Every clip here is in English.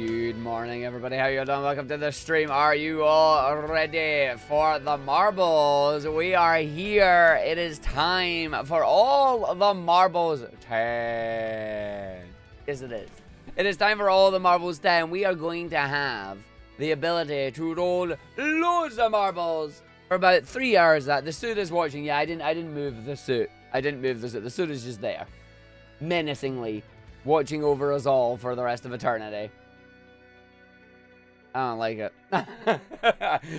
Good morning, everybody. How you doing? Welcome to the stream. Are you all ready for the marbles? We are here. It is time for all the marbles 10. Yes, it is. It is time for all the marbles 10. We are going to have the ability to roll loads of marbles for about 3 hours. That the suit is watching. Yeah, I didn't move the suit. I didn't move the suit. The suit is just there, menacingly watching over us all for the rest of eternity. I don't like it.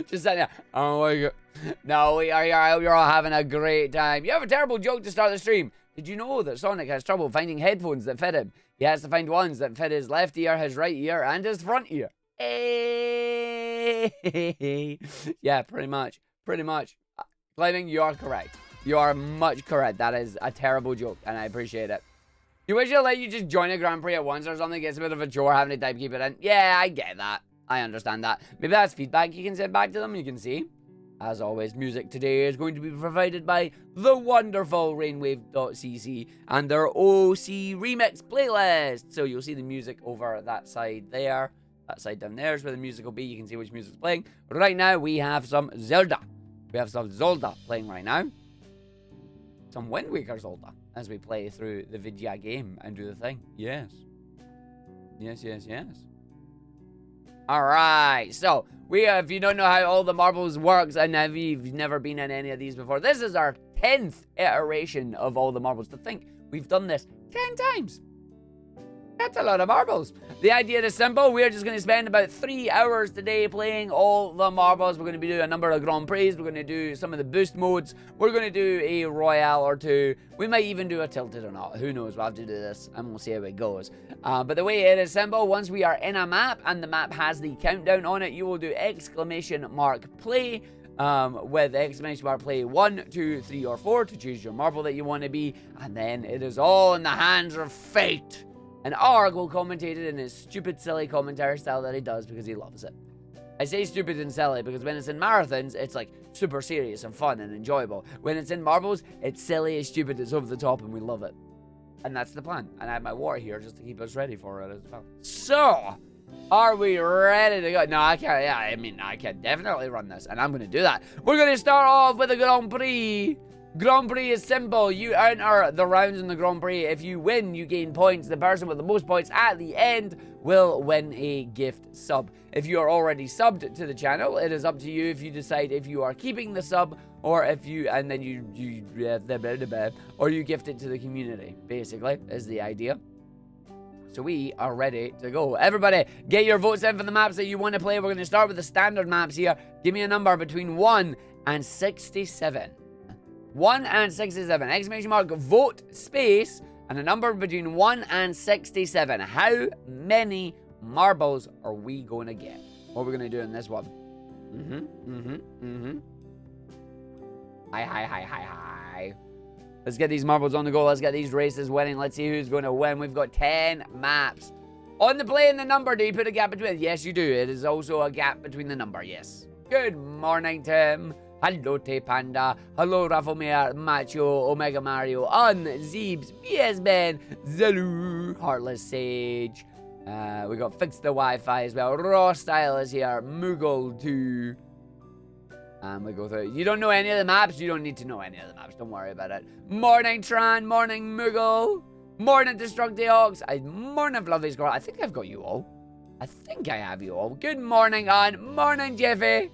Just saying, I don't like it. No, we are here. I hope you're all having a great time. You have a terrible joke to start the stream. Did you know that Sonic has trouble finding headphones that fit him? He has to find ones that fit his left ear, his right ear, and his front ear. Hey. Yeah, pretty much. Pretty much. Fleming, you are correct. You are much correct. That is a terrible joke, and I appreciate it. You wish you'd let you just join a Grand Prix at once or something. It's a bit of a chore having to type keep it in. Yeah, I get that. I understand that. Maybe that's feedback you can send back to them. You can see. As always, music today is going to be provided by the wonderful rainwave.cc and their OC remix playlist. So you'll see the music over that side there. That side down there is where the music will be. You can see which music's playing. Right now, we have some Zelda. We have some Zelda playing right now. Some Wind Waker Zelda as we play through the video game and do the thing. Yes. Yes, yes, yes. Alright, so if you don't know how all the marbles works and if you've never been in any of these before, this is our 10th iteration of all the marbles. To think we've done this 10 times. That's a lot of marbles. The idea is simple. We're just going to spend about 3 hours today playing all the marbles. We're going to be doing a number of Grand Prix. We're going to do some of the boost modes. We're going to do a Royale or two. We might even do a Tilted or not. Who knows? We'll have to do this and we'll see how it goes. But the way it is simple, once we are in a map and the map has the countdown on it, you will do exclamation mark play. With exclamation mark play 1, 2, 3, or 4 to choose your marble that you want to be. And then it is all in the hands of fate. And Arg will commentate it in his stupid, silly commentary style that he does because he loves it. I say stupid and silly because when it's in marathons, it's like super serious and fun and enjoyable. When it's in marbles, it's silly, it's stupid, it's over the top, and we love it. And that's the plan. And I have my war here just to keep us ready for it as well. So, are we ready to go? No, I can't. Yeah, I mean, I can definitely run this, and I'm going to do that. We're going to start off with a Grand Prix. Grand Prix is simple. You enter the rounds in the Grand Prix. If you win, you gain points. The person with the most points at the end will win a gift sub. If you are already subbed to the channel, it is up to you if you decide if you are keeping the sub or if you, and then you or you gift it to the community, basically, is the idea. So we are ready to go. Everybody, get your votes in for the maps that you want to play. We're going to start with the standard maps here. Give me a number between 1 and 67. 1 and 67. Exclamation mark, vote, space, and a number between 1 and 67. How many marbles are we going to get? What are we going to do in this one? Hi. Let's get these marbles on the go. Let's get these races winning. Let's see who's going to win. We've got 10 maps. On the play and the number, do you put a gap between it? Yes, you do. It is also a gap between the number, yes. Good morning, Tim. Hello, Panda. Hello, Rafomir, Macho, Omega Mario, Zeebs, BS Ben, Zalu, Heartless Sage. We got Fix the Wi-Fi as well. Raw Style is here. Moogle 2. And we go through. You don't know any of the maps? You don't need to know any of the maps. Don't worry about it. Morning, Tran. Morning, Moogle. Morning, Destructiox. Morning, Fluffy Squirrel. I think I've got you all. I think I have you all. Good morning, On. Morning, Jeffy.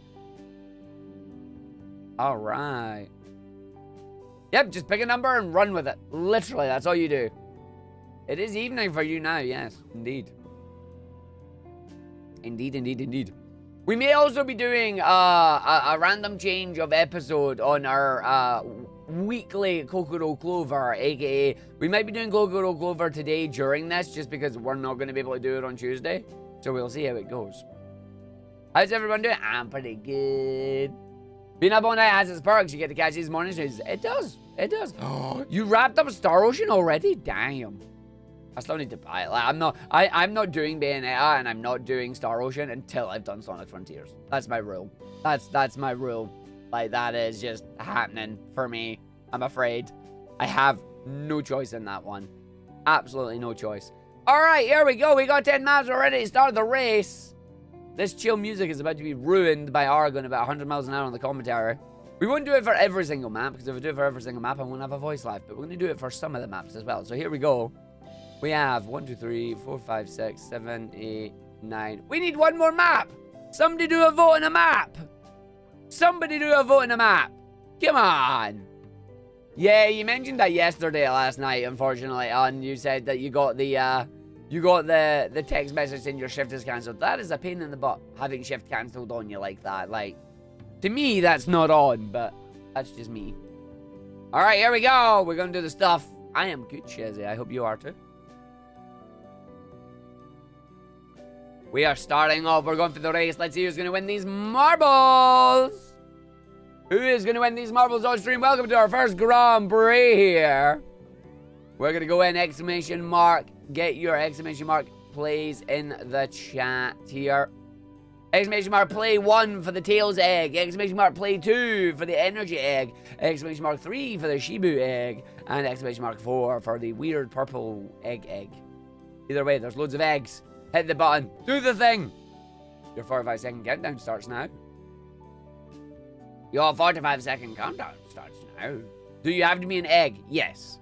All right. Yep, just pick a number and run with it. Literally, that's all you do. It is evening for you now, yes, indeed. Indeed. We may also be doing a random change of episode on our weekly Kokoro Clover, aka we might be doing Kokoro Clover today during this just because we're not going to be able to do it on Tuesday. So we'll see how it goes. How's everyone doing? I'm pretty good. Being up all night has its perks. You get to catch these morning news. It does. You wrapped up Star Ocean already? Damn. I still need to buy it. Like, I'm not doing Bayonetta and I'm not doing Star Ocean until I've done Sonic Frontiers. That's my rule. That's my rule. Like, that is just happening for me. I'm afraid. I have no choice in that one. Absolutely no choice. All right, here we go. We got 10 maps already. Start the race. This chill music is about to be ruined by Argon about 100 miles an hour on the commentary. We won't do it for every single map, because if we do it for every single map, I won't have a voice live. But we're going to do it for some of the maps as well. So here we go. We have 1, 2, 3, 4, 5, 6, 7, 8, 9. We need one more map. Somebody do a vote in a map. Somebody do a vote in a map. Come on. Yeah, you mentioned that yesterday, last night, unfortunately, and you said that you got the text message saying your shift is cancelled. That is a pain in the butt, having shift cancelled on you like that. Like, to me, that's not on, but that's just me. All right, here we go. We're going to do the stuff. I am good, Shizzy. I hope you are too. We are starting off. We're going for the race. Let's see who's going to win these marbles. Who is going to win these marbles on stream? Welcome to our first Grand Prix here. We're going to go in exclamation mark. Get your exclamation mark plays in the chat here. Exclamation mark play 1 for the tails egg. Exclamation mark play 2 for the energy egg. Exclamation mark 3 for the Shibu egg. And exclamation mark 4 for the weird purple egg. Either way, there's loads of eggs. Hit the button. Do the thing. Your 45-second countdown starts now. Your 45-second countdown starts now. Do you have to be an egg? Yes.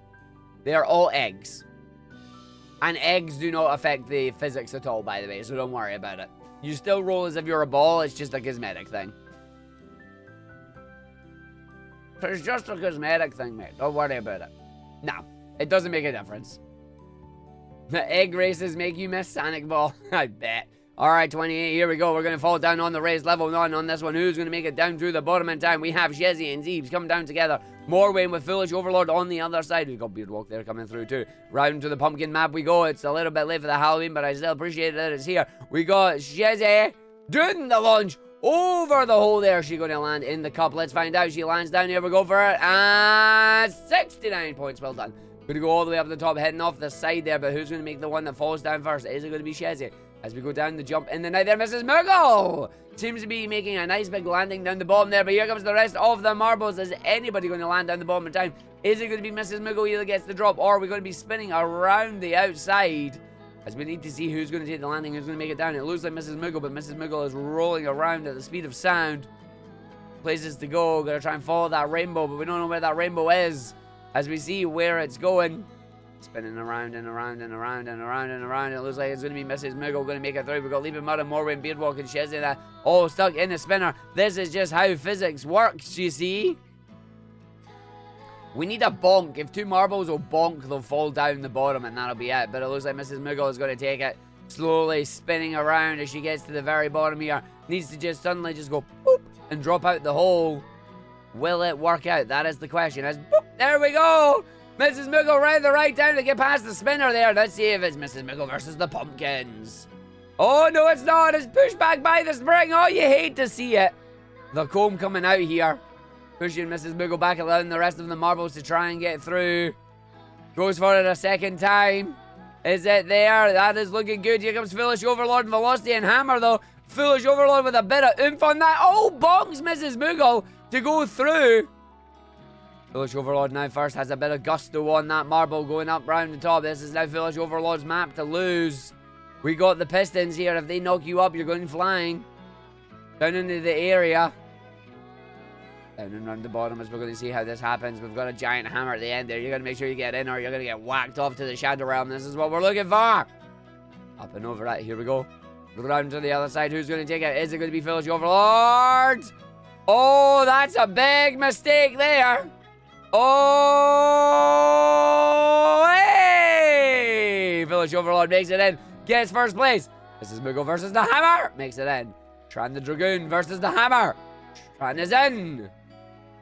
They are all eggs. And eggs do not affect the physics at all, by the way, so don't worry about it. You still roll as if you're a ball, it's just a cosmetic thing. It's just a cosmetic thing, mate. Don't worry about it. No, it doesn't make a difference. The egg races make you miss Sonic Ball. I bet. Alright, 28, here we go. We're going to fall down on the race level 1 on this one. Who's going to make it down through the bottom in time? We have Shezzy and Zeebs coming down together. Morwayne with Foolish Overlord on the other side. We've got Beardwalk there coming through too. Round to the pumpkin map we go. It's a little bit late for the Halloween, but I still appreciate that it's here. We got Shezzy doing the launch over the hole there. She's going to land in the cup. Let's find out. She lands down. Here we go for it. And 69 points. Well done. Going to go all the way up the top, heading off the side there, but who's going to make the one that falls down first? Is it going to be Shezzy? As we go down the jump in the night there, Mrs. Muggle seems to be making a nice big landing down the bottom there, but here comes the rest of the marbles. Is anybody going to land down the bottom in time? Is it going to be Mrs. Muggle either gets the drop, or are we going to be spinning around the outside? As we need to see who's going to take the landing, who's going to make it down. It looks like Mrs. Muggle, but Mrs. Muggle is rolling around at the speed of sound. Places to go. Going to try and follow that rainbow, but we don't know where that rainbow is. As we see where it's going. Spinning around and around and around and around and around. It looks like it's going to be Mrs. Muggle going to make it through. We've got Leaping Mud and Morwayne, Beardwalk and Shezzy that all stuck in the spinner. This is just how physics works, you see. We need a bonk. If 2 marbles will bonk, they'll fall down the bottom and that'll be it. But it looks like Mrs. Muggle is going to take it. Slowly spinning around as she gets to the very bottom here. Needs to just suddenly just go boop and drop out the hole. Will it work out? That is the question. As boop, there we go. Mrs. Muggle ran the right time to get past the spinner there. Let's see if it's Mrs. Muggle versus the pumpkins. Oh, no, it's not. It's pushed back by the spring. Oh, you hate to see it. The comb coming out here. Pushing Mrs. Muggle back, allowing the rest of the marbles to try and get through. Goes for it a second time. Is it there? That is looking good. Here comes Foolish Overlord, Velocity, and Hammer, though. Foolish Overlord with a bit of oomph on that. Oh, bonks Mrs. Muggle to go through. Foolish Overlord now first has a bit of gusto on that marble going up round the top. This is now Foolish Overlord's map to lose. We got the Pistons here. If they knock you up, you're going flying. Down into the area. Down and round the bottom as we're going to see how this happens. We've got a giant hammer at the end there. You're going to make sure you get in or you're going to get whacked off to the Shadow Realm. This is what we're looking for. Up and over that. Here we go. Round to the other side. Who's going to take it? Is it going to be Foolish Overlord? Oh, that's a big mistake there. Oh, hey! Foolish Overlord makes it in. Gets first place. This is Muggle versus the Hammer. Makes it in. Tran the Dragoon versus the Hammer. Tran is in.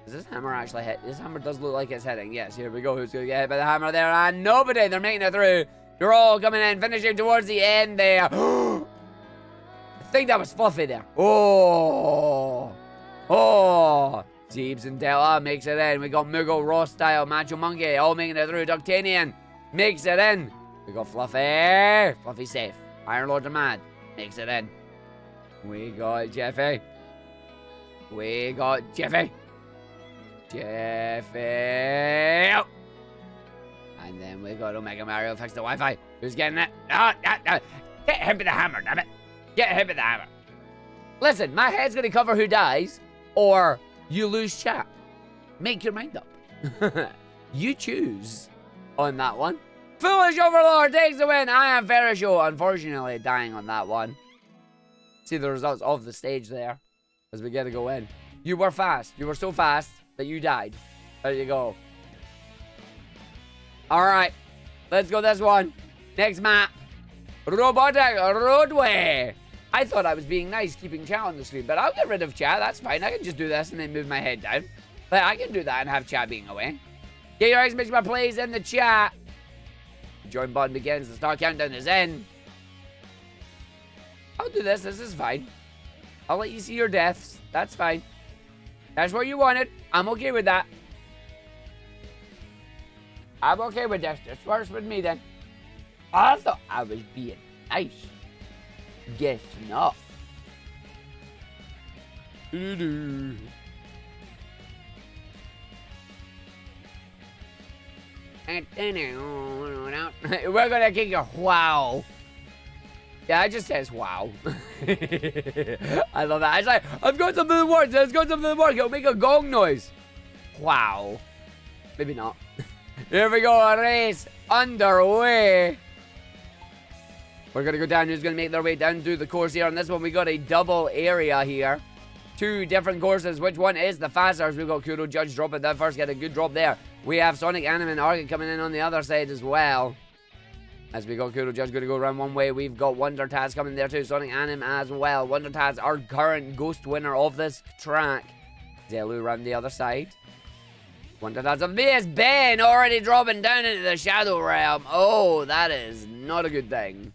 Does this hammer actually hit? This hammer does look like it's hitting. Yes, here we go. Who's going to get hit by the hammer there? And nobody. They're making it through. They're all coming in. Finishing towards the end there. I think that was Fluffy there. Oh. Oh. Zeebs and Delta makes it in. We got Muggle, Raw Style, Macho Monkey all making it through. Ductanian makes it in. We got Fluffy. Fluffy safe. Iron Lord Mad makes it in. We got Jeffy. We got Jeffy. Jeffy. And then we got Omega Mario fix the Wi-Fi. Who's getting it? No, no, no. Get hit with the hammer, damn it. Get hit with the hammer. Listen, my head's gonna cover who dies, or you lose chat. Make your mind up. You choose on that one. Foolish Overlord takes the win. I am Verisho, unfortunately dying on that one. See the results of the stage there as we get to go in. You were fast. You were so fast that you died. There you go. Alright. Let's go this one. Next map. Robotic Roadway. I thought I was being nice keeping chat on the screen, but I'll get rid of chat. That's fine. I can just do this and then move my head down. But I can do that and have chat being away. Get your exclamation plays in the chat. The join button begins. The start countdown is in. I'll do this. This is fine. I'll let you see your deaths. That's fine. That's what you wanted. I'm okay with that. I'm okay with this. This works with me then. I thought I was being nice. Guess not. We're gonna kick a wow. Yeah, it just says wow. I love that. It's like, I've got something that works. I've got something that works. It'll make a gong noise. Wow. Maybe not. Here we go. A race underway. We're going to go down. Who's going to make their way down through the course here? On this one, we got a double area here. Two different courses. Which one is the faster? We've got Kuro Judge dropping down first. Get a good drop there. We have Sonic, Anim, and Argick coming in on the other side as well. As we got Kuro Judge going to go around one way. We've got Wonder Taz coming there too. Sonic, Anim as well. Wonder Taz, our current ghost winner of this track. Zelu around the other side. Wonder Taz of Miss Ben already dropping down into the Shadow Realm. Oh, that is not a good thing.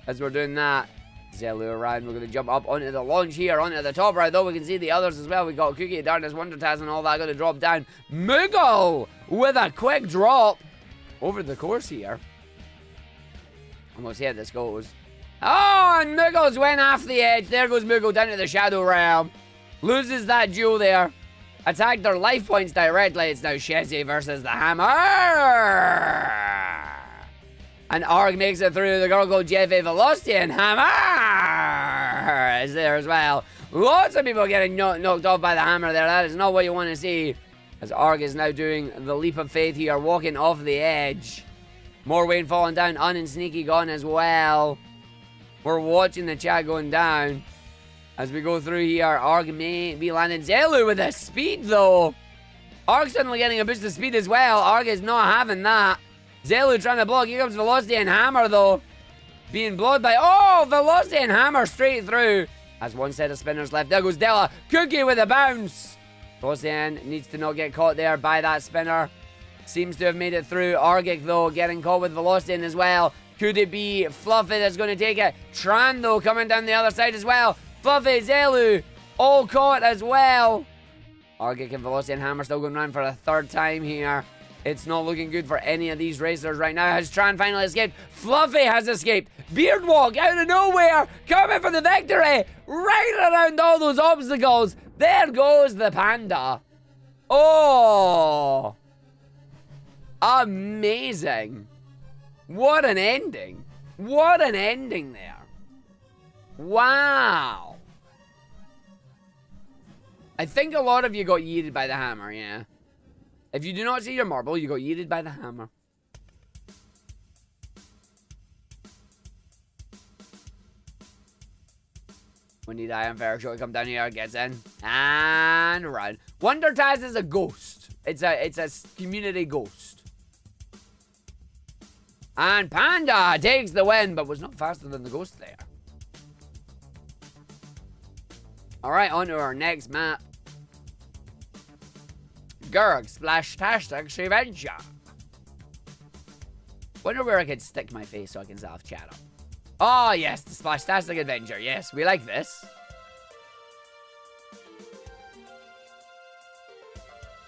As we're doing that, Zelu around. We're going to jump up onto the launch here, onto the top right, though we can see the others as well. We got Cookie, Darkness, Wonder Taz, and all that going to drop down. Moogle with a quick drop over the course here. And we'll see how this goes. Oh, and Moogle's went off the edge. There goes Moogle down to the Shadow Realm. Loses that duel there. Attacked their life points directly. It's now Shezzy versus the Hammer. And Arg makes it through. The girl called Jeffy Velocity and Hammer is there as well. Lots of people getting knocked off by the hammer there. That is not what you want to see. As Arg is now doing the leap of faith here, walking off the edge. More Wayne falling down. Un and Sneaky gone as well. We're watching the chat going down. As we go through here, Arg may be landing. Zelu with the speed though. Arg suddenly getting a boost of speed as well. Arg is not having that. Zelu trying to block. Here comes Velocity and Hammer though. Being blocked by... Oh! Velocity and Hammer straight through. Has one set of spinners left. There goes Della. Cookie with a bounce. Velocity needs to not get caught there by that spinner. Seems to have made it through. Argick though getting caught with Velocity as well. Could it be Fluffy that's going to take it? Tran though coming down the other side as well. Fluffy, Zelu, all caught as well. Argick and Velocity and Hammer still going around for a third time here. It's not looking good for any of these racers right now. Has Tran finally escaped? Fluffy has escaped. Beardwalk out of nowhere, coming for the victory. Right around all those obstacles. There goes the panda. Oh, amazing. What an ending. What an ending there. Wow. I think a lot of you got yeeted by the hammer, yeah. If you do not see your marble, you got yeeted by the hammer. We need Iron Fair to come down here, gets in, and run. Wonder Taz is a ghost. It's a community ghost. And Panda takes the win, but was not faster than the ghost there. Alright, on to our next map. Gurg Splash-tastic Adventure. Wonder where I could stick my face so I can self chat up. Oh yes, the Splash-tastic Adventure. Yes, we like this.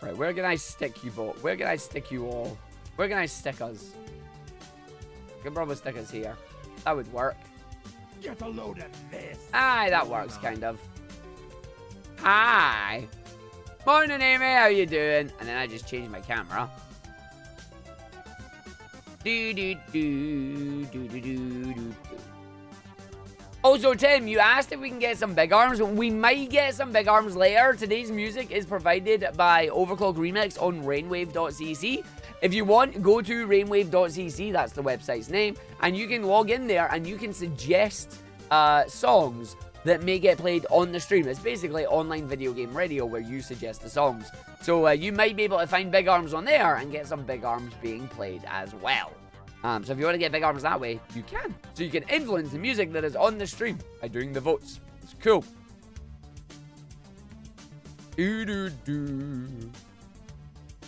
Right, where can I stick you both? Where can I stick you all? Where can I stick us? I can probably stick us here. That would work. Get a load of this. Aye, that works kind of. Hi. Morning, Amy. How you doing? And then I just changed my camera. Do, do, do, do, do, do, do. Also, Tim, you asked if we can get some big arms. We might get some big arms later. Today's music is provided by Overclock Remix on rainwave.cc. If you want, go to rainwave.cc, that's the website's name, and you can log in there and you can suggest songs that may get played on the stream. It's basically online video game radio where you suggest the songs. So you might be able to find big arms on there and get some big arms being played as well. So if you want to get big arms that way, you can. So you can influence the music that is on the stream by doing the votes. It's cool.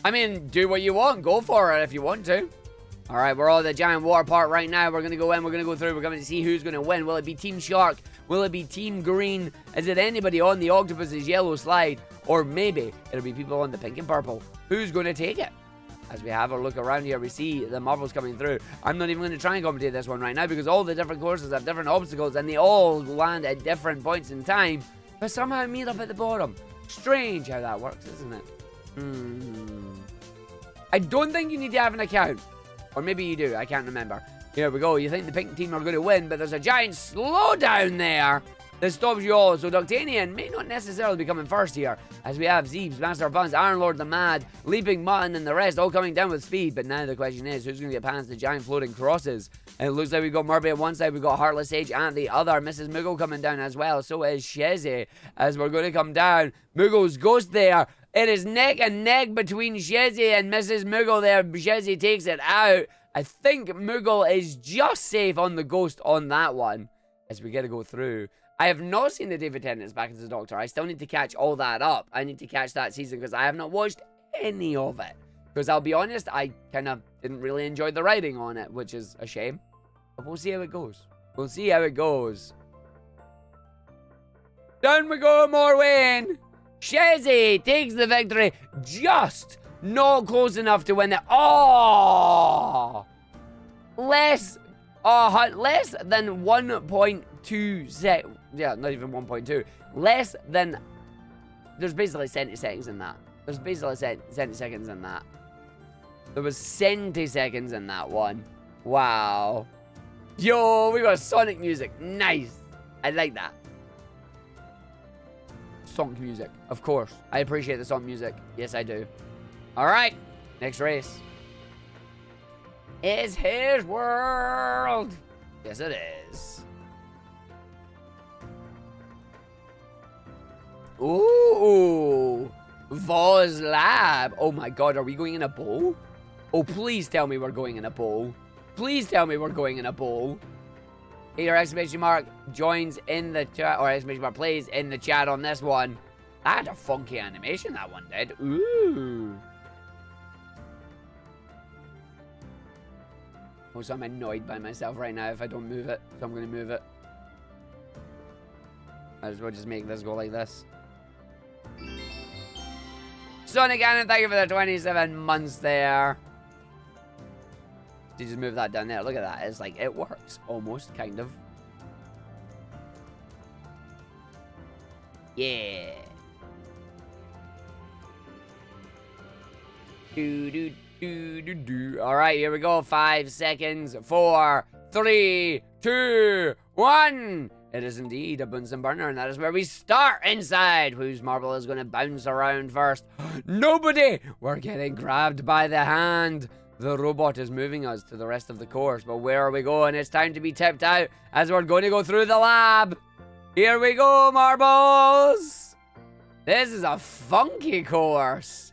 I mean, do what you want. Go for it if you want to. All right, we're all at the giant water park right now. We're going to go in. We're going to go through. We're going to see who's going to win. Will it be Team Shark? Will it be Team Green? Is it anybody on the octopus's yellow slide? Or maybe it'll be people on the pink and purple. Who's going to take it? As we have a look around here, we see the marbles coming through. I'm not even going to try and commentate this one right now because all the different courses have different obstacles and they all land at different points in time, but somehow meet up at the bottom. Strange how that works, isn't it? I don't think you need to have an account. Or maybe you do, I can't remember. Here we go. You think the pink team are going to win, but there's a giant slowdown there that stops you all. So Ductanian may not necessarily be coming first here, as we have Zeebs, Master of Puns, Iron Lord the Mad, Leaping Mutton, and the rest all coming down with speed. But now the question is, who's going to get past the giant floating crosses? And it looks like we've got Murphy at one side, we've got Heartless Sage at the other. Mrs. Moogle coming down as well. So is Shezzy, as we're going to come down. Moogle's Ghost there. It is neck and neck between Shezzy and Mrs. Moogle there. Shezzy takes it out. I think Moogle is just safe on the Ghost on that one, as we get to go through. I have not seen the David Tennant's back as the Doctor. I still need to catch all that up. I need to catch that season because I have not watched any of it. Because I'll be honest, I kind of didn't really enjoy the writing on it, which is a shame. But we'll see how it goes. We'll see how it goes. Down we go, Morwen. Shezzy takes the victory. Just not close enough to win it. Oh! Less than 1.2 sec. Yeah, not even 1.2. Less than. There's basically 70 seconds in that. There's basically 70 seconds in that. There was 70 seconds in that one. Wow. Yo, we got Sonic music. Nice. I like that. Sonic music, of course. I appreciate the Sonic music. Yes, I do. All right. Next race. Is his world. Yes, it is. Ooh. Voz Lab. Oh my god, are we going in a bowl? Oh, please tell me we're going in a bowl. Please tell me we're going in a bowl. Here, exclamation mark joins in the chat, or exclamation mark plays in the chat on this one. That had a funky animation, that one did. Ooh. Also, I'm annoyed by myself right now if I don't move it, so I'm going to move it. I just will just make this go like this. Sonic Cannon, thank you for the 27 months there. You just move that down there. Look at that. It's like, it works. Almost, kind of. Yeah. Alright, here we go. 5 seconds. 4, 3, 2, 1. It is indeed a Bunsen burner, and that is where we start inside. Whose marble is going to bounce around first? Nobody! We're getting grabbed by the hand. The robot is moving us to the rest of the course, but where are we going? It's time to be tipped out as we're going to go through the lab. Here we go, marbles. This is a funky course.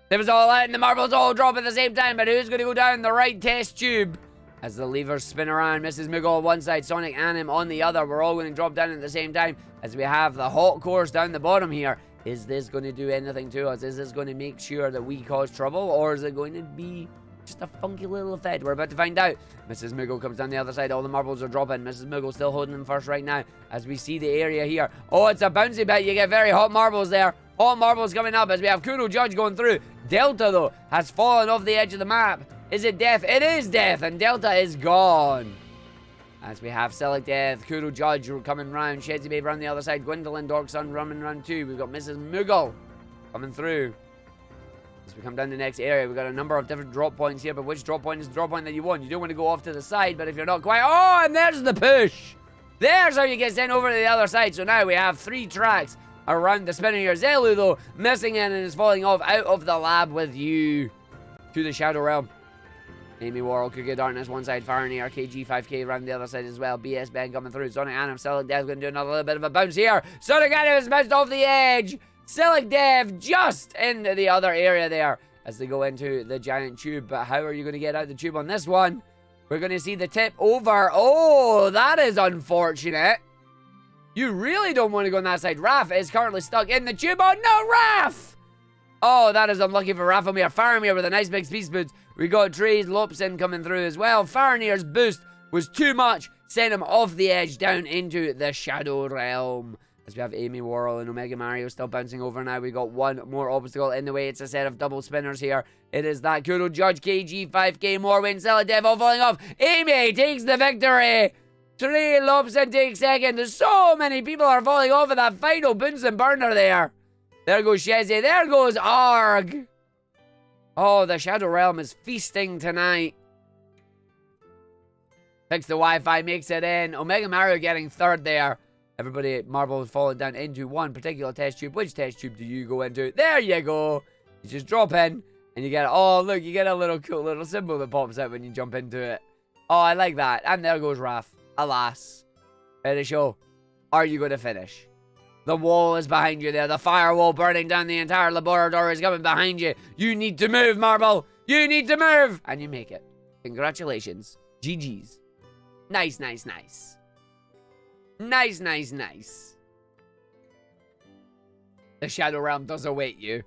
It was all out and the marbles all drop at the same time, but who's going to go down the right test tube? As the levers spin around, Mrs. Moogle on one side, Sonic and him on the other. We're all going to drop down at the same time as we have the hot course down the bottom here. Is this going to do anything to us? Is this going to make sure that we cause trouble, or is it going to be just a funky little effect? We're about to find out. Mrs. Moogle comes down the other side. All the marbles are dropping. Mrs. Moogle still holding them first right now as we see the area here. Oh, it's a bouncy bit. You get very hot marbles there. Hot marbles coming up as we have Kuro Judge going through. Delta, though, has fallen off the edge of the map. Is it Death? It is Death, and Delta is gone. As we have Select Death, Kuro Judge coming round, Shedzy Babe around the other side, Gwendolyn Dork Sun running round too. We've got Mrs. Moogle coming through. As we come down the next area, we've got a number of different drop points here, but which drop point is the drop point that you want? You don't want to go off to the side, but if you're not quite... Oh, and there's the push! There's how you get sent over to the other side. So now we have 3 tracks around the spinning here. Zelu, though, missing in and is falling off out of the lab with you to the Shadow Realm. Amy Warhol, Cookie of Darkness, one side, Fahrenheit, RKG, 5K around the other side as well. BS Ben coming through. Sonic Anim, Silic Dev going to do another little bit of a bounce here. Sonic Anim has bounced off the edge. Silic Dev just into the other area there as they go into the giant tube. But how are you going to get out the tube on this one? We're going to see the tip over. Oh, that is unfortunate. You really don't want to go on that side. Raph is currently stuck in the tube. Oh, no, Raph! Oh, that is unlucky for Raffamir. Faramir with a nice big speed boost. We got Trey's Lopsin coming through as well. Faramir's boost was too much. Sent him off the edge down into the Shadow Realm. As we have Amy Warhol and Omega Mario still bouncing over now. We got one more obstacle in the way. It's a set of double spinners here. It is that Kuro Judge KG 5K Morwin Celadevil falling off. Amy takes the victory. Trey Lopsin takes second. There's so many people are falling off of that final Bunsen burner there. There goes Shezzy. There goes Arg. Oh, the Shadow Realm is feasting tonight. Fix the Wi-Fi, makes it in. Omega Mario getting third there. Everybody at Marble has fallen down into one particular test tube. Which test tube do you go into? There you go. You just drop in and you get, oh, look, you get a little cool little symbol that pops out when you jump into it. Oh, I like that. And there goes Raph. Alas. Ready to show. Are you going to finish? The wall is behind you there. The firewall burning down the entire laboratory is coming behind you. You need to move, Marble. You need to move. And you make it. Congratulations. GG's. Nice, nice, nice. Nice, nice, nice. The Shadow Realm does await you.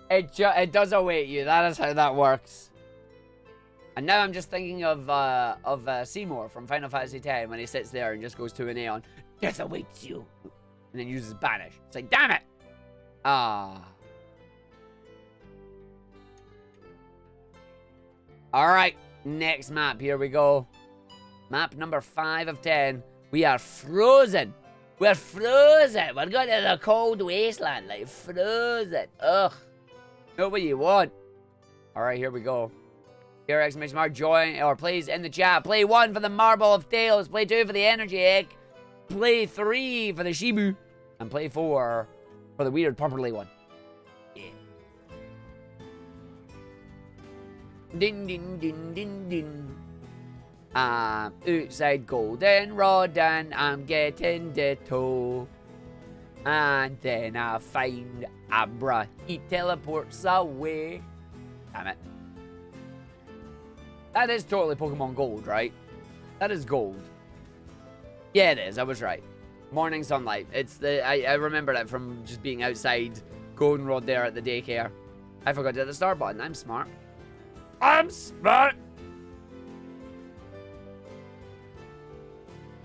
It does await you. That is how that works. And now I'm just thinking of Seymour from Final Fantasy X when he sits there and just goes to an Aeon. Death awaits you. And then uses Banish. It's like, damn it! Ah. Alright, next map. Here we go. Map number 5 of 10. We are frozen. We're frozen. We're going to the cold wasteland. Like, frozen. Ugh. Not what you want. Alright, here we go. Here, exclamation mark, join, or please in the chat. Play 1 for the Marble of Tales. Play 2 for the Energy Egg. Play 3 for the Shibu. And play 4 for the weird purpley one. Yeah. Din din din din din. Outside goldenrod and I'm getting ditto. And then I find Abra. He teleports away. Damn it. That is totally Pokemon Gold, right? That is Gold. Yeah, it is. I was right. Morning sunlight. It's the... I remember that from just being outside Goldenrod there at the daycare. I forgot to hit the start button. I'm smart. I'm smart!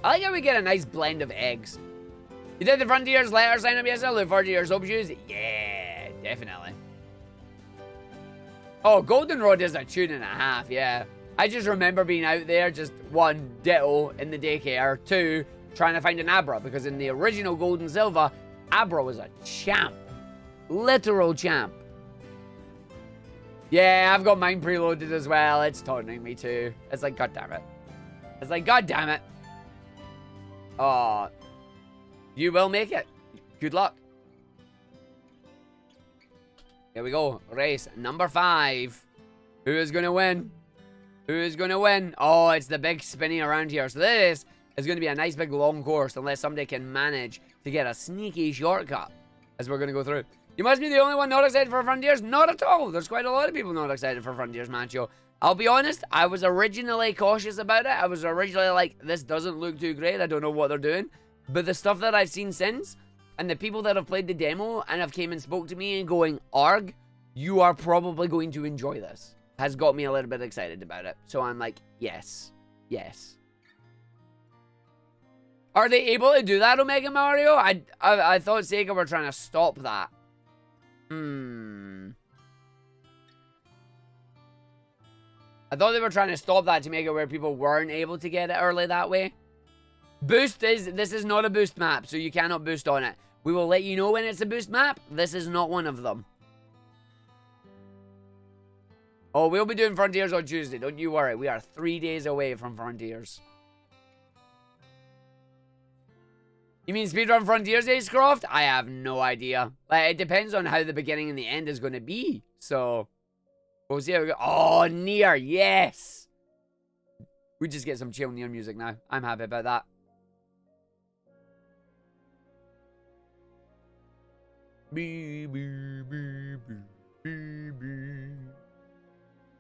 I like how we get a nice blend of eggs. You did the Frontiers letter sign up yesterday? Look forward to your soap shoes? Yeah, definitely. Oh, Goldenrod is a tune and a half, yeah. I just remember being out there, just 1, ditto in the daycare, 2, trying to find an Abra, because in the original Gold and Silver, Abra was a champ. Literal champ. Yeah, I've got mine preloaded as well. It's taunting me too. It's like, god damn it. It's like, god damn it. Oh, you will make it. Good luck. Here we go. Race number 5. Who is going to win? Who is going to win? Oh, it's the big spinning around here. So this is going to be a nice big long course unless somebody can manage to get a sneaky shortcut as we're going to go through. You must be the only one not excited for Frontiers. Not at all. There's quite a lot of people not excited for Frontiers, Macho. I'll be honest, I was originally cautious about it. I was originally like, this doesn't look too great. I don't know what they're doing. But the stuff that I've seen since, and the people that have played the demo and have came and spoke to me and going, Arg, you are probably going to enjoy this, has got me a little bit excited about it. So I'm like, yes. Yes. Are they able to do that, Omega Mario? I thought Sega were trying to stop that. I thought they were trying to stop that to make it where people weren't able to get it early that way. This is not a boost map, so you cannot boost on it. We will let you know when it's a boost map. This is not one of them. Oh, we'll be doing Frontiers on Tuesday. Don't you worry. We are 3 days away from Frontiers. You mean speedrun Frontiers, Acecroft? I have no idea. Like, it depends on how the beginning and the end is going to be. So, we'll see how we go. Oh, Nier. Yes. We just get some chill Nier music now. I'm happy about that.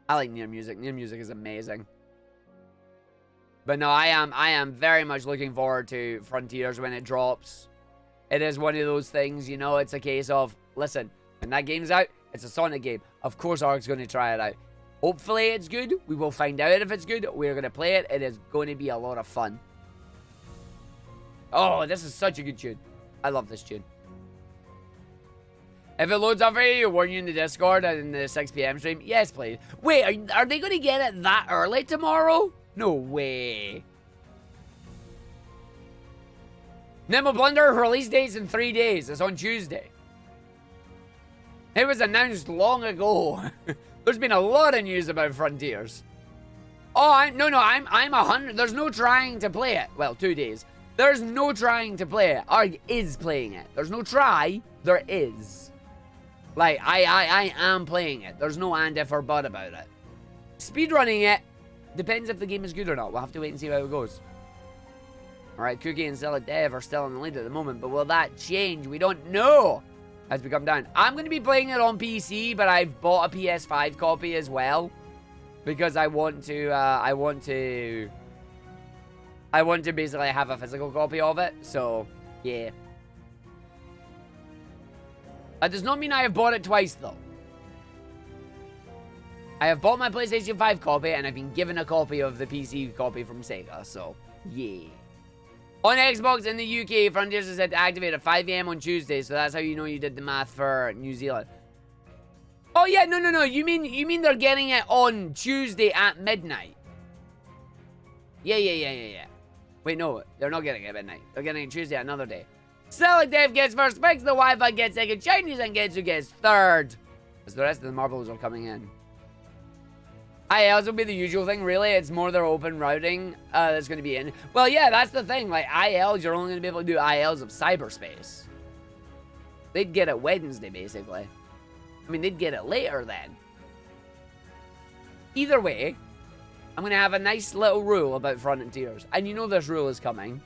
I like Nier music. Nier music is amazing. But no, I am very much looking forward to Frontiers when it drops. It is one of those things, you know, it's a case of, listen, when that game's out, it's a Sonic game. Of course Arg's going to try it out. Hopefully it's good. We will find out if it's good. We're going to play it. It is going to be a lot of fun. Oh, this is such a good tune. I love this tune. If it loads up for you, warn you in the Discord and in the 6 p.m. stream. Yes, please. Wait, are they going to get it that early tomorrow? No way. Nimble Blunder release dates in 3 days. It's on Tuesday. It was announced long ago. There's been a lot of news about Frontiers. Oh, I'm 100. There's no trying to play it. Well, 2 days. There's no trying to play it. Arg is playing it. There's no try. There is. Like, I am playing it. There's no and, if, or but about it. Speedrunning it depends if the game is good or not. We'll have to wait and see how it goes. Alright, Cookie and Select Dev are still in the lead at the moment, but will that change? We don't know as we come down. I'm going to be playing it on PC, but I've bought a PS5 copy as well. Because I want to basically have a physical copy of it. So, yeah. That does not mean I have bought it twice, though. I have bought my PlayStation 5 copy, and I've been given a copy of the PC copy from Sega, so, yeah. On Xbox in the UK, Frontiers is set to activate at 5 a.m. on Tuesday, so that's how you know you did the math for New Zealand. Oh, yeah, no. You mean they're getting it on Tuesday at midnight? Yeah. Wait, no, they're not getting it at midnight. They're getting it Tuesday another day. Select Dave gets first picks, the Wi-Fi gets second, Chinese and Getsu gets third. As the rest of the marbles are coming in. ILs will be the usual thing, really. It's more their open routing that's going to be in. Well, yeah, that's the thing. Like, ILs, you're only going to be able to do ILs of cyberspace. They'd get it Wednesday, basically. I mean, they'd get it later then. Either way, I'm going to have a nice little rule about Frontiers. And you know this rule is coming.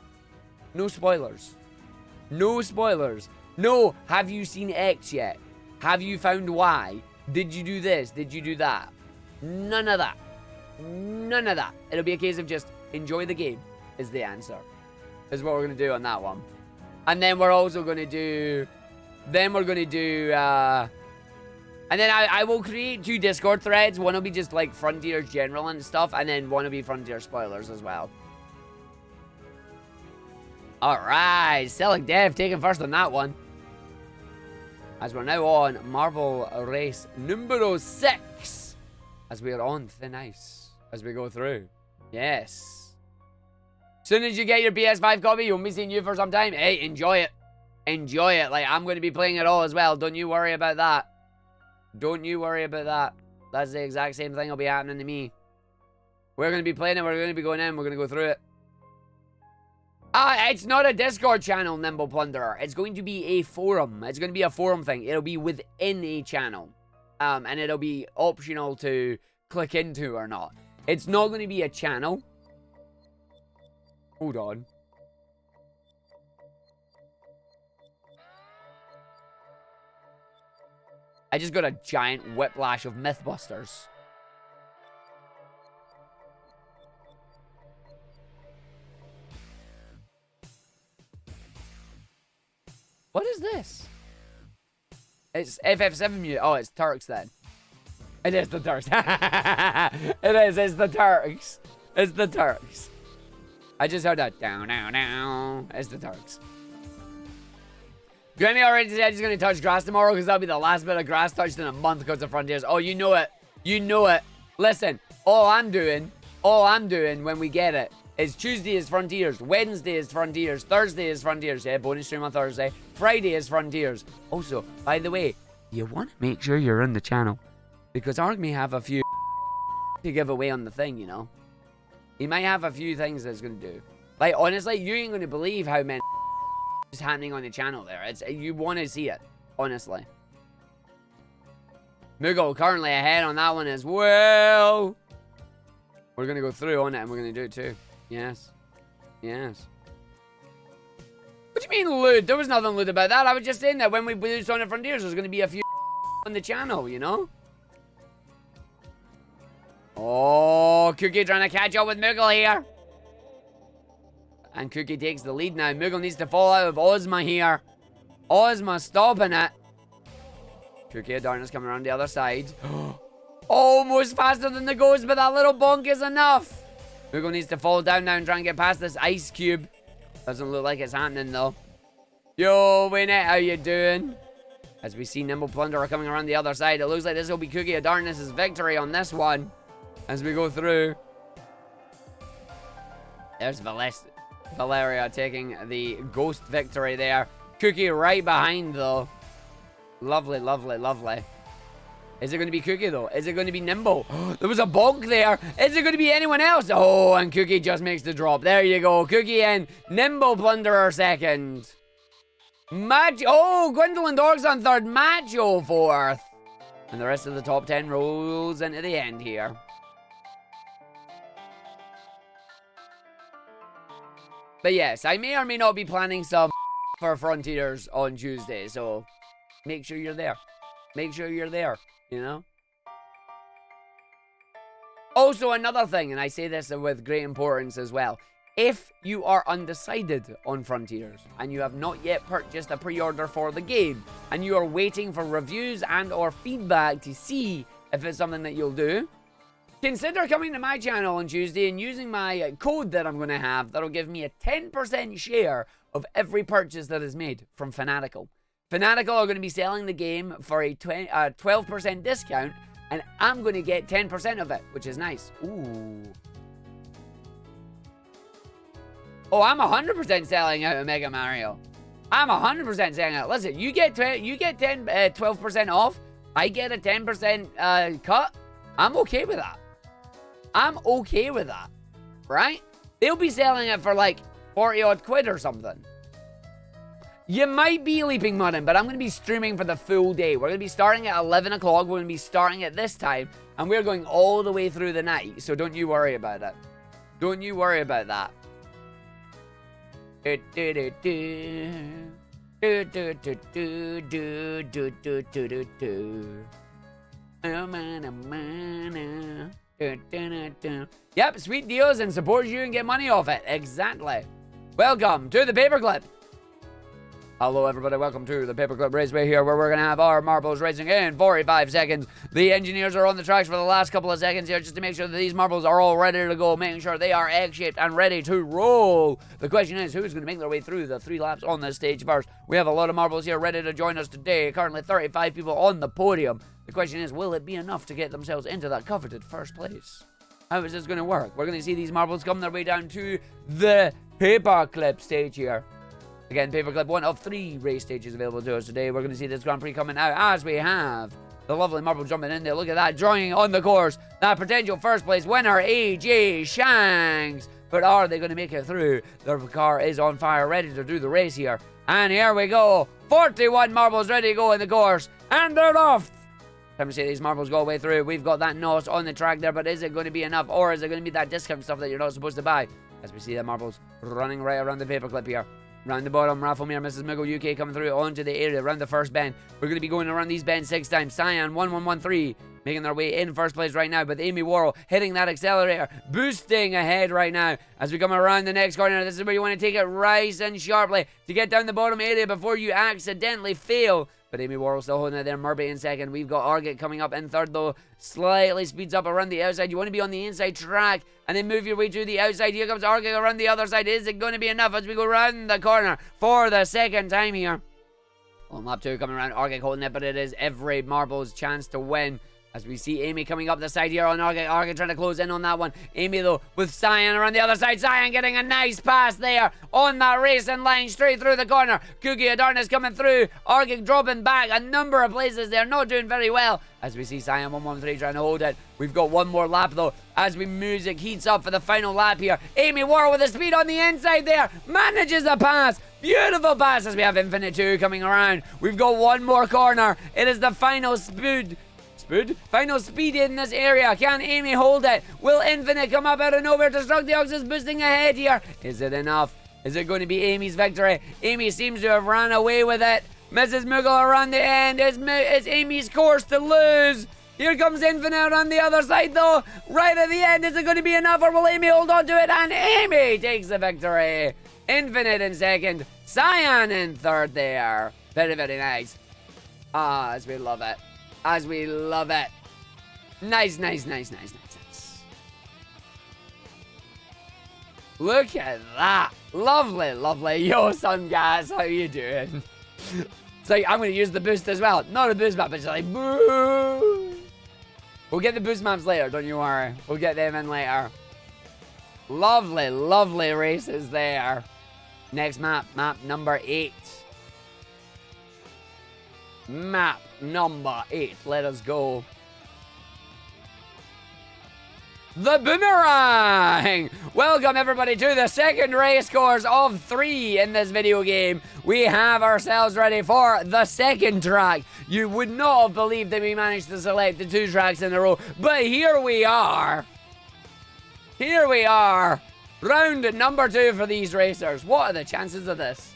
No spoilers. No spoilers. No, have you seen X yet? Have you found Y? Did you do this? Did you do that? None of that. None of that. It'll be a case of just enjoy the game is the answer. Is what we're going to do on that one. And then we're also going to do... and then I will create 2 Discord threads. One will be just like Frontiers general and stuff. And then one will be Frontier spoilers as well. Alright. Select Dev taking first on that one. As we're now on Marvel Race numero 6. As we are on thin ice. As we go through. Yes. Soon as you get your PS5 copy, you'll be seeing you for some time. Hey, enjoy it. Enjoy it. Like, I'm going to be playing it all as well. Don't you worry about that. Don't you worry about that. That's the exact same thing will be happening to me. We're going to be playing it. We're going to be going in. We're going to go through it. It's not a Discord channel, Nimble Plunderer. It's going to be a forum. It's going to be a forum thing. It'll be within a channel. And it'll be optional to click into or not. It's not going to be a channel. Hold on. I just got a giant whiplash of Mythbusters. What is this? It's FF7 mute. Oh, it's Turks then. It is the Turks. It is. It's the Turks. It's the Turks. I just heard that. Down. It's the Turks. Grammy already said he's going to touch grass tomorrow because that'll be the last bit of grass touched in a month because of Frontiers. Oh, you know it. You know it. Listen, all I'm doing when we get it is Tuesday is Frontiers, Wednesday is Frontiers, Thursday is Frontiers, yeah, bonus stream on Thursday, Friday is Frontiers. Also, by the way, you want to make sure you're in the channel because Arg may have a few to give away on the thing, you know. He might have a few things that's going to do. Like, honestly, you ain't going to believe how many is happening on the channel there. You want to see it, honestly. Moogle currently ahead on that one as well. We're going to go through on it and we're going to do it too. Yes. Yes. What do you mean loot? There was nothing loot about that. I was just saying that when we do Sonic Frontiers, there's going to be a few on the channel, you know? Oh, Cookie trying to catch up with Moogle here. And Cookie takes the lead now. Moogle needs to fall out of Ozma here. Ozma stopping it. Cookie of Darkness coming around the other side. Almost faster than the ghost, but that little bonk is enough. Moogle needs to fall down now and try and get past this ice cube. Doesn't look like it's happening though. Yo, Winnet, how you doing? As we see Nimble Plunderer coming around the other side, it looks like this will be Cookie of Darkness' victory on this one. As we go through. There's Valeria taking the ghost victory there. Cookie right behind though. Lovely, lovely, lovely. Is it going to be Cookie though? Is it going to be Nimble? There was a bonk there. Is it going to be anyone else? Oh, and Cookie just makes the drop. There you go. Cookie and Nimble Plunderer second. Oh, Gwendolyn Dorks on third. Macho fourth. And the rest of the top 10 rolls into the end here. But yes, I may or may not be planning some for Frontiers on Tuesday, so make sure you're there. Make sure you're there, you know? Also, another thing, and I say this with great importance as well. If you are undecided on Frontiers and you have not yet purchased a pre-order for the game and you are waiting for reviews and or feedback to see if it's something that you'll do, consider coming to my channel on Tuesday and using my code that I'm going to have that'll give me a 10% share of every purchase that is made from Fanatical. Fanatical are going to be selling the game for a 12% discount, and I'm going to get 10% of it, which is nice. Ooh. Oh, I'm 100% selling out of Mega Mario. I'm 100% selling out. Listen, you get 12% off. I get a 10% cut. I'm okay with that. I'm okay with that. Right? They'll be selling it for like 40 odd quid or something. You might be Leaping Muddin, but I'm going to be streaming for the full day. We're going to be starting at 11 o'clock. We're going to be starting at this time. And we're going all the way through the night. So don't you worry about it. Don't you worry about that. Yep, sweet deals and support you and get money off it. Exactly. Welcome to the Paperclip. Hello everybody, welcome to the Paperclip Raceway here, where we're going to have our marbles racing in 45 seconds. The engineers are on the tracks for the last couple of seconds here just to make sure that these marbles are all ready to go, making sure they are egg-shaped and ready to roll. The question is, who's going to make their way through the 3 laps on this stage first? We have a lot of marbles here ready to join us today. Currently 35 people on the podium. The question is, will it be enough to get themselves into that coveted first place? How is this going to work? We're going to see these marbles come their way down to the Paperclip stage here. Again, Paperclip, one of 3 race stages available to us today. We're going to see this Grand Prix coming out as we have the lovely marble jumping in there. Look at that, joining on the course. That potential first place winner, AJ Shanks. But are they going to make it through? Their car is on fire, ready to do the race here. And here we go. 41 marbles ready to go in the course. And they're off. Time to see these marbles go all the way through. We've got that NOS on the track there, but is it going to be enough? Or is it going to be that discount stuff that you're not supposed to buy? As we see the marbles running right around the Paperclip here. Round the bottom, Rafflemere, Mrs. Moogle UK coming through onto the area around the first bend. We're going to be going around these bends 6 times. Cyan 1113 making their way in first place right now, but Amy Worrell hitting that accelerator, boosting ahead right now as we come around the next corner. This is where you want to take it nice and sharply to get down the bottom area before you accidentally fail. But Amy Worrell still holding it there. Murphy in second. We've got Argit coming up in third, though. Slightly speeds up around the outside. You want to be on the inside track and then move your way to the outside. Here comes Argit around the other side. Is it going to be enough as we go around the corner for the second time here? On lap 2 coming around. Argit holding it, but it is every marble's chance to win As we see Amy coming up the side here on Argick. Argick trying to close in on that one. Amy, though, with Cyan around the other side. Cyan getting a nice pass there on that racing line straight through the corner. Cookie of Darkness coming through. Argick dropping back a number of places. They're not doing very well. As we see Cyan 113 trying to hold it. We've got one more lap, though, as music heats up for the final lap here. Amy War with the speed on the inside there. Manages a pass. Beautiful pass as we have Infinite 2 coming around. We've got one more corner. It is the final final speed in this area. Can Amy hold it? Will Infinite come up out of nowhere? Destructiox is boosting ahead here. Is it enough? Is it going to be Amy's victory? Amy seems to have ran away with it. Mrs. Moogle around the end. It's Amy's course to lose. Here comes Infinite on the other side, though. Right at the end, is it going to be enough, or will Amy hold on to it? And Amy takes the victory. Infinite in second. Cyan in third there. Very, very nice. As we love it. As we love it. Nice, nice, nice, nice, nice, nice. Look at that. Lovely, lovely. Yo, son, guys, how you doing? It's like, I'm going to use the boost as well. Not a boost map, it's like, boo. We'll get the boost maps later, don't you worry. We'll get them in later. Lovely, lovely races there. Next map, map number 8. Map number 8. Let us go. The Boomerang! Welcome everybody to the second race course of 3 in this video game. We have ourselves ready for the second track. You would not have believed that we managed to select the 2 tracks in a row, but here we are. Here we are. Round number 2 for these racers. What are the chances of this?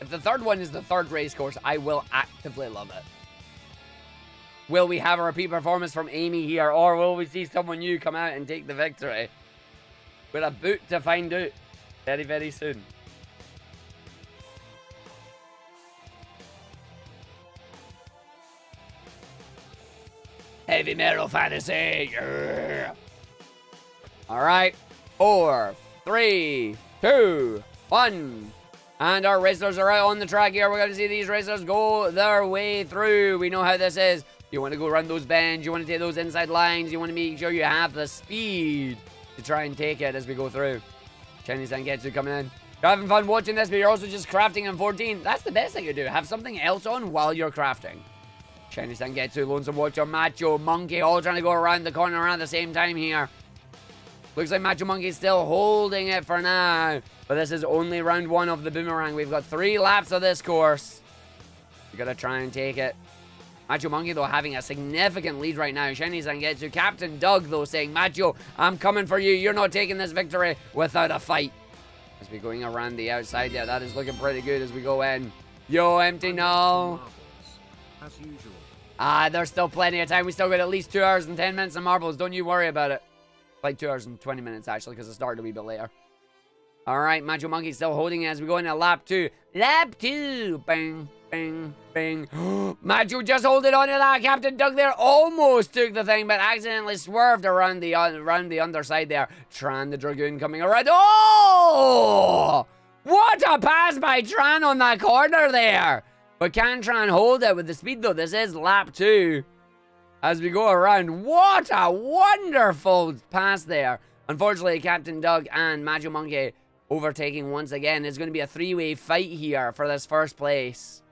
If the third one is the third race course, I will actively love it. Will we have a repeat performance from Amy here, or will we see someone new come out and take the victory? We're about to find out very, very soon. Heavy metal fantasy, yeah! Alright, 4, 3, 2, 1. And our racers are out on the track here. We're going to see these racers go their way through. We know how this is. You want to go around those bends. You want to take those inside lines. You want to make sure you have the speed to try and take it as we go through. Chinese Sangetsu coming in. You're having fun watching this, but you're also just crafting in 14. That's the best thing you do. Have something else on while you're crafting. Chinese Sangetsu, Lonesome Watcher, Macho Monkey, all trying to go around the corner at the same time here. Looks like Macho Monkey's still holding it for now. But this is only round 1 of the Boomerang. We've got 3 laps of this course. We gotta try and take it. Macho Monkey, though, having a significant lead right now. Shiny Zangetsu. Captain Doug, though, saying, Macho, I'm coming for you. You're not taking this victory without a fight. As we're going around the outside there, that is looking pretty good as we go in. Yo, Empty Null. As usual. There's still plenty of time. We still got at least 2 hours and 10 minutes of marbles. Don't you worry about it. Like 2 hours and 20 minutes, actually, because it started a wee bit later. All right, Macho Monkey still holding it as we go into lap 2. Lap 2. Bang, bang, bang. Macho just holding on to that. Captain Doug there almost took the thing, but accidentally swerved around the underside there. Tran the Dragoon coming around. Oh! What a pass by Tran on that corner there. But can Tran hold it with the speed, though? This is lap 2. As we go around. What a wonderful pass there. Unfortunately, Captain Doug and Macho Monkey overtaking once again. It's going to be a 3-way fight here for this first place.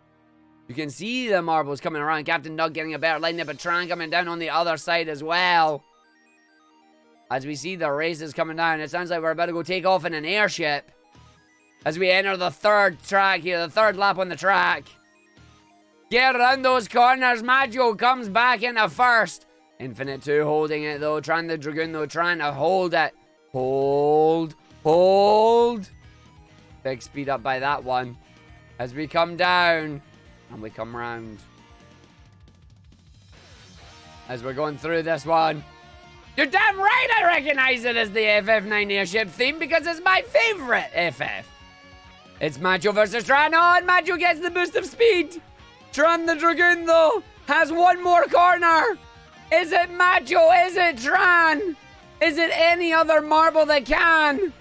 You can see the marbles coming around. Captain Doug getting a better line there, but Tran coming down on the other side as well. As we see the races coming down, it sounds like we're about to go take off in an airship. As we enter the third track here, the third lap on the track. Get around those corners. Macho comes back into first. Infinite 2 holding it, though. Tran the Dragoon, though, trying to hold it. Hold. Hold. Big speed up by that one. As we come down. And we come round. As we're going through this one. You're damn right I recognize it as the FF9 airship theme because it's my favorite FF. It's Macho versus Tran. Oh, and Macho gets the boost of speed. Tran the Dragoon, though, has one more corner. Is it Macho? Is it Tran? Is it any other marble that can?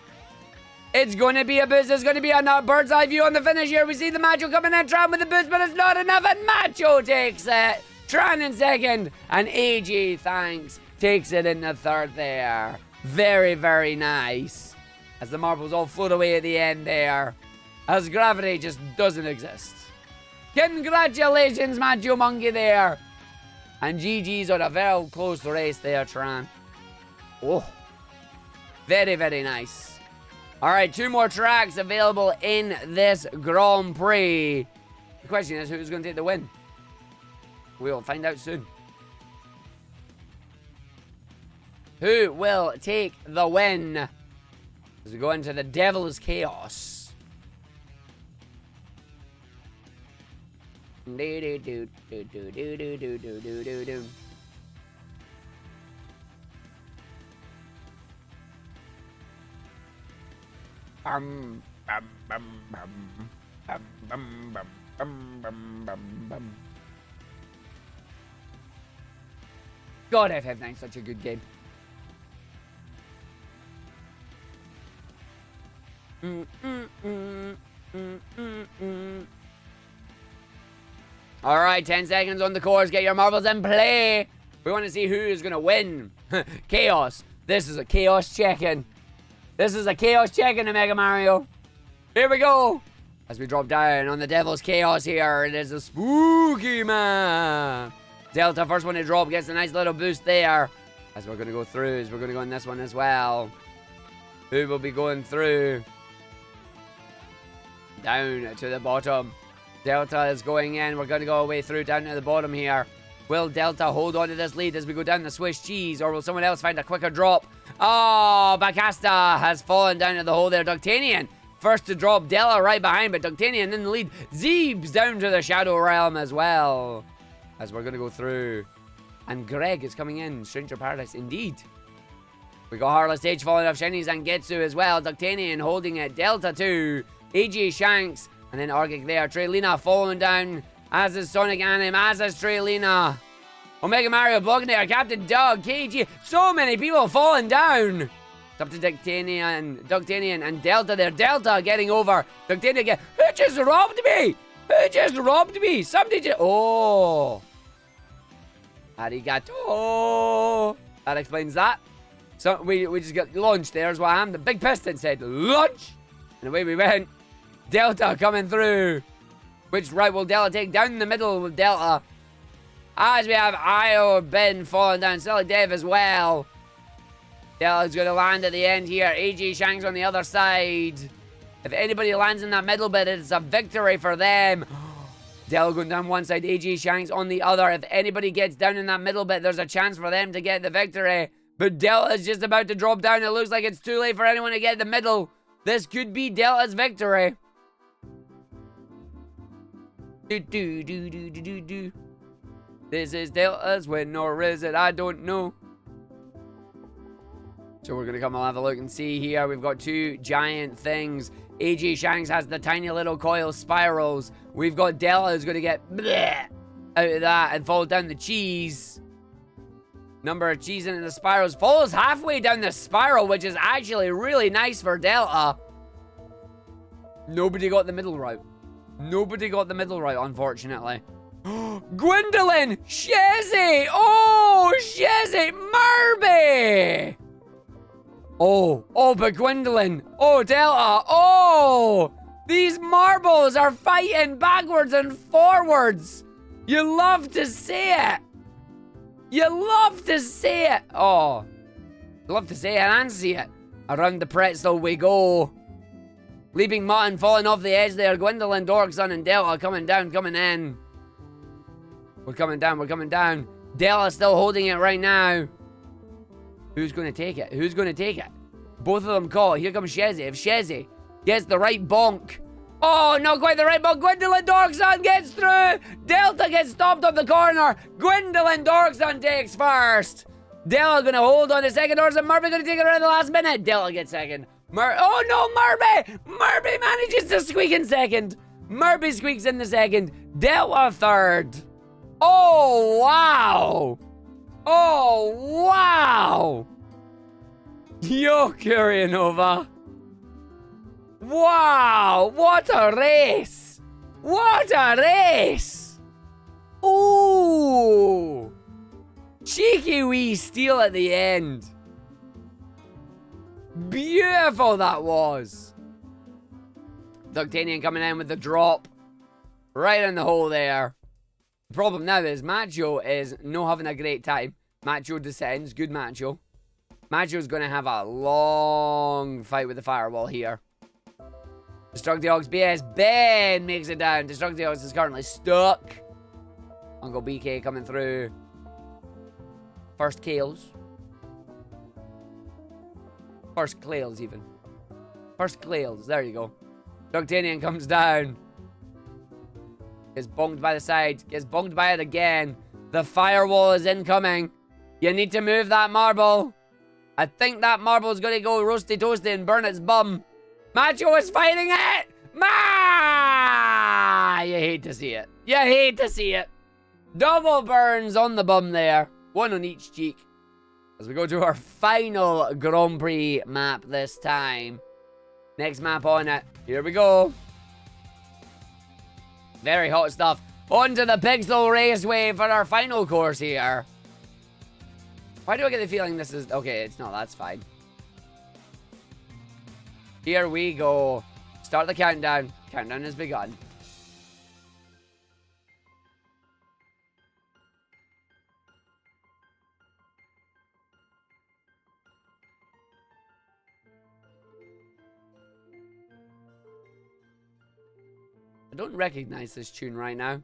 It's going to be a boost. It's going to be a bird's eye view on the finish here. We see the Macho coming in, Tran with the boost, but it's not enough, and Macho takes it. Tran in second, and AJ Thanks takes it in the third there. Very, very nice. As the marbles all float away at the end there. As gravity just doesn't exist. Congratulations, Macho Monkey there. And GG's on a very close race there, Tran. Oh. Very, very nice. Alright, 2 more tracks available in this Grand Prix. The question is, who's going to take the win? We'll find out soon. Who will take the win? As we go into the Devil's Chaos. God, FF9's such a good game. Alright, 10 seconds on the course. Get your marbles in play. We want to see who is going to win. Chaos. This is a chaos check-in. This is a chaos check-in to Mega Mario. Here we go. As we drop down on the Devil's Chaos here, it is a spooky man. Delta, first one to drop, gets a nice little boost there. As we're going to go through, as we're going to go in this one as well. Who will be going through? Down to the bottom. Delta is going in. We're going to go all the way through down to the bottom here. Will Delta hold on to this lead as we go down the Swiss cheese, or will someone else find a quicker drop? Oh, Bacasta has fallen down to the hole there. Ductanian first to drop. Della right behind, but Ductanian in the lead. Zeeb's down to the Shadow Realm as well. As we're going to go through. And Greg is coming in. Stranger Paradise, indeed. We got Heartless H falling off Shiny Zangetsu as well. Ductanian holding it. Delta 2. AJ Shanks. And then Argick there. Traylina falling down. As is Sonic Anim. As is Traylina. Omega Mario blocking there. Captain Doug. KG. So many people falling down. It's up to Ductanian and Delta there. Delta getting over. Ductanian again. Who just robbed me? Who just robbed me? Somebody just... Oh. Arigato. That explains that. So we just got launched there is what happened. The big piston said launch. And away we went. Delta coming through. Which route will Delta take? Down the middle with Delta. As we have Io, Ben falling down. Silly Dev as well. Delta's going to land at the end here. AJ Shanks on the other side. If anybody lands in that middle bit, it's a victory for them. Delta going down one side. AJ Shanks on the other. If anybody gets down in that middle bit, there's a chance for them to get the victory. But Delta's just about to drop down. It looks like it's too late for anyone to get the middle. This could be Delta's victory. This is Delta's win, or is it? I don't know. So we're going to come and have a look and see here. We've got 2 giant things. AJ Shanks has the tiny little coil spirals. We've got Delta who's going to get out of that and fall down the cheese. Number of cheese in the spirals. Falls halfway down the spiral, which is actually really nice for Delta. Nobody got the middle route. Nobody got the middle route, unfortunately. Gwendolyn! Shezzy! Oh, Shezzy! Murby! Oh, but Gwendolyn! Oh, Delta! Oh! These marbles are fighting backwards and forwards! You love to see it! You love to see it! Oh. Love to see it and see it. Around the pretzel we go. Leaping Mutton falling off the edge there. Gwendolyn, Dorkson, and Delta coming down, coming in. We're coming down, we're coming down. Delta's still holding it right now. Who's going to take it? Who's going to take it? Both of them caught. Here comes Shezzy. If Shezzy gets the right bonk. Oh, not quite the right bonk. Gwendolyn Dorkson gets through. Delta gets stopped on the corner. Gwendolyn Dorkson takes first. Delta going to hold on to second. Or is it Murphy going to take it around the last minute? Delta gets second. Oh no, Murphy! Murphy manages to squeak in second. Murphy squeaks in the second. Delta third. Oh, wow. Oh, wow. Yo, Curianova. Wow, what a race! What a race! Ooh! Cheeky wee steal at the end. Beautiful that was. Ductanian coming in with the drop. Right in the hole there. The problem now is Macho is not having a great time. Macho descends. Good Macho. Macho's going to have a long fight with the firewall here. Destructiox BS. Ben makes it down. Destructiox is currently stuck. Uncle BK coming through. First kills. First Clails even. First Clails. There you go. Ductanian comes down. Gets bonked by the side. Gets bonked by it again. The firewall is incoming. You need to move that marble. I think that marble is going to go roasty toasty and burn its bum. Macho is fighting it! You hate to see it. You hate to see it. Double burns on the bum there. One on each cheek. As we go to our final Grand Prix map this time. Next map on it. Here we go. Very hot stuff. On to the Pixel Raceway for our final course here. Why do I get the feeling this is... Okay, it's not. That's fine. Here we go. Start the countdown. Countdown has begun. I don't recognize this tune right now.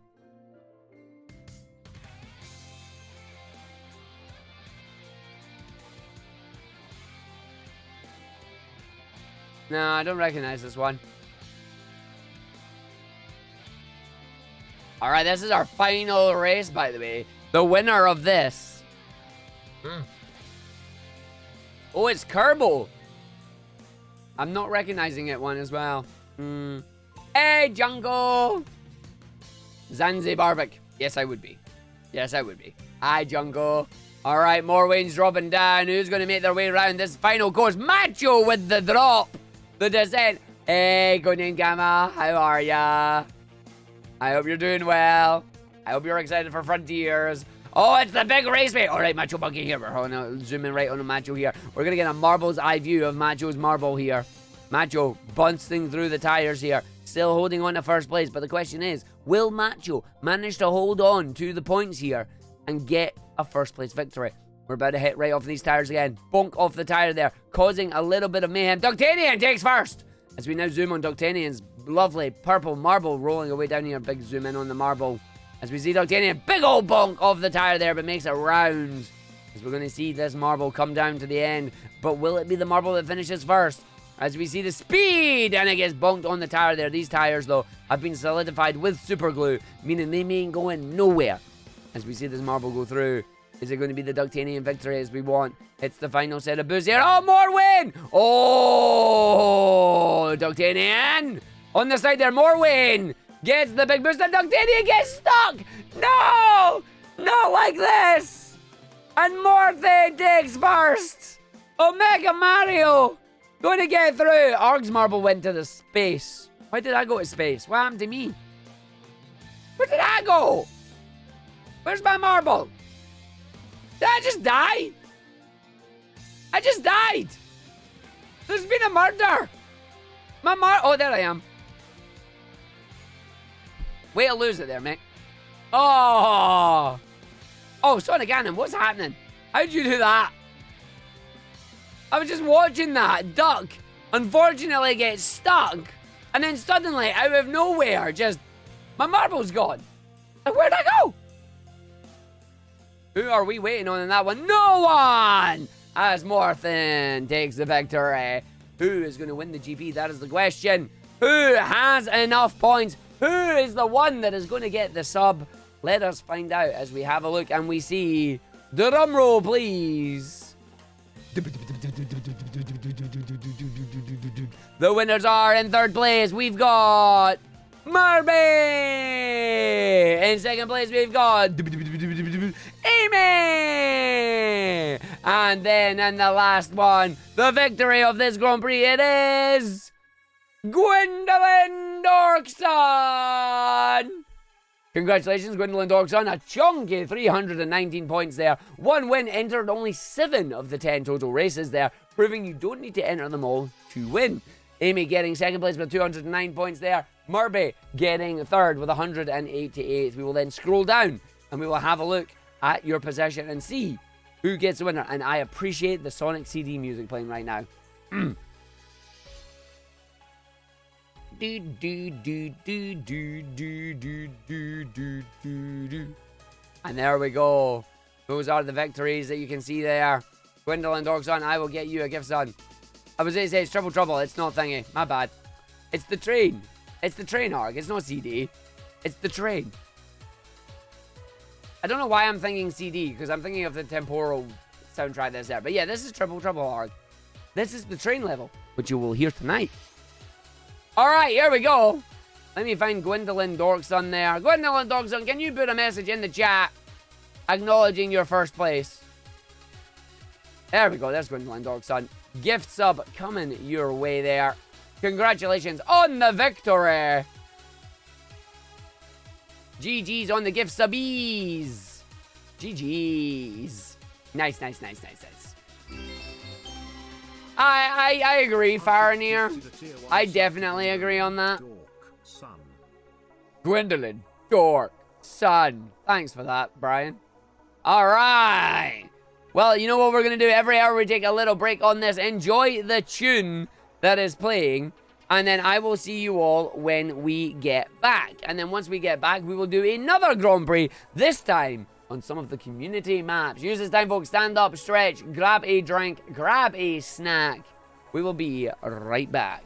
No, I don't recognize this one. Alright, this is our final race, by the way. The winner of this. Oh, it's Kerbo. I'm not recognizing it one as well. Hey, Jungle. Zanzibarvik. Yes, I would be. Yes, I would be. Hi, Jungle. Alright, Morwayne's dropping down. Who's going to make their way around this final course? Macho with the drop. The descent. Hey, good name, Gamma. How are ya? I hope you're doing well. I hope you're excited for Frontiers. Oh, it's the big raceway. All right, Macho Monkey here. We're going to zoom in right on the Macho here. We're going to get a Marble's eye view of Macho's marble here. Macho bouncing through the tires here. Still holding on to first place. But the question is, will Macho manage to hold on to the points here and get a first place victory? We're about to hit right off these tires again. Bonk off the tire there, causing a little bit of mayhem. Ductanian takes first. As we now zoom on Ductanian's lovely purple marble rolling away down here. Big zoom in on the marble. As we see Ductanian, big old bonk off the tire there, but makes it round. As we're going to see this marble come down to the end. But will it be the marble that finishes first? As we see the speed, and it gets bonked on the tire there. These tires, though, have been solidified with super glue, meaning they ain't going nowhere. As we see this marble go through. Is it going to be the Ductanian victory as we want? It's the final set of boosts here. Oh, more win! Oh, Ductanian! On the side there, more win! Gets the big boost, and Ductanian gets stuck! No! Not like this! And Morthe takes first! Omega Mario! Going to get through! Arg's marble went to the space. Why did I go to space? What happened to me? Where did I go? Where's my marble? Did I just die? I just died. There's been a murder. Oh, there I am. Way to lose it there, mate. Oh, Sonic Ganon, what's happening? How'd you do that? I was just watching that duck, unfortunately, get stuck, and then suddenly, out of nowhere, just my marble's gone. Like, where'd I go? Who are we waiting on in that one? No one! As Morthen takes the victory. Who is going to win the GP? That is the question. Who has enough points? Who is the one that is going to get the sub? Let us find out as we have a look and we see... Drum roll, please. The winners are in third place. We've got... Marby! In second place, we've got... Amy! And then in the last one, the victory of this Grand Prix, it is... Gwendolyn Dorkson! Congratulations, Gwendolyn Dorkson. A chunky 319 points there. One win, entered only 7 of the 10 total races there, proving you don't need to enter them all to win. Amy getting second place with 209 points there. Murby getting third with 188. We will then scroll down and we will have a look at your possession and see who gets the winner. And I appreciate the Sonic CD music playing right now. And there we go. Those are the victories that you can see there. Gwendolyn Dorkson, I will get you a gift, son. I was going to say it's Triple Trouble. It's not thingy. My bad. It's the train. It's the train arc. It's not CD. It's the train. I don't know why I'm thinking CD, because I'm thinking of the temporal soundtrack that's there. But yeah, this is Triple Trouble arc. This is the train level, which you will hear tonight. Alright, here we go. Let me find Gwendolyn Dorkson there. Gwendolyn Dorkson, can you put a message in the chat acknowledging your first place? There we go. There's Gwendolyn Dorkson. Gift sub coming your way there. Congratulations on the victory. GG's on the gift subbies. GG's. Nice. I agree, Farinir. I definitely agree on that. Gwendolyn Dorkson. Thanks for that, Brian. Alright. Well, you know what we're going to do? Every hour we take a little break on this. Enjoy the tune that is playing. And then I will see you all when we get back. And then once we get back, we will do another Grand Prix. This time on some of the community maps. Use this time, folks. Stand up, stretch, grab a drink, grab a snack. We will be right back.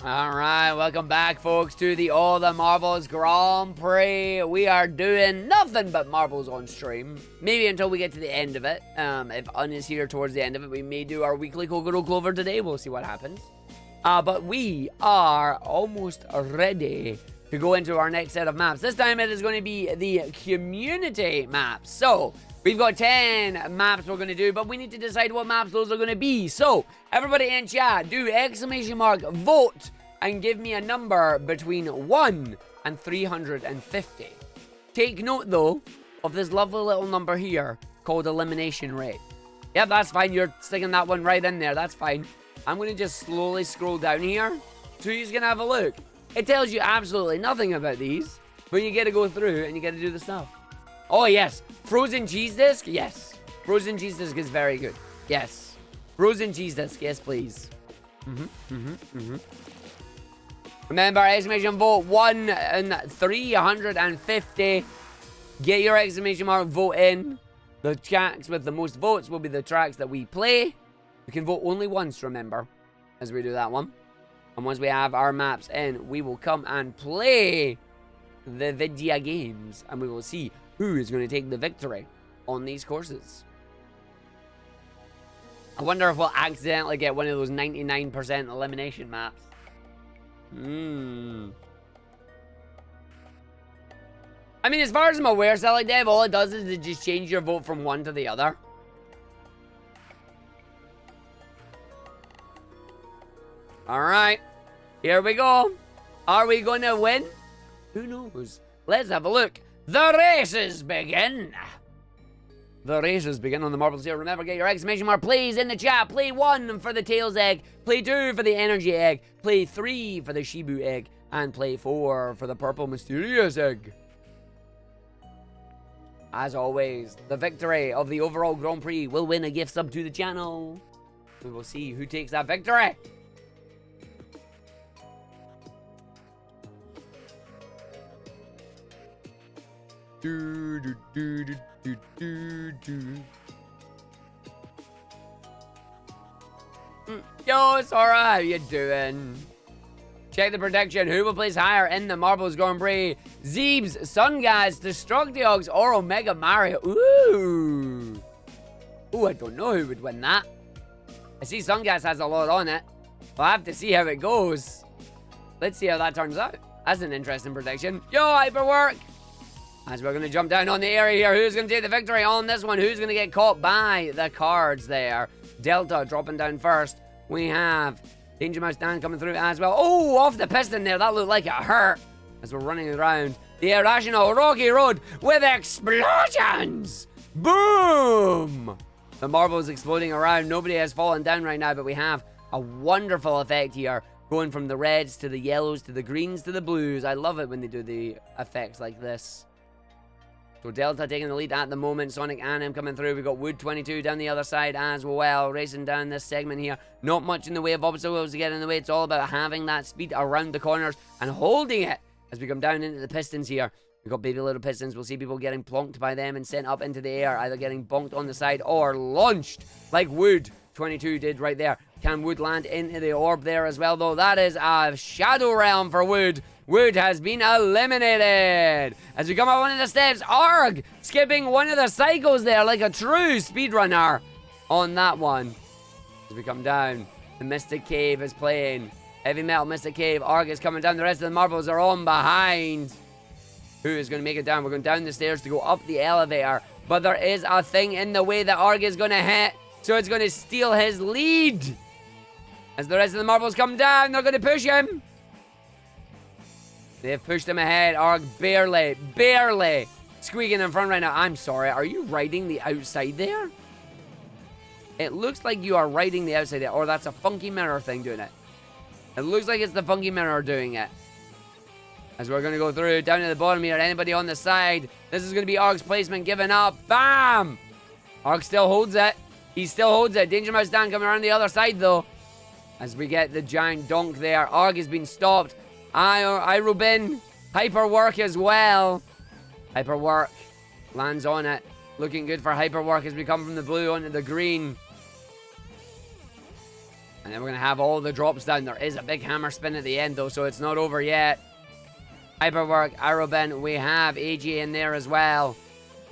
All right, welcome back, folks, to the All the Marbles Grand Prix. We are doing nothing but marbles on stream. Maybe until we get to the end of it. If Un is here towards the end of it, we may do our weekly Kokoro Clover today. We'll see what happens. But we are almost ready to go into our next set of maps. This time it is going to be the community maps. So we've got 10 maps we're going to do, but we need to decide what maps those are going to be. So everybody in chat, do exclamation mark vote and give me a number between 1 and 350. Take note, though, of this lovely little number here called elimination rate. Yep, that's fine. You're sticking that one right in there. That's fine. I'm going to just slowly scroll down here so you can have a look. It tells you absolutely nothing about these, but you get to go through and you get to do the stuff. Oh, yes. Frozen cheese disc? Yes. Frozen cheese disc is very good. Yes. Frozen cheese disc. Yes, please. Remember, exclamation vote 1 and 350. Get your exclamation mark vote in. The tracks with the most votes will be the tracks that we play. We can vote only once, remember, as we do that one. And once we have our maps in, we will come and play the video games. And we will see who is going to take the victory on these courses. I wonder if we'll accidentally get one of those 99% elimination maps. I mean, as far as I'm aware, Select Dev, all it does is it just change your vote from one to the other. Alright, here we go. Are we going to win? Who knows? Let's have a look. The races begin. The races begin on the marbles here. Remember, get your exclamation mark please in the chat. Play 1 for the tails egg. Play 2 for the energy egg. Play 3 for the Shibu egg. And play 4 for the purple mysterious egg. As always, the victory of the overall Grand Prix will win a gift sub to the channel. We will see who takes that victory. Yo, Sora, how you doing? Check the prediction. Who will place higher in the Marbles Grand Prix? Zeebs, Sungaz, Destructiox, or Omega Mario? Ooh. Ooh, I don't know who would win that. I see Sungaz has a lot on it. We'll have to see how it goes. Let's see how that turns out. That's an interesting prediction. Yo, Hyperwork. As we're going to jump down on the area here, who's going to take the victory on this one? Who's going to get caught by the cards there? Delta dropping down first. We have Danger Mouse Dan coming through as well. Oh, off the piston there. That looked like it hurt. As we're running around the irrational rocky road with explosions. Boom! The marbles exploding around. Nobody has fallen down right now, but we have a wonderful effect here. Going from the reds to the yellows to the greens to the blues. I love it when they do the effects like this. So Delta taking the lead at the moment. Sonic and him coming through. We've got Wood 22 down the other side as well. Racing down this segment here. Not much in the way of obstacles to get in the way. It's all about having that speed around the corners and holding it as we come down into the pistons here. We've got baby little pistons. We'll see people getting plonked by them and sent up into the air. Either getting bonked on the side or launched like Wood 22 did right there. Can Wood land into the orb there as well, though? That is a Shadow Realm for Wood. Wood has been eliminated. As we come up one of the steps, Arg skipping one of the cycles there like a true speedrunner on that one. As we come down, the Mystic Cave is playing. Heavy Metal Mystic Cave. Arg is coming down. The rest of the marbles are on behind. Who is going to make it down? We're going down the stairs to go up the elevator. But there is a thing in the way that Arg is going to hit. So it's going to steal his lead. As the rest of the marbles come down, they're going to push him. They've pushed him ahead. Arg barely squeaking in front right now. I'm sorry. Are you riding the outside there? It looks like you are riding the outside there. Or that's a funky mirror thing doing it. It looks like it's the funky mirror doing it. As we're going to go through down to the bottom here. Anybody on the side? This is going to be Arg's placement. Giving up. Bam! Arg still holds it. He still holds it. Danger Mouse Dan coming around the other side though. As we get the giant donk there. Arg has been stopped. Irubin. Hyperwork as well. Hyperwork lands on it. Looking good for Hyperwork as we come from the blue onto the green. And then we're going to have all the drops down. There is a big hammer spin at the end, though, so it's not over yet. Hyperwork, Arrowbend. We have AG in there as well.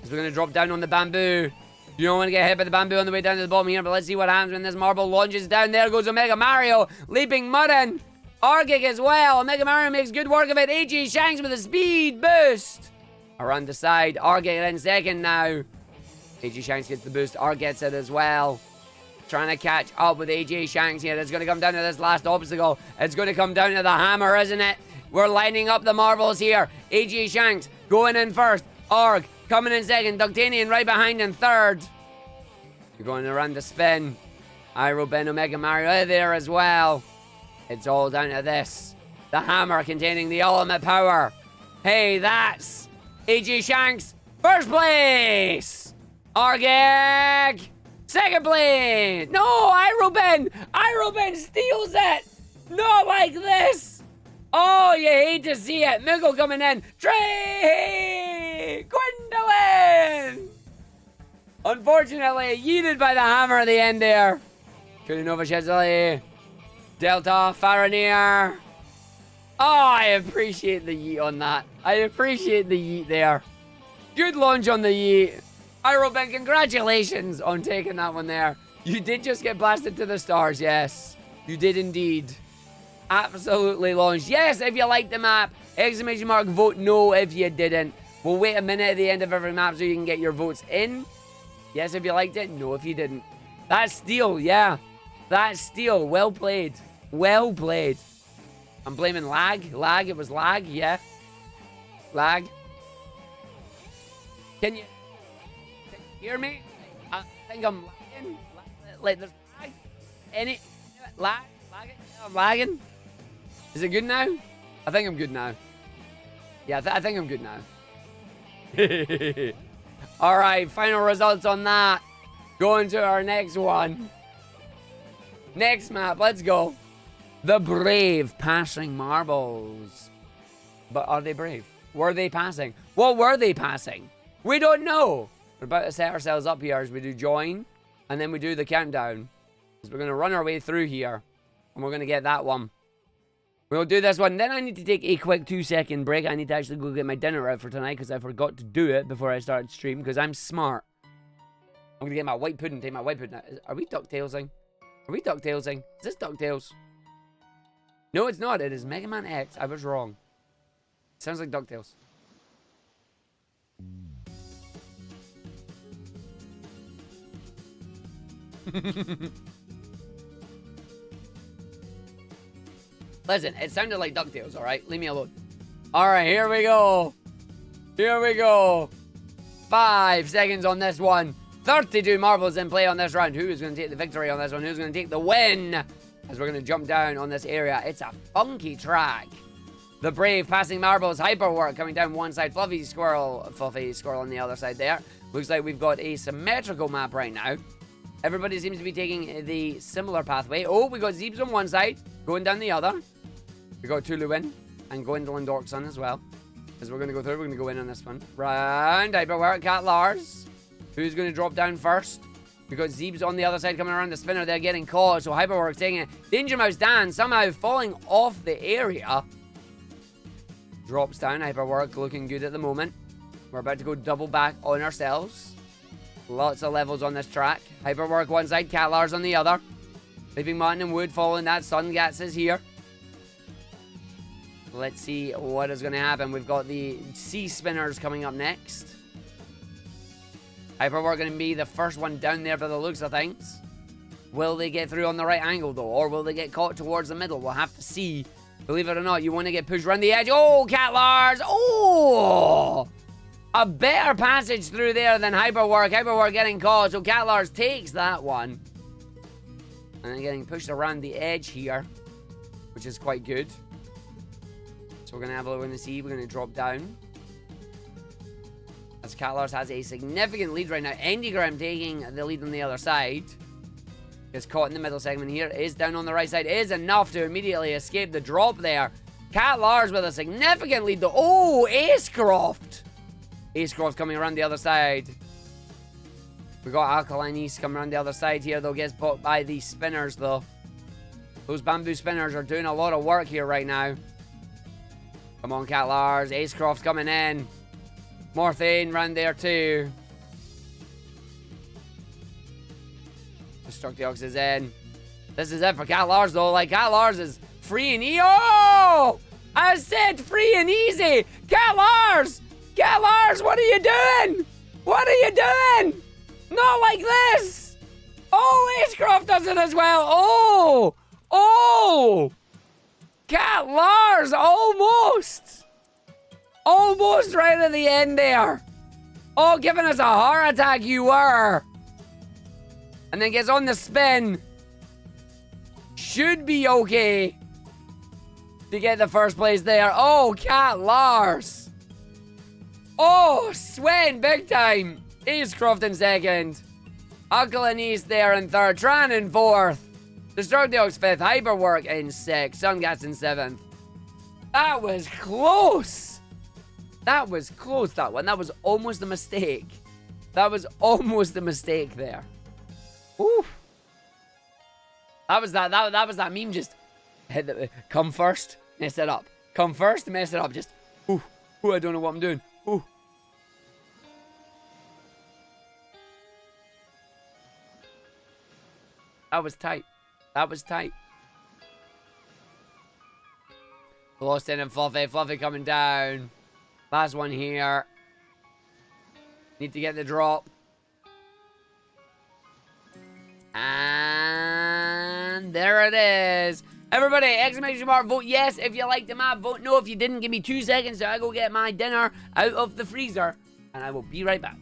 So we're going to drop down on the bamboo. You don't want to get hit by the bamboo on the way down to the bottom here, but let's see what happens when this marble launches down. There goes Omega Mario, leaping Mudden. Argick as well. Omega Mario makes good work of it. AG Shanks with a speed boost. Around the side, Argick in second now. AG Shanks gets the boost. Arg gets it as well. Trying to catch up with AJ Shanks here. It's going to come down to this last obstacle. It's going to come down to the hammer, isn't it? We're lining up the marbles here. AJ Shanks going in first. Arg coming in second. Ductanian right behind in third. You're going around the spin. Arrowbend, Omega Mario there as well. It's all down to this. The hammer containing the ultimate power. Hey, that's AJ Shanks. First place. Argick. Second place! No, Arrowbend! Arrowbend steals it! Not like this! Oh, you hate to see it. Miggle coming in. Trey! Gwendolyn! Unfortunately, yeeted by the hammer at the end there. Kulinova Shezali. Delta Faranir. Oh, I appreciate the yeet on that. I appreciate the yeet there. Good launch on the yeet. Arrowbend, congratulations on taking that one there. You did just get blasted to the stars, yes. You did indeed. Absolutely launched. Yes, if you liked the map. Exclamation mark, vote no if you didn't. We'll wait a minute at the end of every map so you can get your votes in. Yes, if you liked it. No, if you didn't. That's steal, yeah. That's steal. Well played. Well played. I'm blaming lag. Lag, it was lag, yeah. Lag. Can you hear me? I think I'm lagging. Like, there's lag. Any lag? Lagging? I'm lagging. Is it good now? I think I'm good now. Yeah, I think I'm good now. Alright, final results on that. Going to our next one. Next map, let's go. The Brave passing marbles. But are they brave? Were they passing? What were they passing? We don't know. We're about to set ourselves up here as we do join, and then we do the countdown. So we're going to run our way through here, and we're going to get that one. We'll do this one. Then I need to take a quick 2-second break. I need to actually go get my dinner out for tonight because I forgot to do it before I started stream because I'm smart. I'm going to get my white pudding. Take my white pudding out. Are we DuckTalesing? Are we DuckTalesing? Is this DuckTales? No, it's not. It is Mega Man X. I was wrong. Sounds like DuckTales. Listen, it sounded like DuckTales, alright? Leave me alone. Alright, here we go. Here we go. 5 seconds on this one. 32 marbles in play on this round. Who is going to take the victory on this one? Who's going to take the win? As we're going to jump down on this area. It's a funky track. The Brave passing marbles. Hyperwork coming down one side. Fluffy Squirrel on the other side there. Looks like we've got a symmetrical map right now. Everybody seems to be taking the similar pathway. Oh, we got Zeebs on one side, going down the other. We got Tuluwin and Gwendolyn Dorkson as well. As we're going to go through, we're going to go in on this one. Round, Hyperwork, Cat Lars. Who's going to drop down first? We got Zeebs on the other side coming around the spinner. They're getting caught, so Hyperwork taking it. Danger Mouse Dan somehow falling off the area. Drops down, Hyperwork looking good at the moment. We're about to go double back on ourselves. Lots of levels on this track. Hyperwork one side, Cat Lars on the other. Leaping Mountain and Wood following that. Sun Gats is here. Let's see what is going to happen. We've got the Sea Spinners coming up next. Hyperwork going to be the first one down there by the looks of things. Will they get through on the right angle though? Or will they get caught towards the middle? We'll have to see. Believe it or not, you want to get pushed around the edge. Oh, Cat Lars. Oh! A better passage through there than Hyperwork. Hyperwork getting caught, so Cat Lars takes that one. And then getting pushed around the edge here, which is quite good. So we're going to have a look and see. We're going to drop down. As Cat Lars has a significant lead right now. Endygram taking the lead on the other side. Gets caught in the middle segment here. Is down on the right side. Is enough to immediately escape the drop there. Cat Lars with a significant lead though. Oh, Acecroft. Acecroft coming around the other side. We got Alkaline East coming around the other side here, though. Gets caught by the spinners, though. Those bamboo spinners are doing a lot of work here right now. Come on, Cat Lars. Acecroft's coming in. Morthane round there too. Destructiox is in. This is it for Cat Lars though. Like, Cat Lars is free and easy. Oh! I said free and easy. Cat Lars! Cat Lars, what are you doing? What are you doing? Not like this. Oh, Acecroft does it as well. Oh! Oh! Cat Lars, almost! Almost right at the end there. Oh, giving us a heart attack, you were. And then gets on the spin. Should be okay to get the first place there. Oh, Cat Lars. Oh, sweating big time. Acecroft in second. Uncle Anise there in third. Tran in fourth. Destructiox fifth. Hyperwork in sixth. Sungas in seventh. That was close. That was close, that one. That was almost a mistake. That was almost a mistake there. Ooh. That was that meme, just hit the, come first, mess it up. Come first, mess it up. Just, ooh, I don't know what I'm doing. Ooh. That was tight. That was tight. Lost in and Fluffy. Fluffy coming down. Last one here. Need to get the drop. And there it is. Everybody, exclamation mark, vote yes if you liked the map. Vote no if you didn't. Give me 2 seconds so I go get my dinner out of the freezer. And I will be right back.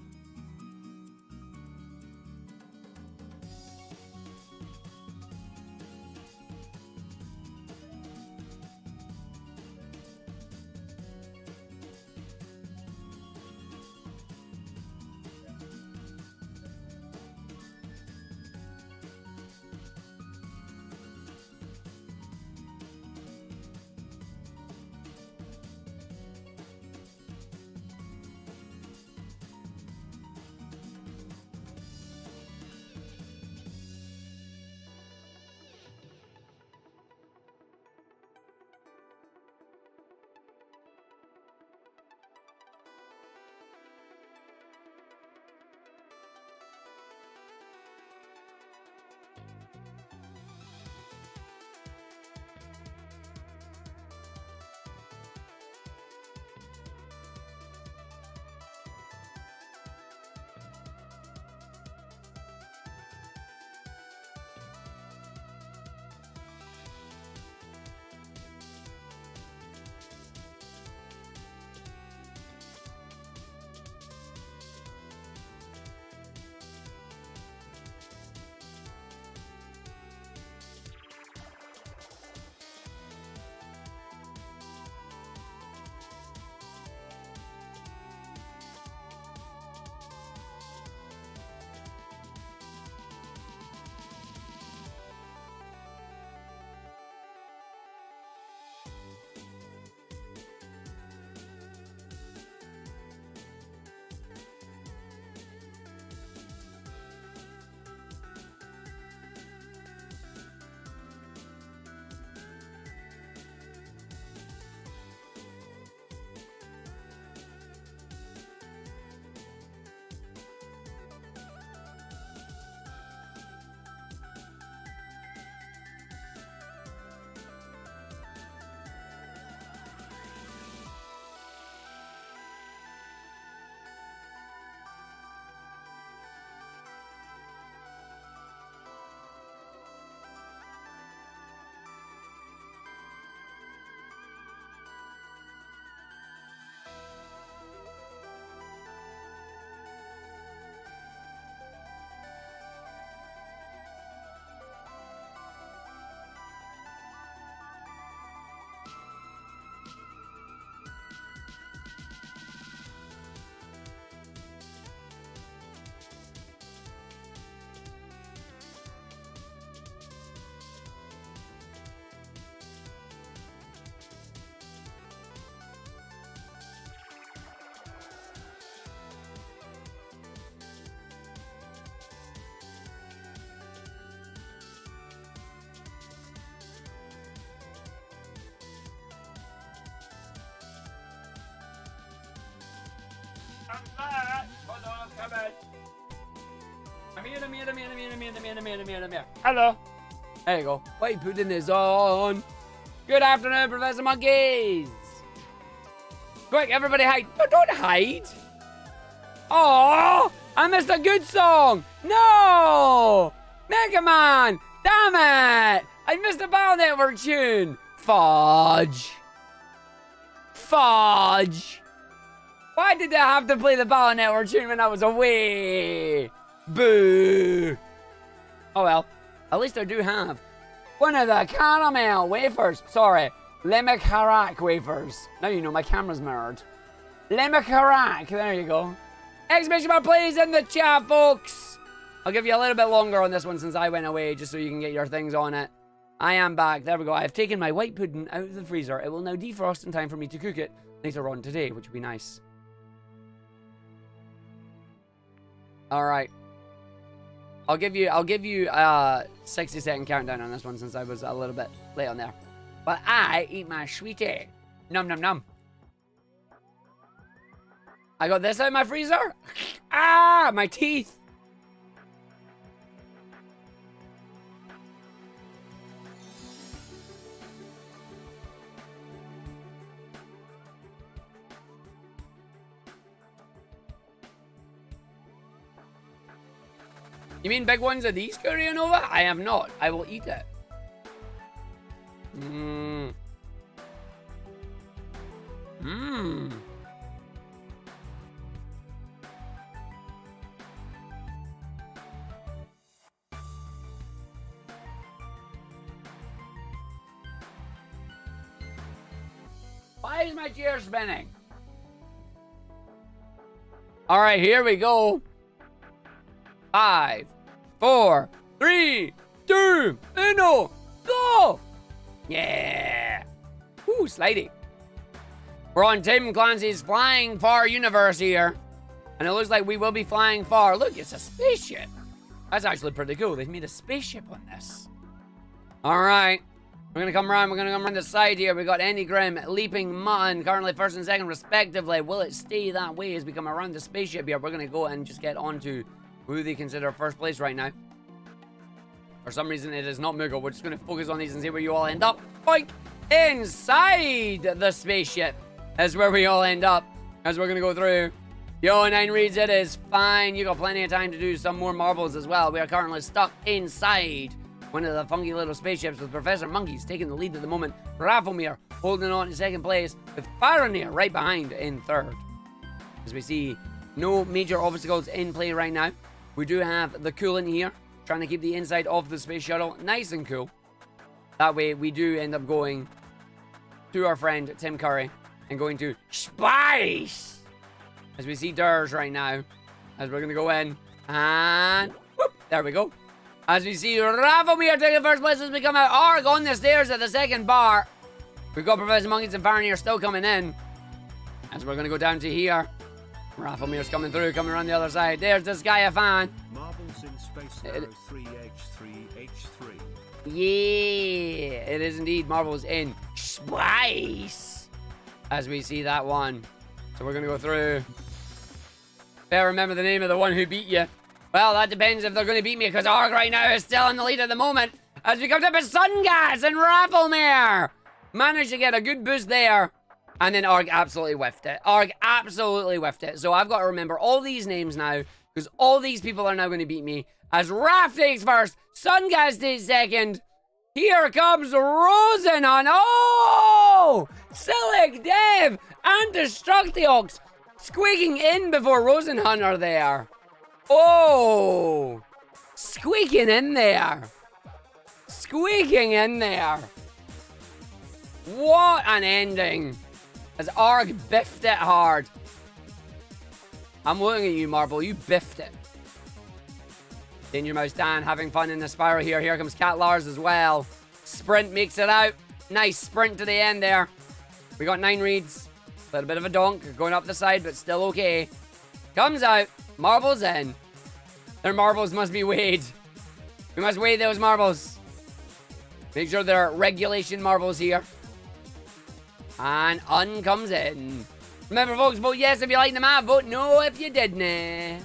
Hold on, I'm coming. I'm here. Hello. There you go. White pudding is on. Good afternoon, Professor Monkeys. Quick, everybody hide. No, don't hide. Oh, I missed a good song. No. Mega Man. Damn it. I missed a Battle Network tune. Fudge. Fudge. Why did I have to play the Battle Network tune when I was away? Boo. Oh well. At least I do have one of the caramel wafers. Sorry. Lemon-Carac wafers. Now you know my camera's mirrored. Lemon-Carac. There you go. Exclamation mark please in the chat, folks. I'll give you a little bit longer on this one since I went away, just so you can get your things on it. I am back. There we go. I've taken my white pudding out of the freezer. It will now defrost in time for me to cook it later on today, which will be nice. All right. I'll give you a 60-second countdown on this one since I was a little bit late on there. But I eat my sweetie. Num num num. I got this out of my freezer. Ah, my teeth. You mean big ones of these carrying over? I have not. I will eat it. Mmm. Mmm. Why is my chair spinning? All right, here we go. 5, 4, 3, 2, 1, go! Yeah! Ooh, slidey. We're on Tim Clancy's Flying Far universe here. And it looks like we will be flying far. Look, it's a spaceship. That's actually pretty cool. They've made a spaceship on this. Alright. We're gonna come around. We're gonna come around the side here. We got Andy Grimm, Leaping Mutton, currently first and second respectively. Will it stay that way as we come around the spaceship here? We're gonna go and just get on to who they consider first place right now. For some reason, it is not Moogle. We're just going to focus on these and see where you all end up. Point! Inside the spaceship is where we all end up as we're going to go through. Yo, 9 reads, it is fine. You got plenty of time to do some more marbles as well. We are currently stuck inside one of the funky little spaceships with Professor Monkeys taking the lead at the moment. Rafflemere holding on in second place with Faramir right behind in third. As we see, no major obstacles in play right now. We do have the coolant here, trying to keep the inside of the space shuttle nice and cool. That way, we do end up going to our friend Tim Curry and going to Spice. As we see Durs right now, as we're going to go in, and whoop, there we go. As we see Rafflemere taking first place as we come out. Arg on the stairs at the second bar. We've got Professor Monkeys and Faramir still coming in. As we're going to go down to here. Rafflemere's coming through, coming around the other side. There's this guy a fan. Marbles in space 3H3H3. Yeah, it is indeed Marbles in space. As we see that one. So we're going to go through. Better remember the name of the one who beat you. Well, that depends if they're going to beat me, because Arg right now is still in the lead at the moment. As we come up with Sungas and Rafflemere. Managed to get a good boost there. And then Arg absolutely whiffed it. Arg absolutely whiffed it. So I've got to remember all these names now, because all these people are now going to beat me. As Raph takes first, Sungas takes second. Here comes Rosenhan. Oh! Silic, Dev, and Destructiox squeaking in before Rosenhan are there. Oh! Squeaking in there. Squeaking in there. What an ending. As Arg biffed it hard. I'm looking at you, Marble. You biffed it. Danger Mouse Dan having fun in the spiral here. Here comes Cat Lars as well. Sprint makes it out. Nice sprint to the end there. We got 9 reads. A little bit of a donk going up the side, but still okay. Comes out. Marbles in. Their marbles must be weighed. We must weigh those marbles. Make sure they're regulation marbles here. And Un comes in. Remember, folks, vote yes if you like the map, vote no if you didn't.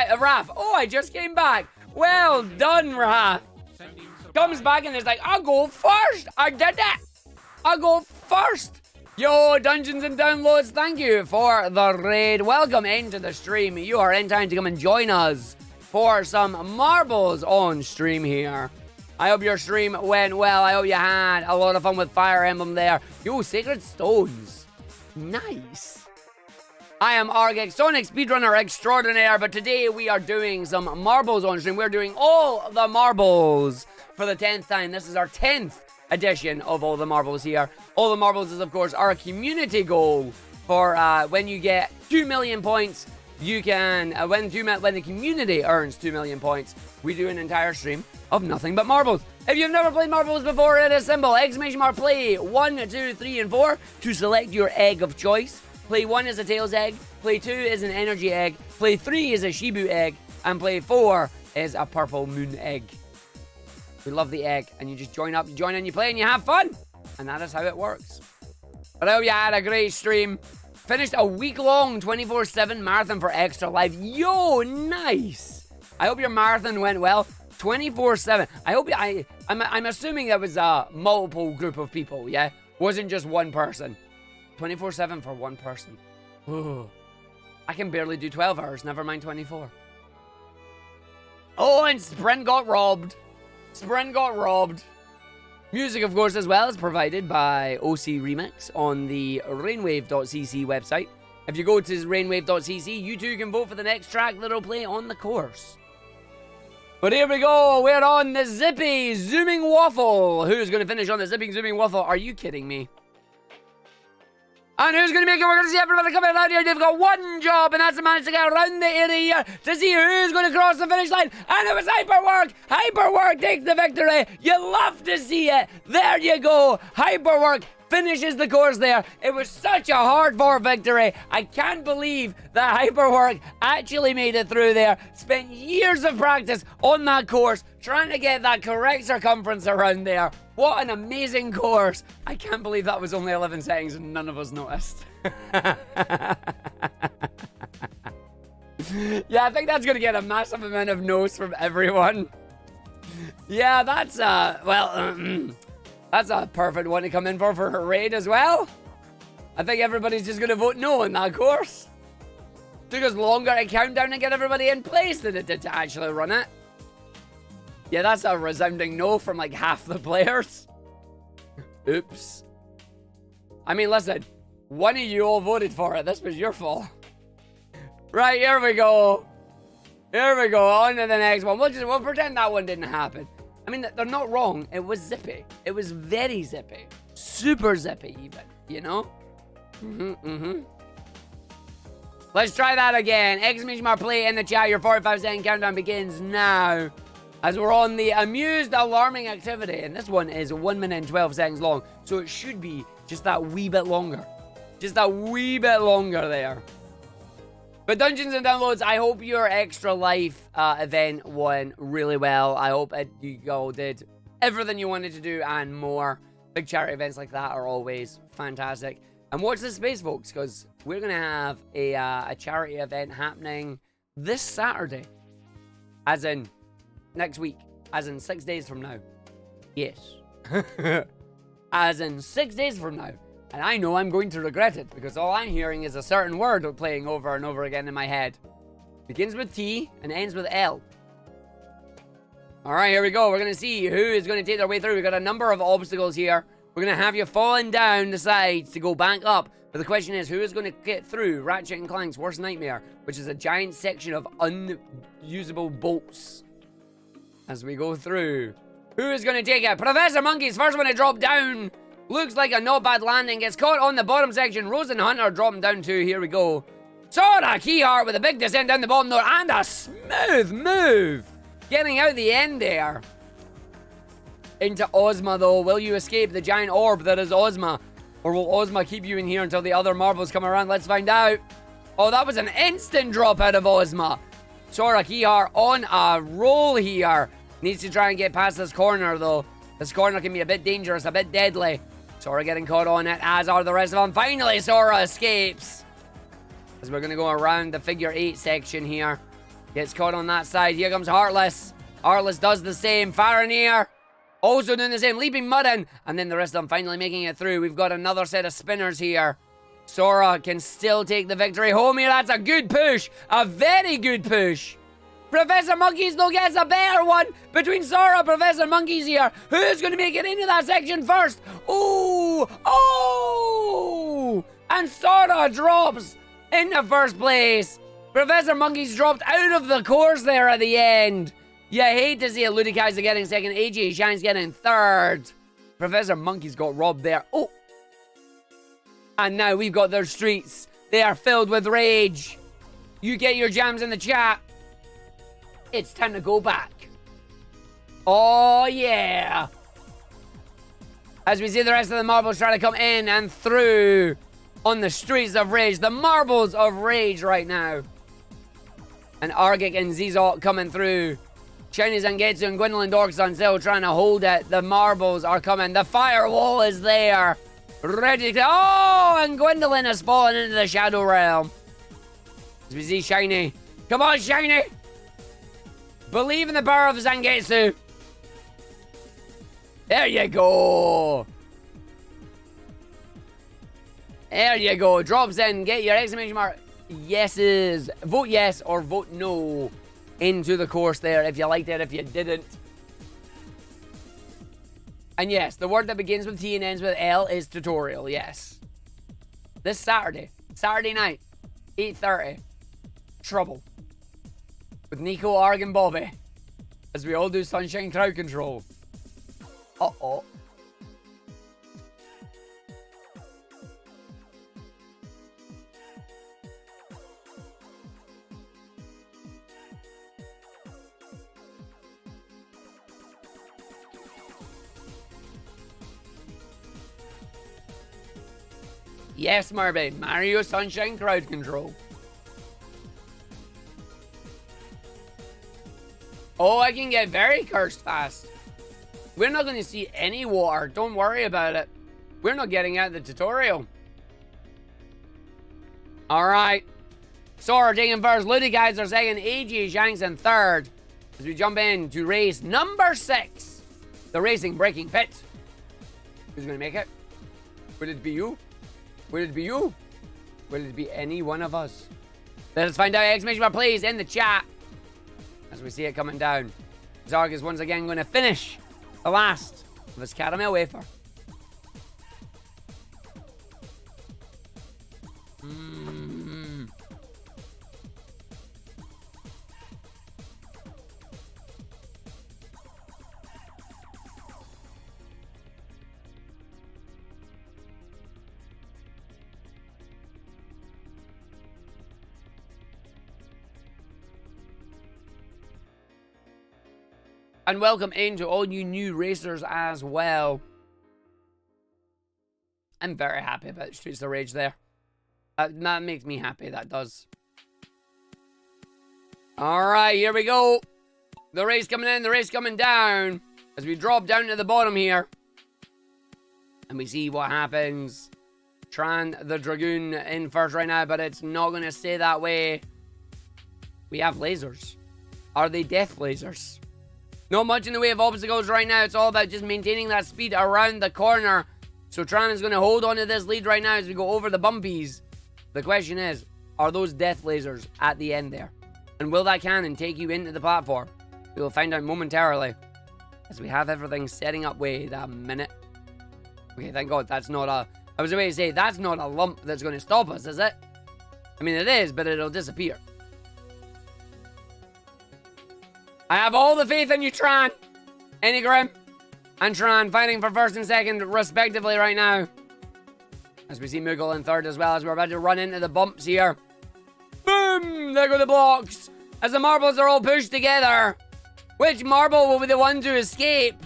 Raph, oh, I just came back. Well done, Raph. Comes back and is like, I'll go first. I did it. I'll go first. Yo, Dungeons and Downloads, thank you for the raid. Welcome into the stream. You are in time to come and join us for some marbles on stream here. I hope your stream went well. I hope you had a lot of fun with Fire Emblem there. Yo, Sacred Stones. Nice. I am Argick, Sonic Speedrunner Extraordinaire, but today we are doing some marbles on stream. We're doing all the marbles for the 10th time. This is our 10th edition of All the Marbles here. All the Marbles is, of course, our community goal for when you get 2 million points, you can, when the community earns 2 million points, we do an entire stream of nothing but marbles. If you've never played marbles before, it is simple. Exclamation mark play 1, 2, 3, and 4 to select your egg of choice. Play 1 is a Tails egg, play 2 is an Energy egg, play 3 is a Shibu egg, and play 4 is a Purple Moon egg. We love the egg, and you just join up, you join in, you play, and you have fun. And that is how it works. But I hope you had a great stream. Finished a week-long 24/7 marathon for Extra Life. Yo, nice. I hope your marathon went well. 24/7. I hope I'm assuming that was a multiple group of people, yeah? Wasn't just one person. 24/7 for one person. Ooh. I can barely do 12 hours, never mind 24. Oh, and Sprint got robbed. Sprint got robbed. Music, of course, as well, is provided by OC Remix on the rainwave.cc website. If you go to rainwave.cc, you too can vote for the next track that'll play on the course. But here we go. We're on the Zippy Zooming Waffle. Who's going to finish on the Zipping Zooming Waffle? Are you kidding me? And who's going to make it? We're going to see everybody coming out here. They've got one job, and that's to manage to get around the area here to see who's going to cross the finish line. And it was Hyperwork. Hyperwork takes the victory. You love to see it. There you go. Hyperwork finishes the course there. It was such a hard-fought victory. I can't believe that Hyperwork actually made it through there. Spent years of practice on that course, trying to get that correct circumference around there. What an amazing course. I can't believe that was only 11 seconds and none of us noticed. Yeah, I think that's going to get a massive amount of no's from everyone. Yeah, that's, that's a perfect one to come in for a raid as well. I think everybody's just going to vote no on that course. Took us longer to count down and get everybody in place than it did to actually run it. Yeah, that's a resounding no from like half the players. Oops. I mean, listen, one of you all voted for it. This was your fault. Right, here we go. Here we go, on to the next one. We'll pretend that one didn't happen. I mean, they're not wrong. It was zippy. It was very zippy. Super zippy, even. You know? Let's try that again. Exclamation mark play in the chat. Your 45-second countdown begins now. As we're on the amused alarming activity. And this one is 1 minute and 12 seconds long. So it should be just that wee bit longer. Just that wee bit longer there. But Dungeons and Downloads, I hope your Extra Life event went really well. I hope you all did everything you wanted to do and more. Big charity events like that are always fantastic. And watch this space, folks, because we're going to have a charity event happening this Saturday. As in next week. As in 6 days from now. Yes. As in 6 days from now. And I know I'm going to regret it, because all I'm hearing is a certain word playing over and over again in my head. Begins with T and ends with L. Alright, here we go. We're going to see who is going to take their way through. We've got a number of obstacles here. We're going to have you falling down the sides to go back up. But the question is, who is going to get through Ratchet and Clank's worst nightmare, which is a giant section of unusable bolts. As we go through. Who is going to take it? Professor Monkey's first one to drop down. Looks like a not bad landing. Gets caught on the bottom section. Rose and Hunter dropping down too. Here we go. Sora Keyheart with a big descent down the bottom there. And a smooth move. Getting out the end there. Into Ozma though. Will you escape the giant orb that is Ozma? Or will Ozma keep you in here until the other marbles come around? Let's find out. Oh, that was an instant drop out of Ozma. Sora here on a roll here. Needs to try and get past this corner, though. This corner can be a bit dangerous, a bit deadly. Sora getting caught on it, as are the rest of them. Finally, Sora escapes. As we're going to go around the figure 8 section here. Gets caught on that side. Here comes Heartless. Heartless does the same. Farinir also doing the same. Leaping Muddin. And then the rest of them finally making it through. We've got another set of spinners here. Sora can still take the victory home here. That's a good push. A very good push. Professor Monkeys, though, gets a better one between Sora and Professor Monkeys here. Who's going to make it into that section first? Ooh! Oh! And Sora drops into first place. Professor Monkeys dropped out of the course there at the end. You hate to see it. Ludicai's getting second. AJ Shine's getting third. Professor Monkeys got robbed there. Oh! And now we've got their streets. They are filled with rage. You get your jams in the chat. It's time to go back. Oh, yeah. As we see the rest of the marbles try to come in and through on the streets of rage. The marbles of rage right now. And Argick and Zizok coming through. Shiny Zangetsu and Gwendolyn Dorkson still trying to hold it. The marbles are coming. The firewall is there. Ready to... Oh, and Gwendolyn has fallen into the Shadow Realm. As we see Shiny. Come on, Shiny. Believe in the power of Zangetsu. There you go. There you go. Drops in. Get your exclamation mark. Yeses. Vote yes or vote no into the course there if you liked it, if you didn't. And yes, the word that begins with T and ends with L is tutorial. Yes. This Saturday night, 8:30. Trouble. With Nico, Arg, and Bobby. As we all do Sunshine Crowd Control. Uh-oh. Yes, Marby. Mario Sunshine Crowd Control. Oh, I can get very cursed fast. We're not going to see any water. Don't worry about it. We're not getting out of the tutorial. Alright. Sora taking first. Ludicais are second. AJ Shanks in third. As we jump in to race number 6. The Racing Breaking Pit. Who's going to make it? Will it be you? Will it be you? Will it be any one of us? Let us find out. Exclamation mark please in the chat. As we see it coming down. Zarg is once again going to finish the last of his caramel wafer. And welcome in to all you new racers as well. I'm very happy about Streets of Rage there. That makes me happy, that does. Alright, here we go. The race coming in, the race coming down. As we drop down to the bottom here. And we see what happens. Tran the Dragoon in first right now, but it's not going to stay that way. We have lasers. Are they death lasers? Not much in the way of obstacles right now. It's all about just maintaining that speed around the corner. So Tran is going to hold on to this lead right now as we go over the bumpies. The question is, are those death lasers at the end there? And will that cannon take you into the platform? We will find out momentarily. As we have everything setting up. Wait a minute. Okay, thank God that's not a... I was about to say, that's not a lump that's going to stop us, is it? I mean, it is, but it'll disappear. I have all the faith in you, Tran. Enneagrim and Tran fighting for first and second, respectively, right now. As we see Moogle in third as well, as we're about to run into the bumps here. Boom! There go the blocks. As the marbles are all pushed together. Which marble will be the one to escape?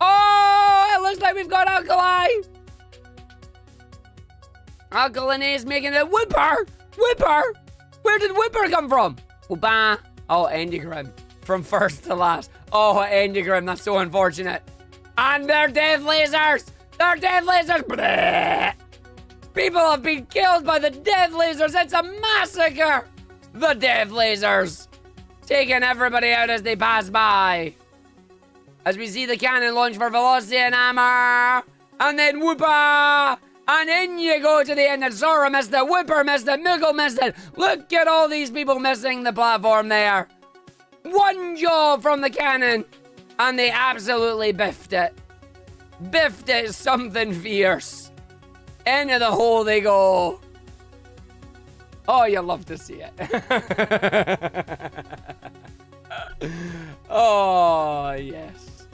Oh! It looks like we've got Alkali! Uncle Linnaeus making a Whipper! Whipper! Where did Whipper come from? Bah. Oh, Endigrim. From first to last. Oh, Endigrim, that's so unfortunate. And they're death lasers! They're death lasers! Bleh. People have been killed by the death lasers! It's a massacre! The death lasers! Taking everybody out as they pass by. As we see the cannon launch for velocity and hammer. And then whoopa! And in you go to the end. And Sora missed it. Whipper missed it. Muggle missed it. Look at all these people missing the platform there. One jaw from the cannon. And they absolutely biffed it. Biffed it something fierce. Into the hole they go. Oh, you love to see it. Oh, yes.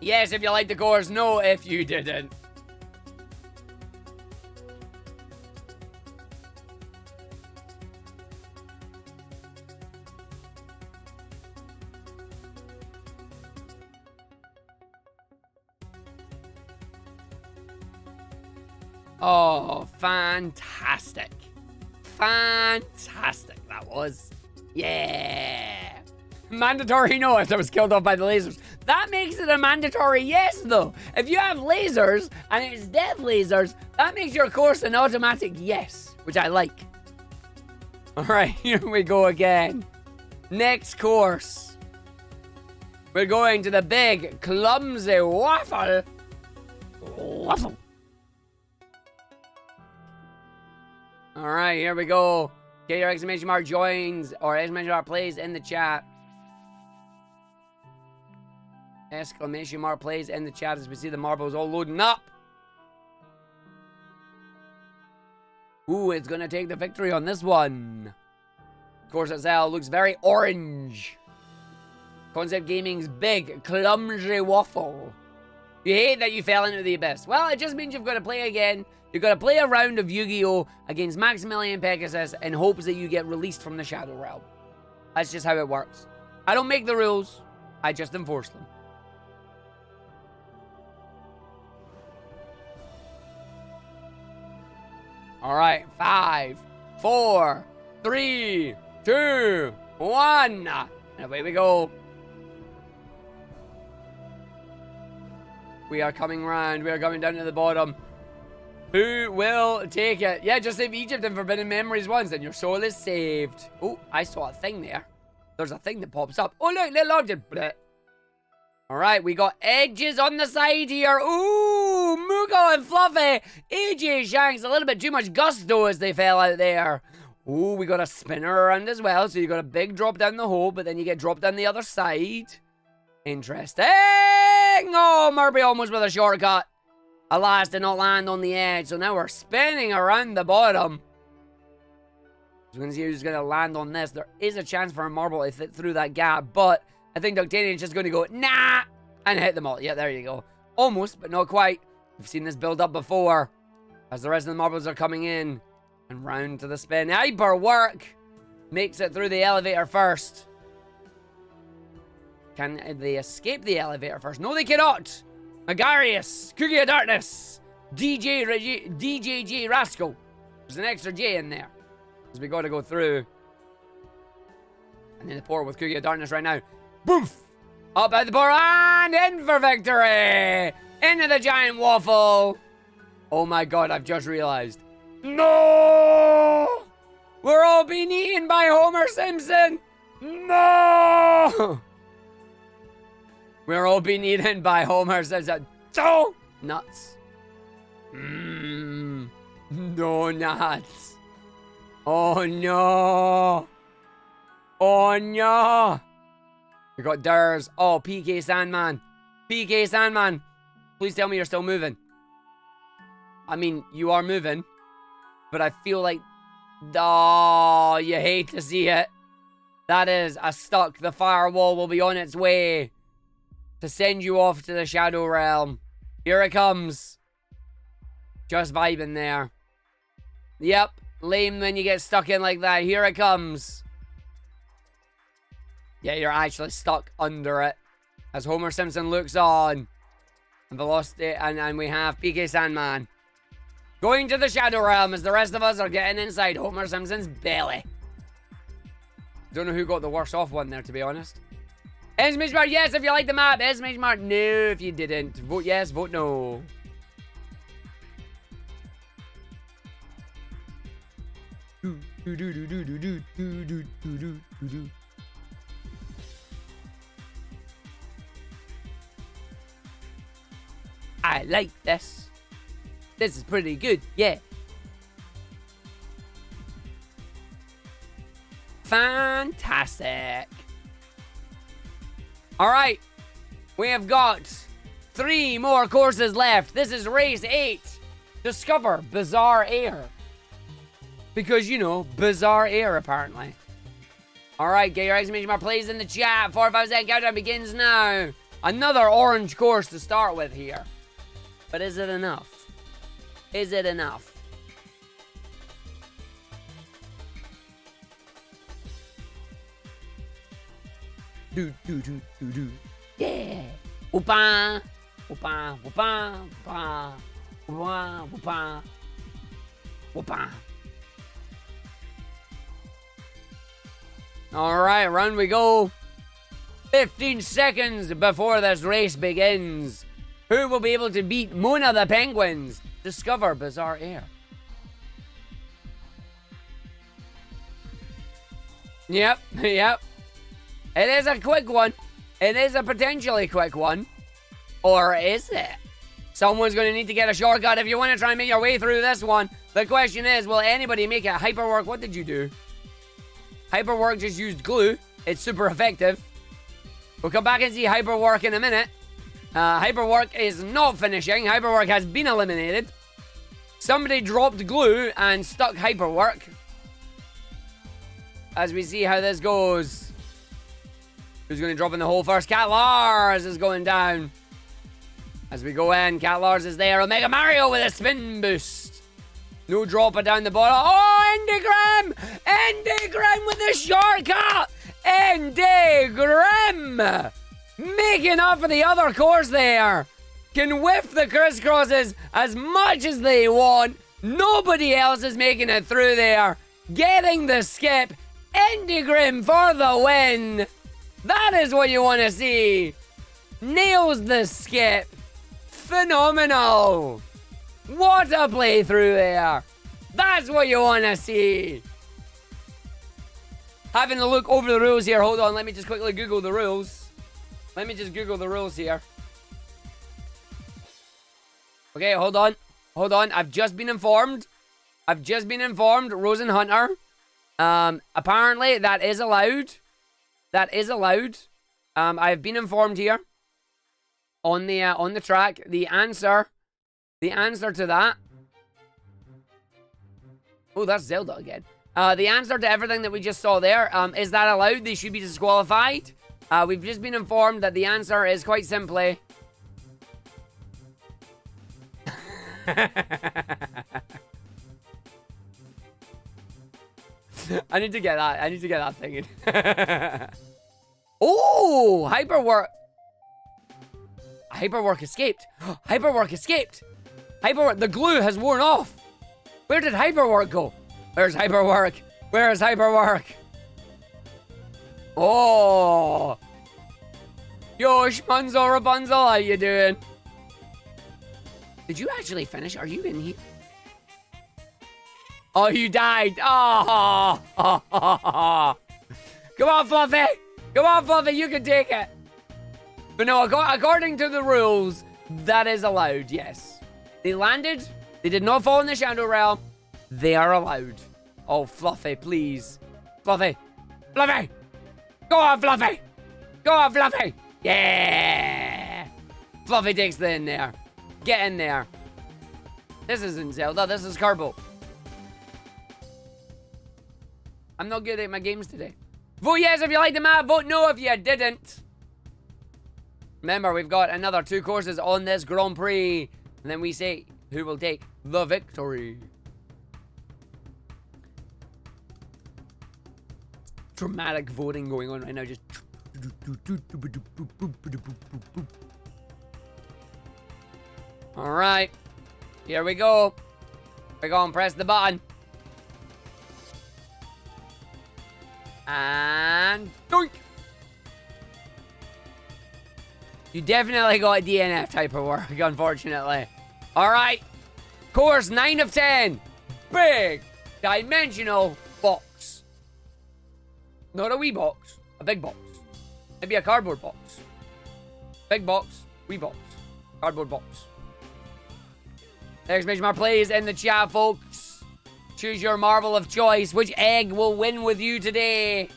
Yes, if you liked the course. No, if you didn't. Oh, fantastic. Fantastic, that was. Yeah. Mandatory no if I was killed off by the lasers. That makes it a mandatory yes, though. If you have lasers and it's death lasers, that makes your course an automatic yes, which I like. All right, here we go again. Next course. We're going to the big, clumsy waffle. Waffle. All right, here we go. Get your exclamation mark joins or exclamation mark plays in the chat. Exclamation mark plays in the chat as we see the marbles all loading up. Ooh, it's gonna take the victory on this one. Of course, itself looks very orange. Concept Gaming's big, clumsy waffle. You hate that you fell into the abyss. Well, it just means you've got to play again. You've got to play a round of Yu-Gi-Oh! Against Maximilian Pegasus in hopes that you get released from the Shadow Realm. That's just how it works. I don't make the rules. I just enforce them. Alright, 5, 4, 3, 2, 1. And away we go. We are coming round. We are coming down to the bottom. Who will take it? Yeah, just save Egypt and Forbidden Memories once, and your soul is saved. Oh, I saw a thing there. There's a thing that pops up. Oh, look, little object. Bleh. All right, we got edges on the side here. Ooh, Mugo and Fluffy. AJ Shanks, a little bit too much gusto as they fell out there. Ooh, we got a spinner around as well. So you got a big drop down the hole, but then you get dropped down the other side. Interesting. Oh, Murphy almost with a shortcut. Alas, did not land on the edge. So now we're spinning around the bottom. So we're going to see who's going to land on this. There is a chance for a marble to fit through that gap, but I think Ductanian's just going to go, nah, and hit them all. Yeah, there you go. Almost, but not quite. We've seen this build up before. As the rest of the marbles are coming in. And round to the spin. Hyper work. Makes it through the elevator first. Can they escape the elevator first? No, they cannot. Megarius, Cookie of Darkness, DJJ Rascal. There's an extra J in there. As we got to go through. And then the pour with Cookie of Darkness right now. Boof! Up out the pour and in for victory! Into the giant waffle. Oh my god, I've just realized. No! We're all being eaten by Homer Simpson! No! We're all being eaten by Homer Simpson. So nuts. No nuts. Oh no. Oh no. We got Durs. Oh, PK Sandman. PK Sandman. Please tell me you're still moving. I mean, you are moving. But I feel like... Oh, you hate to see it. That is a stuck. The firewall will be on its way to send you off to the Shadow Realm. Here it comes. Just vibing there. Yep. Lame when you get stuck in like that. Here it comes. Yeah, you're actually stuck under it. As Homer Simpson looks on. and Velocity, and we have PK Sandman. Going to the Shadow Realm as the rest of us are getting inside Homer Simpson's belly. Don't know who got the worse off one there, to be honest. Smart, yes if you like the map. Smart, no if you didn't. Vote yes, vote no. I like this. This is pretty good, yeah. Fantastic. All right, we have got 3 more courses left. This is race 8. Discover bizarre air. Because, you know, bizarre air, apparently. All right, get your exclamation mark please in the chat. 4 or 5 second countdown begins now. Another orange course to start with here. But is it enough? Is it enough? Do do do do do. Yeah. Whoopah. Whoopah. Whoopah. Whoopah. Whoopah. Whoopah. Whoopah. All right, round we go. 15 seconds before this race begins. Who will be able to beat Mona the Penguins? Discover bizarre air. Yep, yep. It is a quick one. It is a potentially quick one. Or is it? Someone's going to need to get a shortcut if you want to try and make your way through this one. The question is, will anybody make it hyperwork? What did you do? Hyperwork just used glue. It's super effective. We'll come back and see hyperwork in a minute. Hyperwork is not finishing. Hyperwork has been eliminated. Somebody dropped glue and stuck hyperwork. As we see how this goes. Who's going to drop in the hole first? Cat Lars is going down. As we go in, Cat Lars is there. Omega Mario with a spin boost. No dropper down the bottom. Oh, Andy Grimm! Andy Grimm with the shortcut! Andy Grimm! Making up for the other course there. Can whiff the crisscrosses as much as they want. Nobody else is making it through there. Getting the skip. Andy Grimm for the win. That is what you want to see. Nails the skip. Phenomenal. What a playthrough there. That's what you want to see. Having a look over the rules here. Hold on, let me just quickly Google the rules. Let me just Google the rules here. Okay, hold on. Hold on, I've just been informed. Rosen Hunter. Apparently that is allowed. That is allowed. I've been informed here on the track. The answer to that. Oh, that's Zelda again. The answer to everything that we just saw there, is that allowed? They should be disqualified. We've just been informed that the answer is quite simply... I need to get that thing in. Oh, Hyperwork. Hyperwork escaped. Hyperwork escaped. Hyperwork, the glue has worn off. Where did Hyperwork go? Where's Hyperwork? Where is Hyperwork? Oh. Yo, Schmunzel Rapunzel, how you doing? Did you actually finish? Are you in here? Oh, you died. Oh. Come on, Fluffy. Come on, Fluffy. You can take it. But no, according to the rules, that is allowed, yes. They landed. They did not fall in the Shadow Realm. They are allowed. Oh, Fluffy, please. Fluffy. Fluffy. Go on, Fluffy. Go on, Fluffy. Yeah. Fluffy takes the in there. Get in there. This isn't Zelda. This is Carbo. I'm not good at my games today. Vote yes if you liked the map. Vote no if you didn't. Remember, we've got another 2 courses on this Grand Prix. And then we say who will take the victory. Dramatic voting going on right now. Just... All right. Here we go. We're going to press the button. And doink. You definitely got a DNF type of work, unfortunately. All right. Course 9 of 10. Big dimensional box. Not a wee box. A big box. Maybe a cardboard box. Big box. Wee box. Cardboard box. Exclamation mark please in the chat, folks. Choose your marble of choice. Which egg will win with you today?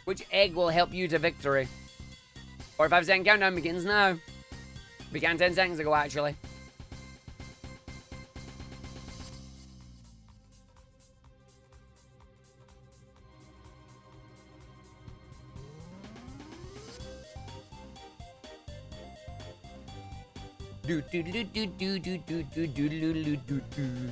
Which egg will help you to victory? 45-second countdown begins now. Began 10 seconds ago, actually. Do do do do do do do do do do do do.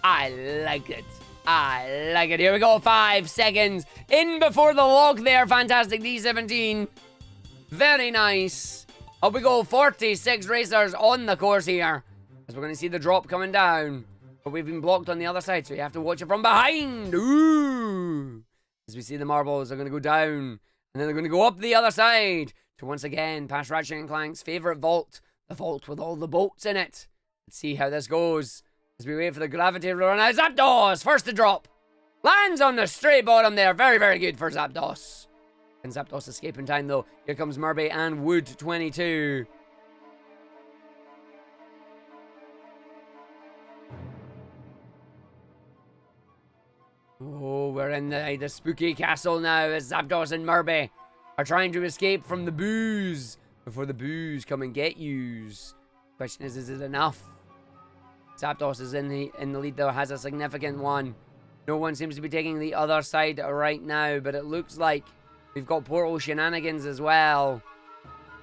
I like it. I like it. Here we go. 5 seconds. In before the lock there. Fantastic. D17. Very nice. Up we go. 46 racers on the course here. As we're going to see the drop coming down. But we've been blocked on the other side, so you have to watch it from behind. Ooh. As we see the marbles are going to go down. And then they're going to go up the other side. To once again pass Ratchet & Clank's favourite vault. The vault with all the bolts in it. Let's see how this goes. As we wait for the gravity to run out. Zapdos, first to drop. Lands on the straight bottom there. Very, very good for Zapdos. And Zapdos escape in time, though. Here comes Murby and Wood 22. Oh, we're in the spooky castle now as Zapdos and Murby are trying to escape from the boos before the boos come and get yous. Question is it enough? Zapdos is in the lead though, has a significant one. No one seems to be taking the other side right now, but it looks like we've got portal shenanigans as well.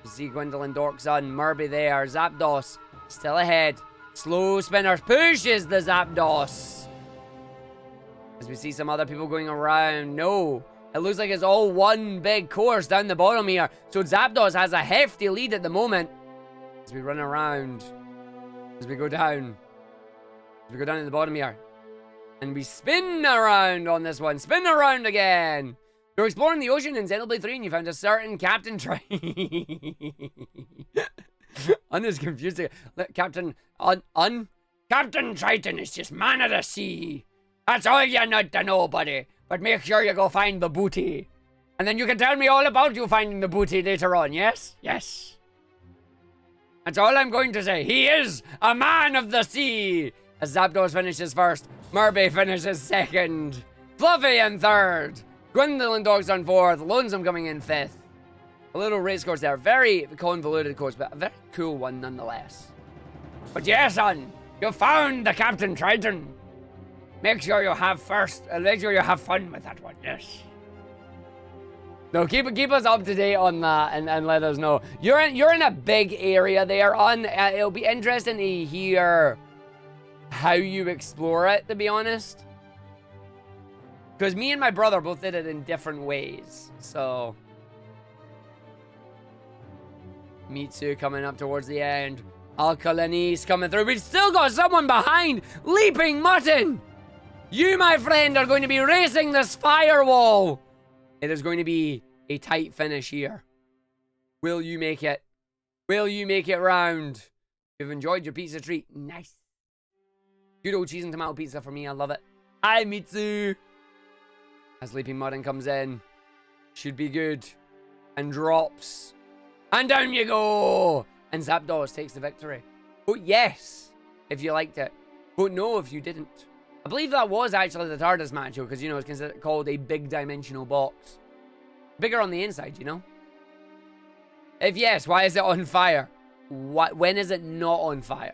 You see Gwendolyn Dorkson, Murby there, Zapdos still ahead. Slow spinners pushes the Zapdos. As we see some other people going around. No, it looks like it's all one big course down the bottom here. So Zapdos has a hefty lead at the moment. As we run around. As we go down. We go down to the bottom here. And we spin around on this one. Spin around again. You're exploring the ocean in Xenoblade 3 and you found a certain Captain Un is confusing. Captain Captain Triton is just man of the sea. That's all you need to know, buddy. But make sure you go find the booty. And then you can tell me all about you finding the booty later on, yes? Yes. That's all I'm going to say. He is a man of the sea. As Zapdos finishes first, Murby finishes second, Fluffy in third, Gwendolyn Dogs on fourth, Lonesome coming in fifth. A little race course there. Very convoluted course, but a very cool one nonetheless. But yes, son, you found the Captain Triton. Make sure you have make sure you have fun with that one, yes. No, keep us up to date on that and let us know. You're in a big area there. It'll be interesting to hear how you explore it, to be honest. Because me and my brother both did it in different ways. So Mitsu coming up towards the end. Alkalinese coming through. We've still got someone behind. Leaping Mutton. You, my friend, are going to be racing this firewall. It is going to be a tight finish here. Will you make it? Will you make it round? You've enjoyed your pizza treat. Nice. Good old cheese and tomato pizza for me. I love it. Hi, Mitsu. As Leaping Mutton comes in. Should be good. And drops. And down you go. And Zapdos takes the victory. Vote yes if you liked it. Vote no if you didn't. I believe that was actually the TARDIS match, because, you know, it's called a big dimensional box. Bigger on the inside, you know? If yes, why is it on fire? When is it not on fire?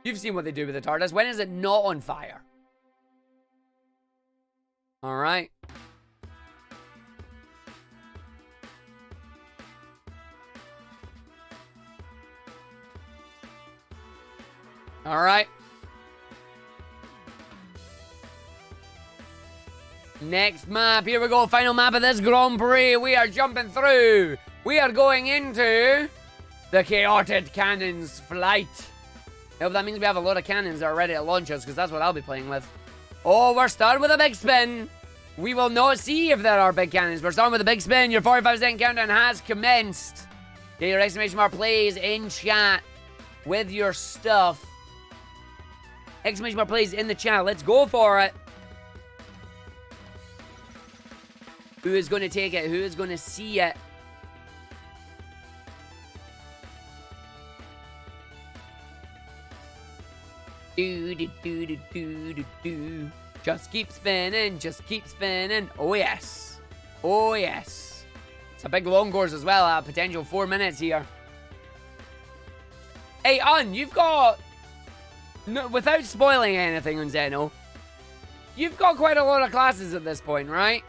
You've seen what they do with the TARDIS. When is it not on fire? Alright. Alright. Next map. Here we go. Final map of this Grand Prix. We are jumping through. We are going into the Chaotic Cannons flight. I hope that means we have a lot of cannons that are ready to launch us, because that's what I'll be playing with. Oh, we're starting with a big spin. We will not see if there are big cannons. We're starting with a big spin. Your 45-second countdown has commenced. Get your exclamation mark plays in chat with your stuff. Exclamation mark plays in the chat. Let's go for it. Who is going to take it? Who is going to see it? Do, do, do, do, do, do, do. Just keep spinning, just keep spinning. Oh, yes. Oh, yes. It's a big long course as well, a potential 4 minutes here. Hey, you've got... No, without spoiling anything on Zeno, you've got quite a lot of classes at this point, right?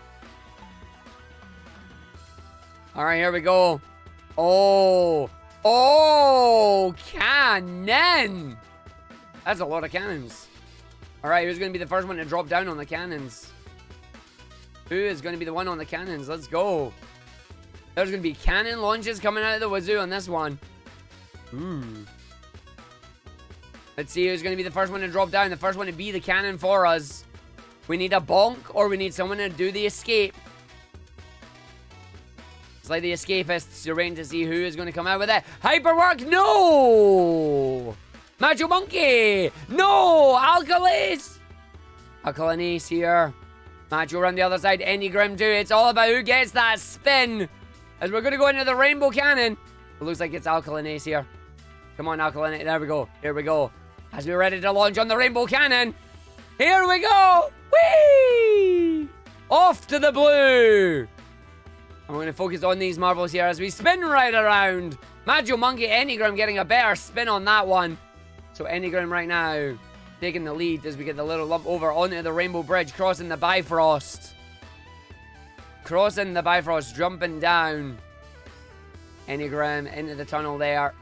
Alright, here we go. Oh. Oh, cannon. That's a lot of cannons. Alright, who's going to be the first one to drop down on the cannons? Who is going to be the one on the cannons? Let's go. There's going to be cannon launches coming out of the wazoo on this one. Let's see who's going to be the first one to drop down. The first one to be the cannon for us. We need a bonk, or we need someone to do the escape. It's like the escapists. You're waiting to see who is going to come out with it. Hyperwork, no! Macho Monkey! No! Alkalis! Alkalinase here. Macho around the other side. Enneagrim too. It's all about who gets that spin. As we're going to go into the rainbow cannon. It looks like it's Alkalinase here. Come on, Alkalinase. There we go. Here we go. As we're ready to launch on the rainbow cannon. Here we go! Whee! Off to the blue! I'm going to focus on these marbles here as we spin right around. Macho Monkey, Enneagrim getting a better spin on that one. So Enneagrim right now taking the lead as we get the little lump over onto the Rainbow Bridge, crossing the Bifrost. Crossing the Bifrost, jumping down. Enneagrim into the tunnel there.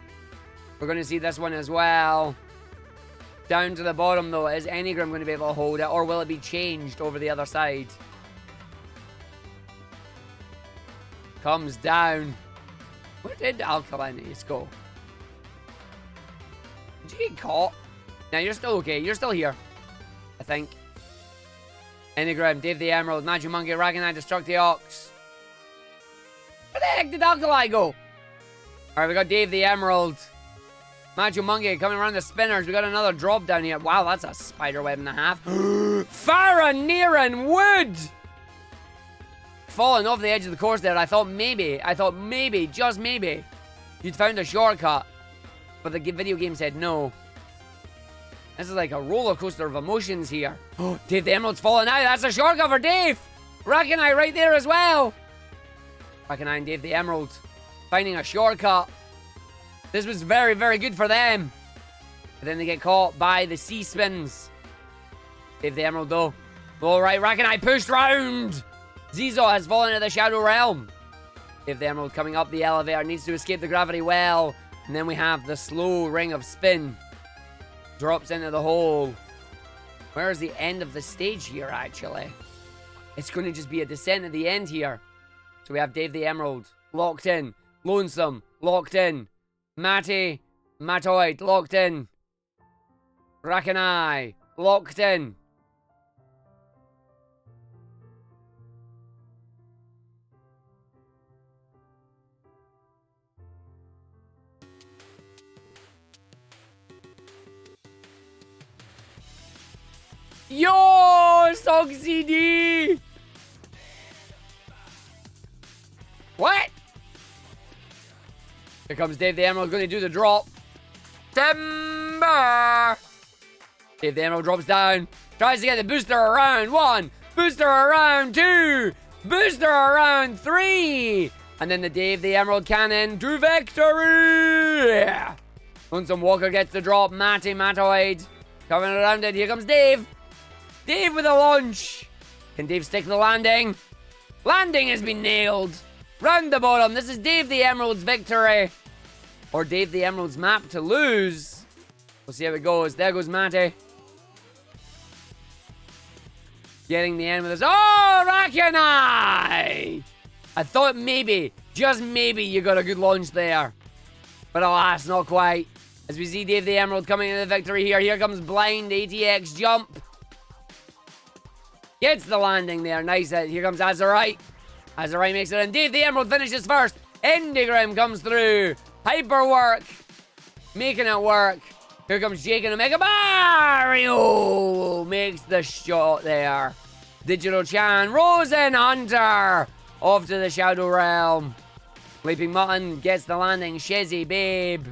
We're going to see this one as well. Down to the bottom though. Is Enneagrim going to be able to hold it, or will it be changed over the other side? Comes down. Where did Alkalinase go? Did you get caught? Now you're still okay. You're still here, I think. Enneagrim, Dave the Emerald, Magic Monkey, Ragnai, Destruct the Ox. Where the heck did Alkali go? Alright, we got Dave the Emerald. Magic Monkey coming around the spinners. We got another drop down here. Wow, that's a spider web and a half. Farah, Niran, Wood! Falling off the edge of the course there. I thought maybe, just maybe, you'd found a shortcut. But the video game said no. This is like a roller coaster of emotions here. Oh, Dave the Emerald's falling out. That's a shortcut for Dave. Rakanai right there as well. Rakanai and Dave the Emerald finding a shortcut. This was very, very good for them. But then they get caught by the sea spins. Dave the Emerald though. Alright, Rakanai pushed round. Zizo has fallen into the Shadow Realm. Dave the Emerald coming up the elevator. Needs to escape the gravity well. And then we have the slow ring of spin. Drops into the hole. Where is the end of the stage here, actually? It's going to just be a descent at the end here. So we have Dave the Emerald locked in. Lonesome locked in. Matty, Matoid locked in. Rakanai locked in. Yo, Song CD. What? Here comes Dave the Emerald, going to do the drop. Timber. Dave the Emerald drops down. Tries to get the booster around 1. Booster around 2. Booster around 3. And then the Dave the Emerald cannon to victory. Lonesome Walker gets the drop. Matty Matoid coming around it. Here comes Dave. Dave with a launch. Can Dave stick the landing? Landing has been nailed. Round the bottom. This is Dave the Emerald's victory. Or Dave the Emerald's map to lose. We'll see how it goes. There goes Matty. Getting the end with this. Oh, Rakanai! I thought maybe, just maybe, you got a good launch there. But alas, not quite. As we see Dave the Emerald coming into the victory here. Here comes Blind ATX jump. Gets the landing there. Nice. Here comes Azurite. Azurite makes it in. Dave the Emerald finishes first. Endigrim comes through. Hyper work. Making it work. Here comes Jake and Omega Mario. Makes the shot there. Digital Chan. Rosen Hunter. Off to the Shadow Realm. Leaping Mutton gets the landing. Shizzy Babe.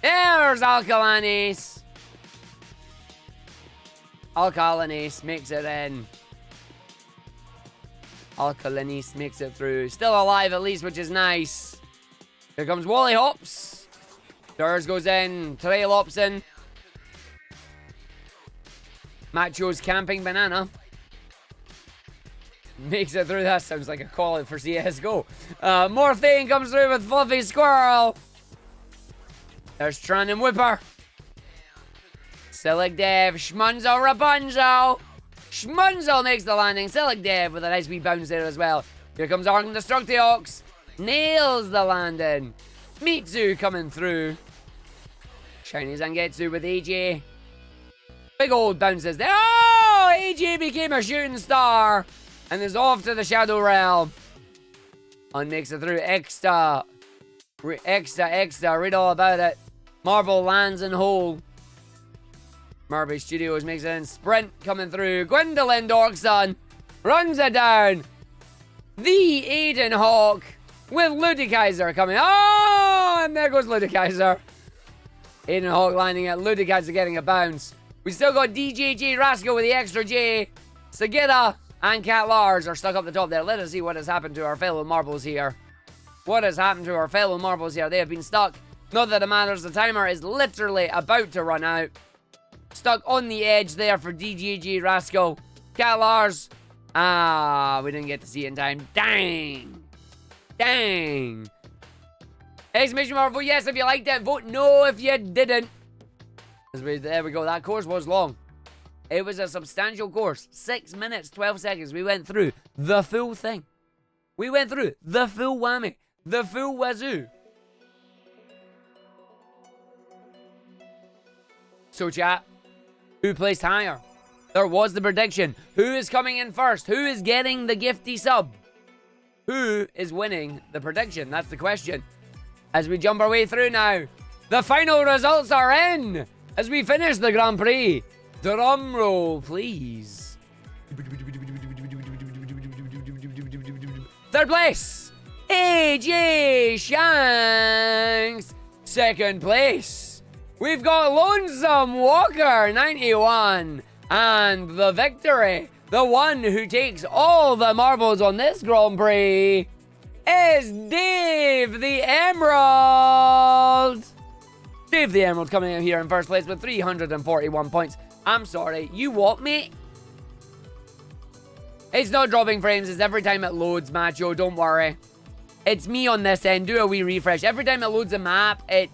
There's Alkalanis. Alkalanis makes it in. Alkalanis makes it through. Still alive at least, which is nice. Here comes Wally Hops. Durs goes in. Trail hops in. Macho's Camping Banana. Makes it through. That sounds like a call out for CSGO. Morphine comes through with Fluffy Squirrel. There's Tran and Whipper. Silic Dev. Schmunzo Rapunzel. Schmunzel makes the landing. Silic Dev with a nice wee bounce there as well. Here comes Arghive Destructiox. Nails the landing. Mitsu coming through. Shiny Zangetsu with AJ. Big old bounces there. Oh! AJ became a shooting star. And is off to the Shadow Realm. And makes it through. Extra. Read all about it. Marble lands in hole. Marble Studios makes it in. Sprint coming through. Gwendolyn Dorkson runs it down. The Aiden Hawk with Ludikaiser coming. Oh, and there goes Ludikaiser. Aiden Hawk landing at Ludikaiser getting a bounce. We still got DJJ Rascal with the extra J. Sagita and Cat Lars are stuck up the top there. Let us see what has happened to our fellow marbles here. What has happened to our fellow marbles here? They have been stuck. Not that it matters. The timer is literally about to run out. Stuck on the edge there for DJG Rascal. Cat Lars. We didn't get to see it in time. Dang. Dang. Exclamation mark vote yes if you liked it. Vote no if you didn't. There we go. That course was long. It was a substantial course. 6 minutes, 12 seconds. We went through the full thing. We went through the full whammy. The full wazoo. So chat, who placed higher? There was the prediction. Who is coming in first? Who is getting the gifty sub? Who is winning the prediction? That's the question. As we jump our way through now, the final results are in. As we finish the Grand Prix. Drum roll, please. Third place, AJ Shanks. Second place, we've got Lonesome Walker 91. And the victory, the one who takes all the marbles on this Grand Prix, is Dave the Emerald. Dave the Emerald coming in here in first place with 341 points. I'm sorry, you what, mate? It's not dropping frames, it's every time it loads, Macho, don't worry. It's me on this end, do a wee refresh. Every time it loads a map, it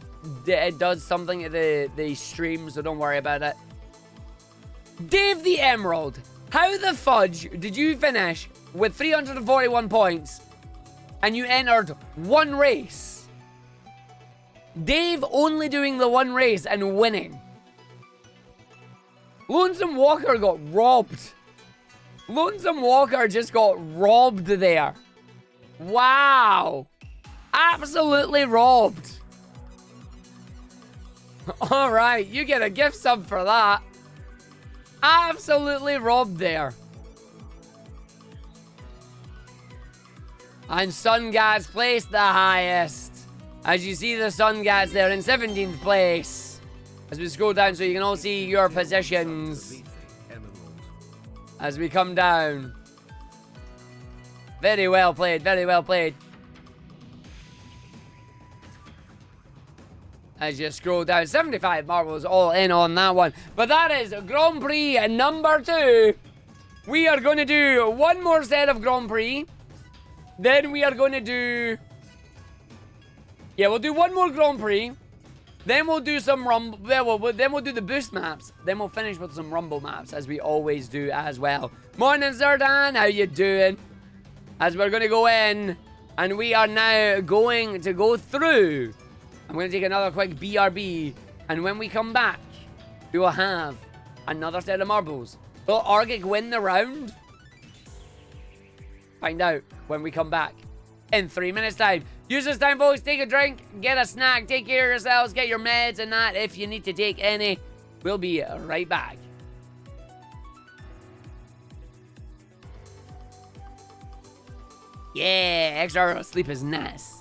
does something to the stream, so don't worry about it. Dave the Emerald, how the fudge did you finish with 341 points and you entered one race? Dave only doing the one race and winning. Lonesome Walker got robbed. Lonesome Walker just got robbed there. Wow. Absolutely robbed. Alright, you get a gift sub for that. Absolutely robbed there. And Sungats placed the highest. As you see the Sungats there in 17th place. As we scroll down so you can all see your positions. As we come down. Very well played, very well played. As you scroll down, 75 marbles all in on that one. But that is Grand Prix number 2. We are going to do one more set of Grand Prix. Then we are going to do... Yeah, we'll do one more Grand Prix. Then we'll do some rumble. Then we'll do the boost maps. Then we'll finish with some rumble maps, as we always do as well. Morning, Zerdan. How you doing? As we're going to go in, and we are now going to go through. I'm going to take another quick BRB, and when we come back, we will have another set of marbles. Will Argick win the round? Find out when we come back in 3 minutes time. Use this time, folks. Take a drink, get a snack, take care of yourselves, get your meds and that if you need to take any. We'll be right back. Yeah, extra sleep is nice.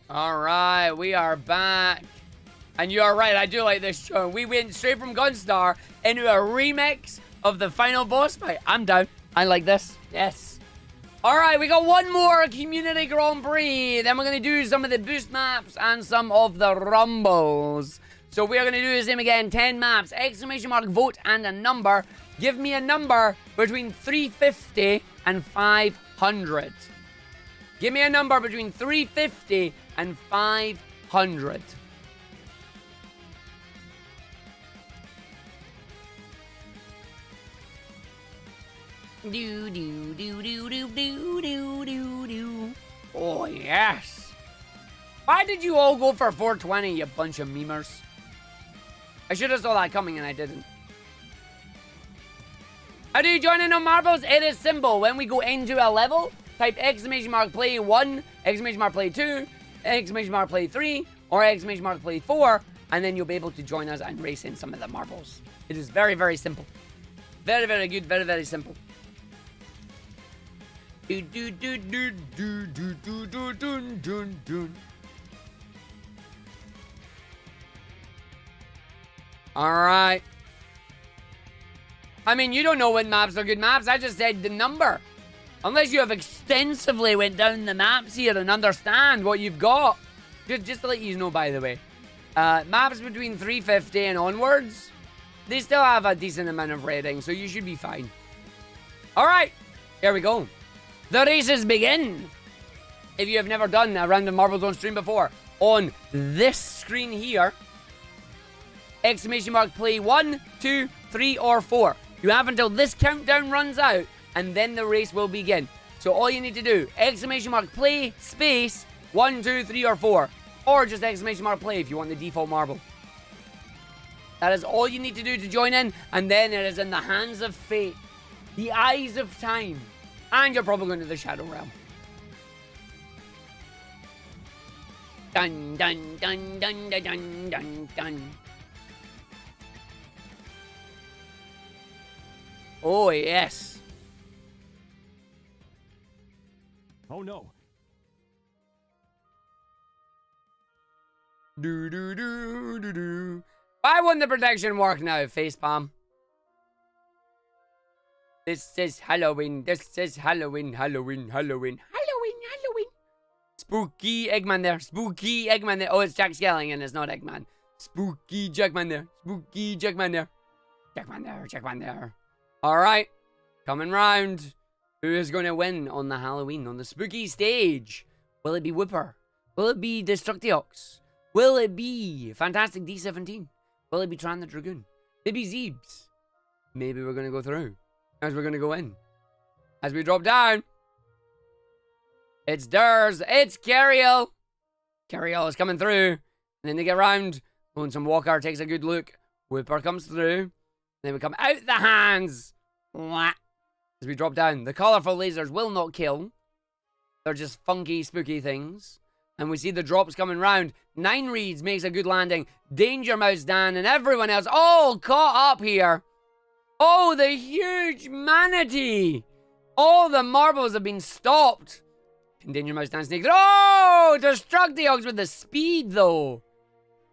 All right, we are back. And you are right, I do like this show. We went straight from Gunstar into a remix of the final boss fight. I'm down. I like this. Yes. All right, we got one more Community Grand Prix. Then we're going to do some of the boost maps and some of the rumbles. So we're going to do the same again. 10 maps, exclamation mark, vote, and a number. Give me a number between 350 and 500. Give me a number between 350 and 500. Do, do, do, do, do, do, do, do, do. Oh, yes. Why did you all go for 420, you bunch of memers? I should have saw that coming and I didn't. How do you join in on marbles? It is simple. When we go into a level, type exclamation mark play 1, exclamation mark play 2, exclamation mark play 3, or exclamation mark play 4, and then you'll be able to join us and race in some of the marbles. It is very, very simple. Very, very good. Very, very simple. Do, do, do, do, do, do, do, do, do, do, do. Alright. I mean, you don't know what maps are good maps. I just said the number. Unless you have extensively went down the maps here and understand what you've got. Just to let you know, by the way. Maps between 350 and onwards, they still have a decent amount of rating, so you should be fine. Alright, here we go. The races begin. If you have never done a random marbles on stream before, on this screen here, exclamation mark play 1, 2, 3, or 4. You have until this countdown runs out, and then the race will begin. So all you need to do, exclamation mark play, space, 1, 2, 3, or 4. Or just exclamation mark play if you want the default marble. That is all you need to do to join in, and then it is in the hands of fate, the eyes of time, and you're probably going to the Shadow Realm. Dun, dun, dun, dun, dun, dun, dun, dun. Oh, yes. Oh, no. Do, do, do, do, do. Why wouldn't the protection work now, facepalm? This is Halloween. This is Halloween. Halloween. Halloween. Halloween. Halloween. Spooky Eggman there. Spooky Eggman there. Oh, it's Jack Skellington. It's not Eggman. Spooky Jackman there. Spooky Jackman there. Jackman there. Jackman there. Alright, coming round. Who is going to win on the Halloween, on the spooky stage? Will it be Whipper? Will it be Destructiox? Will it be Fantastic D17? Will it be Tran the Dragoon? Maybe Zeebs? Maybe we're going to go through. As we're going to go in. As we drop down. It's Durs. It's Cariel. Cariel is coming through. And then they get round. Lonesome Walker takes a good look. Whipper comes through. Then we come out the hands. As we drop down, the colourful lasers will not kill. They're just funky, spooky things. And we see the drops coming round. 9 Reeds makes a good landing. Danger Mouse Dan and everyone else all caught up here. Oh, the huge manatee. All the marbles have been stopped. And Danger Mouse Dan sneaks. Oh, Destructiox with the speed though.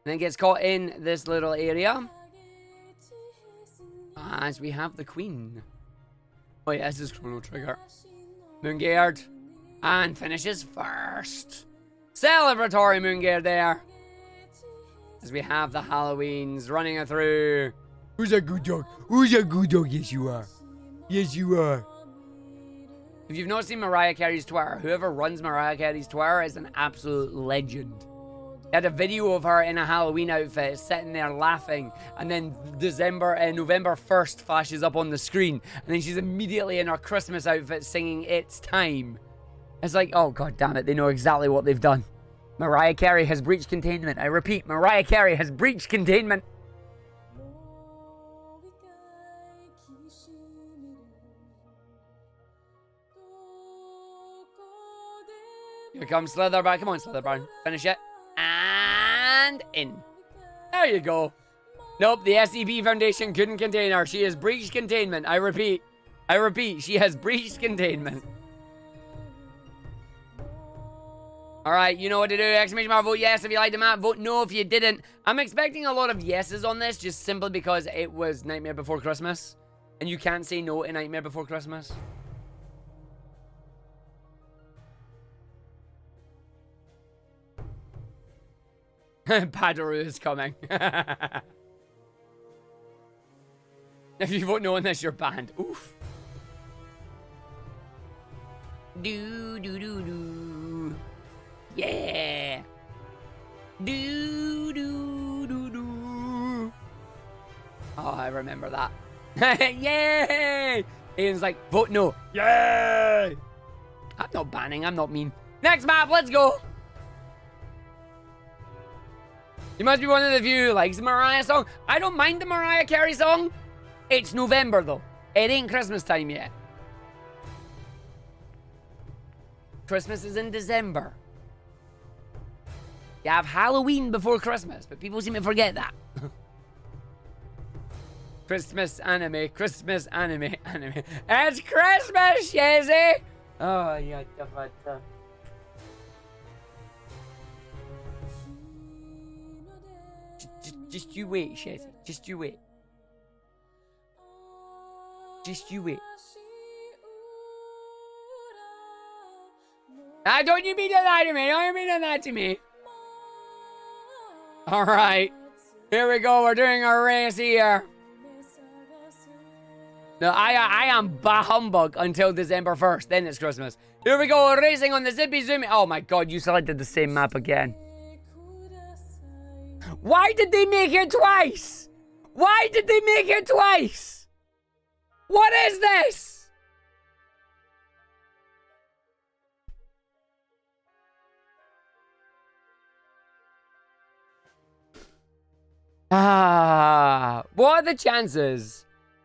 And then gets caught in this little area. As we have the Queen. Oh yes, this is Chrono Trigger. Moongeard. And finishes first. Celebratory Moongeard there. As we have the Halloweens running through. Who's a good dog? Who's a good dog? Yes, you are. Yes, you are. If you've not seen Mariah Carey's Twitter, whoever runs Mariah Carey's Twitter is an absolute legend. They had a video of her in a Halloween outfit sitting there laughing, and then November 1st flashes up on the screen, and then she's immediately in her Christmas outfit singing It's Time. It's like, oh god damn it, they know exactly what they've done. Mariah Carey has breached containment. I repeat, Mariah Carey has breached containment. Here comes Slitherburn. Come on, Slitherburn. Finish it. And in. There you go. Nope, the SCP Foundation couldn't contain her. She has breached containment. I repeat, she has breached containment. Alright, you know what to do. Exclamation mark, vote yes if you liked the map. Vote no if you didn't. I'm expecting a lot of yeses on this, just simply because it was Nightmare Before Christmas. And you can't say no to Nightmare Before Christmas. Padaru is coming. If you vote no on this, you're banned. Oof. Do do do do. Yeah. Do do do do. Oh, I remember that. Yay! Ian's like, vote no. Yay! I'm not banning. I'm not mean. Next map. Let's go. You must be one of the few who likes the Mariah song. I don't mind the Mariah Carey song. It's November though. It ain't Christmas time yet. Christmas is in December. You have Halloween before Christmas, but people seem to forget that. Christmas anime, Christmas anime, anime. It's Christmas, Shazzy! Oh, yeah, Just you wait, Shazzy. Just you wait. Just you wait. Ah, don't you be doing that to me. Don't you be doing that to me. Alright. Here we go. We're doing our race here. No, I am bah humbug until December 1st. Then it's Christmas. Here we go. Racing on the Zippy Zoomy. Oh my god, you selected the same map again. Why did they make it twice? Why did they make it twice? What is this? What are the chances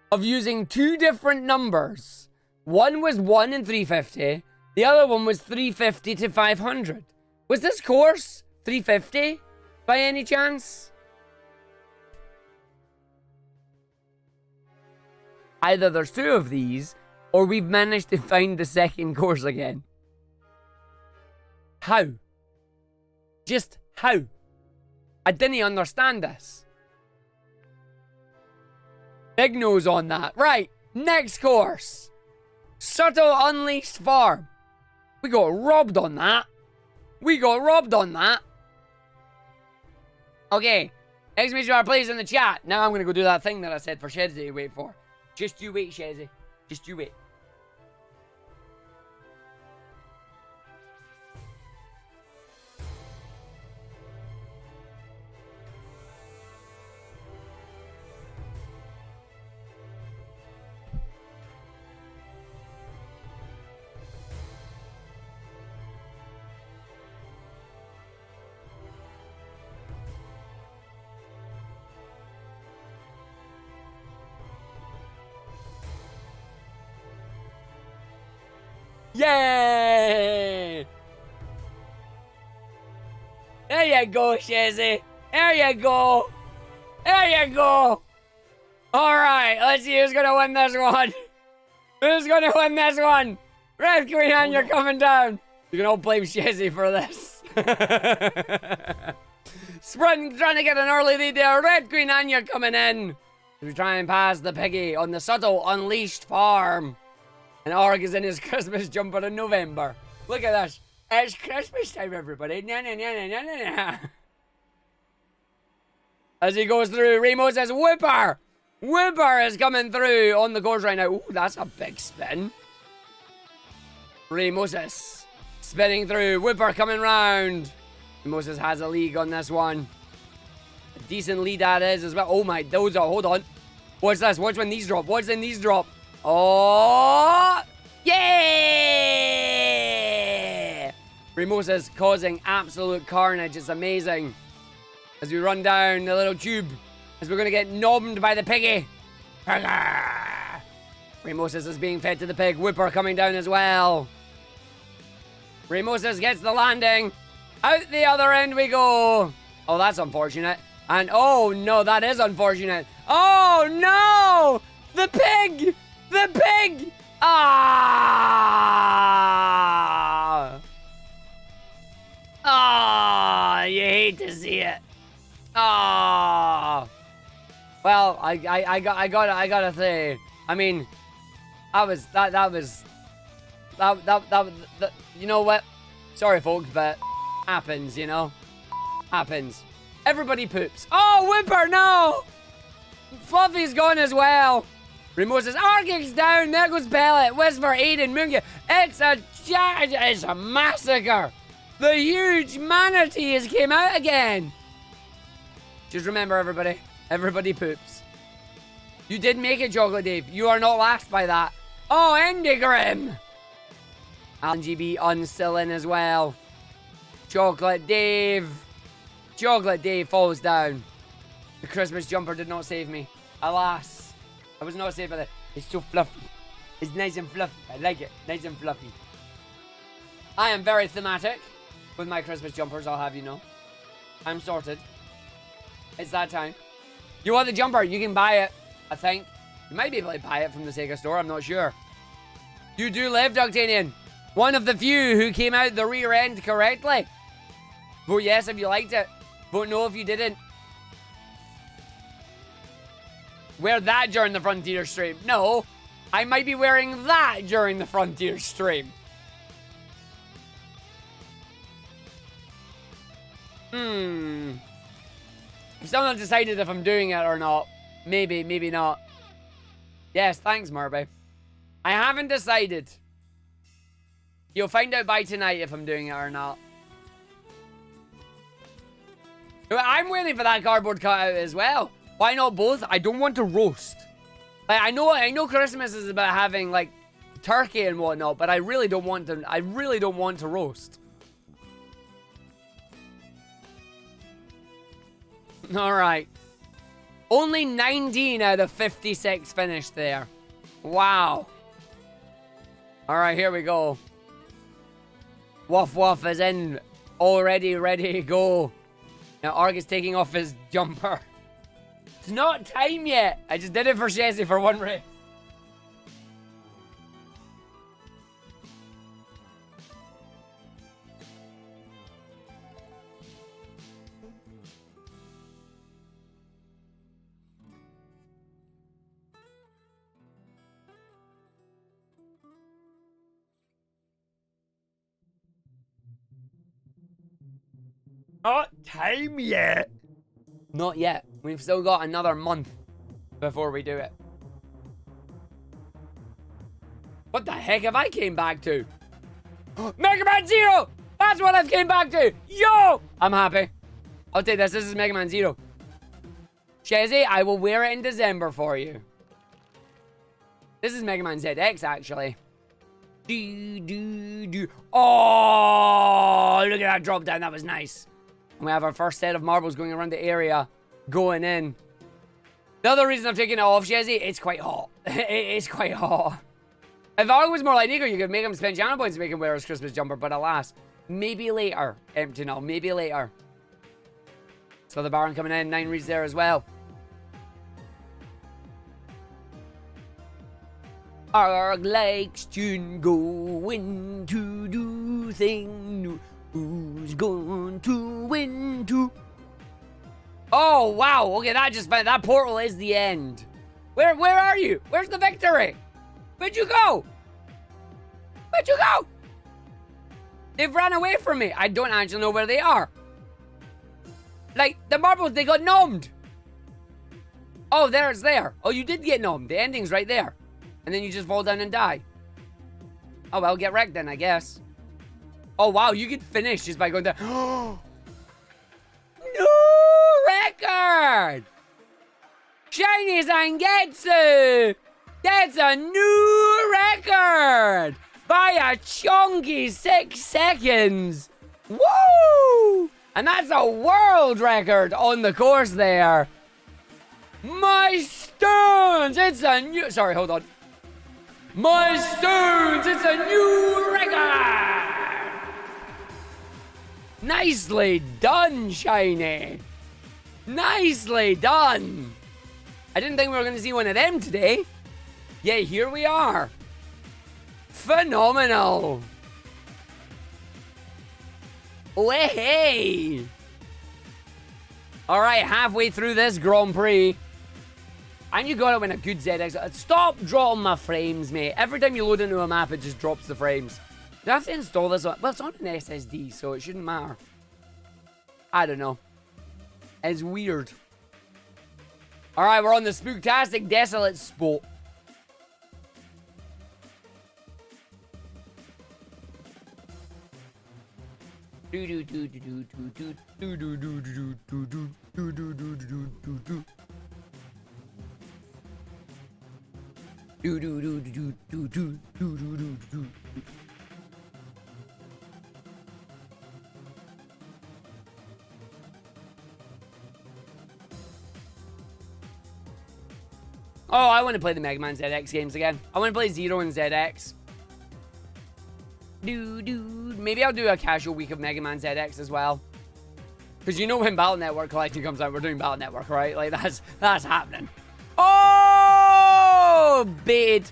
of using two different numbers? One was 1 in 350. The other one was 350 to 500. Was this course 350 by any chance? Either there's two of these, or we've managed to find the second course again. How? Just how? I didn't understand this. Big nose on that. Right, next course. Subtle Unleashed Farm. We got robbed on that. We got robbed on that. Okay, exclamation bar please in the chat. Now I'm going to go do that thing that I said for Shazzy to wait for. Just you wait, Shazzy. Just you wait. Yay! There you go, Shazzy. There you go. There you go. Alright, let's see who's gonna win this one. Who's gonna win this one? Red Queen Anne, you're coming down. You can all blame Shazzy for this. Sprint trying to get an early lead there. Red Queen Anne, you're coming in. To try and pass the piggy on the Subtle Unleashed Farm. And Arg is in his Christmas jumper in November. Look at this. It's Christmas time, everybody. Na, na, na, na, na, na, na. As he goes through, Remo says, Whipper! Whipper is coming through on the course right now. Ooh, that's a big spin. Moses spinning through. Whipper coming round. Moses has a lead on this one. A decent lead that is as well. Oh my, those are, hold on. What's this? Watch when these drop. Watch when these drop. Oh, yeah! Moses causing absolute carnage. It's amazing. As we run down the little tube. As we're going to get nobbed by the piggy. Moses is being fed to the pig. Whipper coming down as well. Moses gets the landing. Out the other end we go. Oh, that's unfortunate. And oh no, that is unfortunate. Oh no! The pig! The pig! Ah! Ah! You hate to see it. Ah! Well, I gotta say, I mean, that you know what? Sorry, folks, but happens, you know, happens. Everybody poops. Oh, Whimper, no! Fluffy's gone as well. Remote says, Argick's down. There goes Pellet. Whisper, Aiden, Munga. It's a massacre. The huge manatee has came out again. Just remember, everybody. Everybody poops. You did make it, Chocolate Dave. You are not last by that. Oh, Endigrim. Alan GB unstill in as well. Chocolate Dave. Chocolate Dave falls down. The Christmas jumper did not save me. Alas. I was not saved by that. It's so fluffy. It's nice and fluffy. I like it. Nice and fluffy. I am very thematic with my Christmas jumpers, I'll have you know. I'm sorted. It's that time. You want the jumper? You can buy it, I think. You might be able to buy it from the Sega store. I'm not sure. You do live, Ductanian. One of the few who came out the rear end correctly. Vote yes if you liked it. Vote no if you didn't. Wear that during the Frontier stream. No, I might be wearing that during the Frontier stream. I'm still not decided if I'm doing it or not. Maybe, maybe not. Yes, thanks, Murby. I haven't decided. You'll find out by tonight if I'm doing it or not. I'm waiting for that cardboard cutout as well. Why not both? I don't want to roast. Like, I know Christmas is about having like turkey and whatnot, but I really don't want to roast. Alright. Only 19 out of 56 finished there. Wow. Alright, here we go. Woof Woof is in. Already ready to go. Now Arg is taking off his jumper. It's not time yet. I just did it for Shazzy for one race. Not time yet. Not yet. We've still got another month before we do it. What the heck have I came back to? Mega Man Zero! That's what I've came back to! Yo! I'm happy. I'll take this. This is Mega Man Zero. Shazzy, I will wear it in December for you. This is Mega Man ZX, actually. Oh, look at that drop down. That was nice. And we have our first set of marbles going around the area, going in. The other reason I'm taking it off, Shazzy, it's quite hot. It's quite hot. If I was more like Nico, you could make him spend channel points to make him wear his Christmas jumper, but alas, maybe later. Empty now, maybe later. So the Baron coming in, 9 reads there as well. Arg likes to go into do thing new. Who's going to win to? Oh wow! Okay, that portal is the end. Where are you? Where's the victory? Where'd you go? Where'd you go? They've ran away from me. I don't actually know where they are. Like the marbles, they got gnomed. Oh, there it's there. Oh, you did get gnomed. The ending's right there. And then you just fall down and die. Oh well, get wrecked then, I guess. Oh wow, you could finish just by going down. New record! Shiny Zangetsu gets a new record by a chunky 6 seconds. Woo! And that's a world record on the course there. My stones! It's a new... Sorry, hold on. My stones! It's a new record! Nicely done, Shiny. Nicely done. I didn't think we were going to see one of them today. Yet here we are. Phenomenal. Way. All right, halfway through this Grand Prix. And you gotta win a good ZX. Stop dropping my frames, mate. Every time you load into a map, it just drops the frames. Do I have to install this on? Well, it's on an SSD, so it shouldn't matter. I don't know. is weird. Alright, we're on the Spooktastic Desolate spot. Oh, I want to play the Mega Man ZX games again. I want to play Zero and ZX. Maybe I'll do a casual week of Mega Man ZX as well. Because you know when Battle Network Collection comes out, we're doing Battle Network, right? Like, that's happening. Oh! Baited.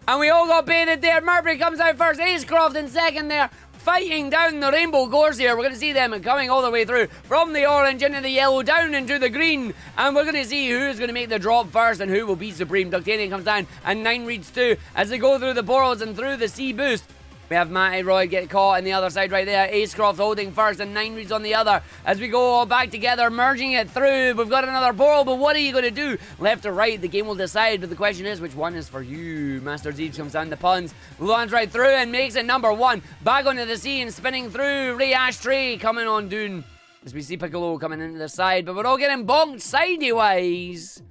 And we all got baited there. Murphy comes out first. Acecroft in second there. Fighting down the rainbow course here. We're going to see them coming all the way through. From the orange into the yellow, down into the green. And we're going to see who's going to make the drop first and who will be supreme. Ductanian comes down and 9 reads 2 as they go through the portals and through the sea boost. We have Matty Roy get caught on the other side right there. Acecroft holding first and 9 reads on the other. As we go all back together, merging it through. We've got another portal, but what are you going to do? Left or right, the game will decide. But the question is, which one is for you? Master Zeebs comes down the puns. Lands right through and makes it number 1. Back onto the sea and spinning through. Ray Ashtray coming on Dune. As we see Piccolo coming into the side. But we're all getting bonked sidewise.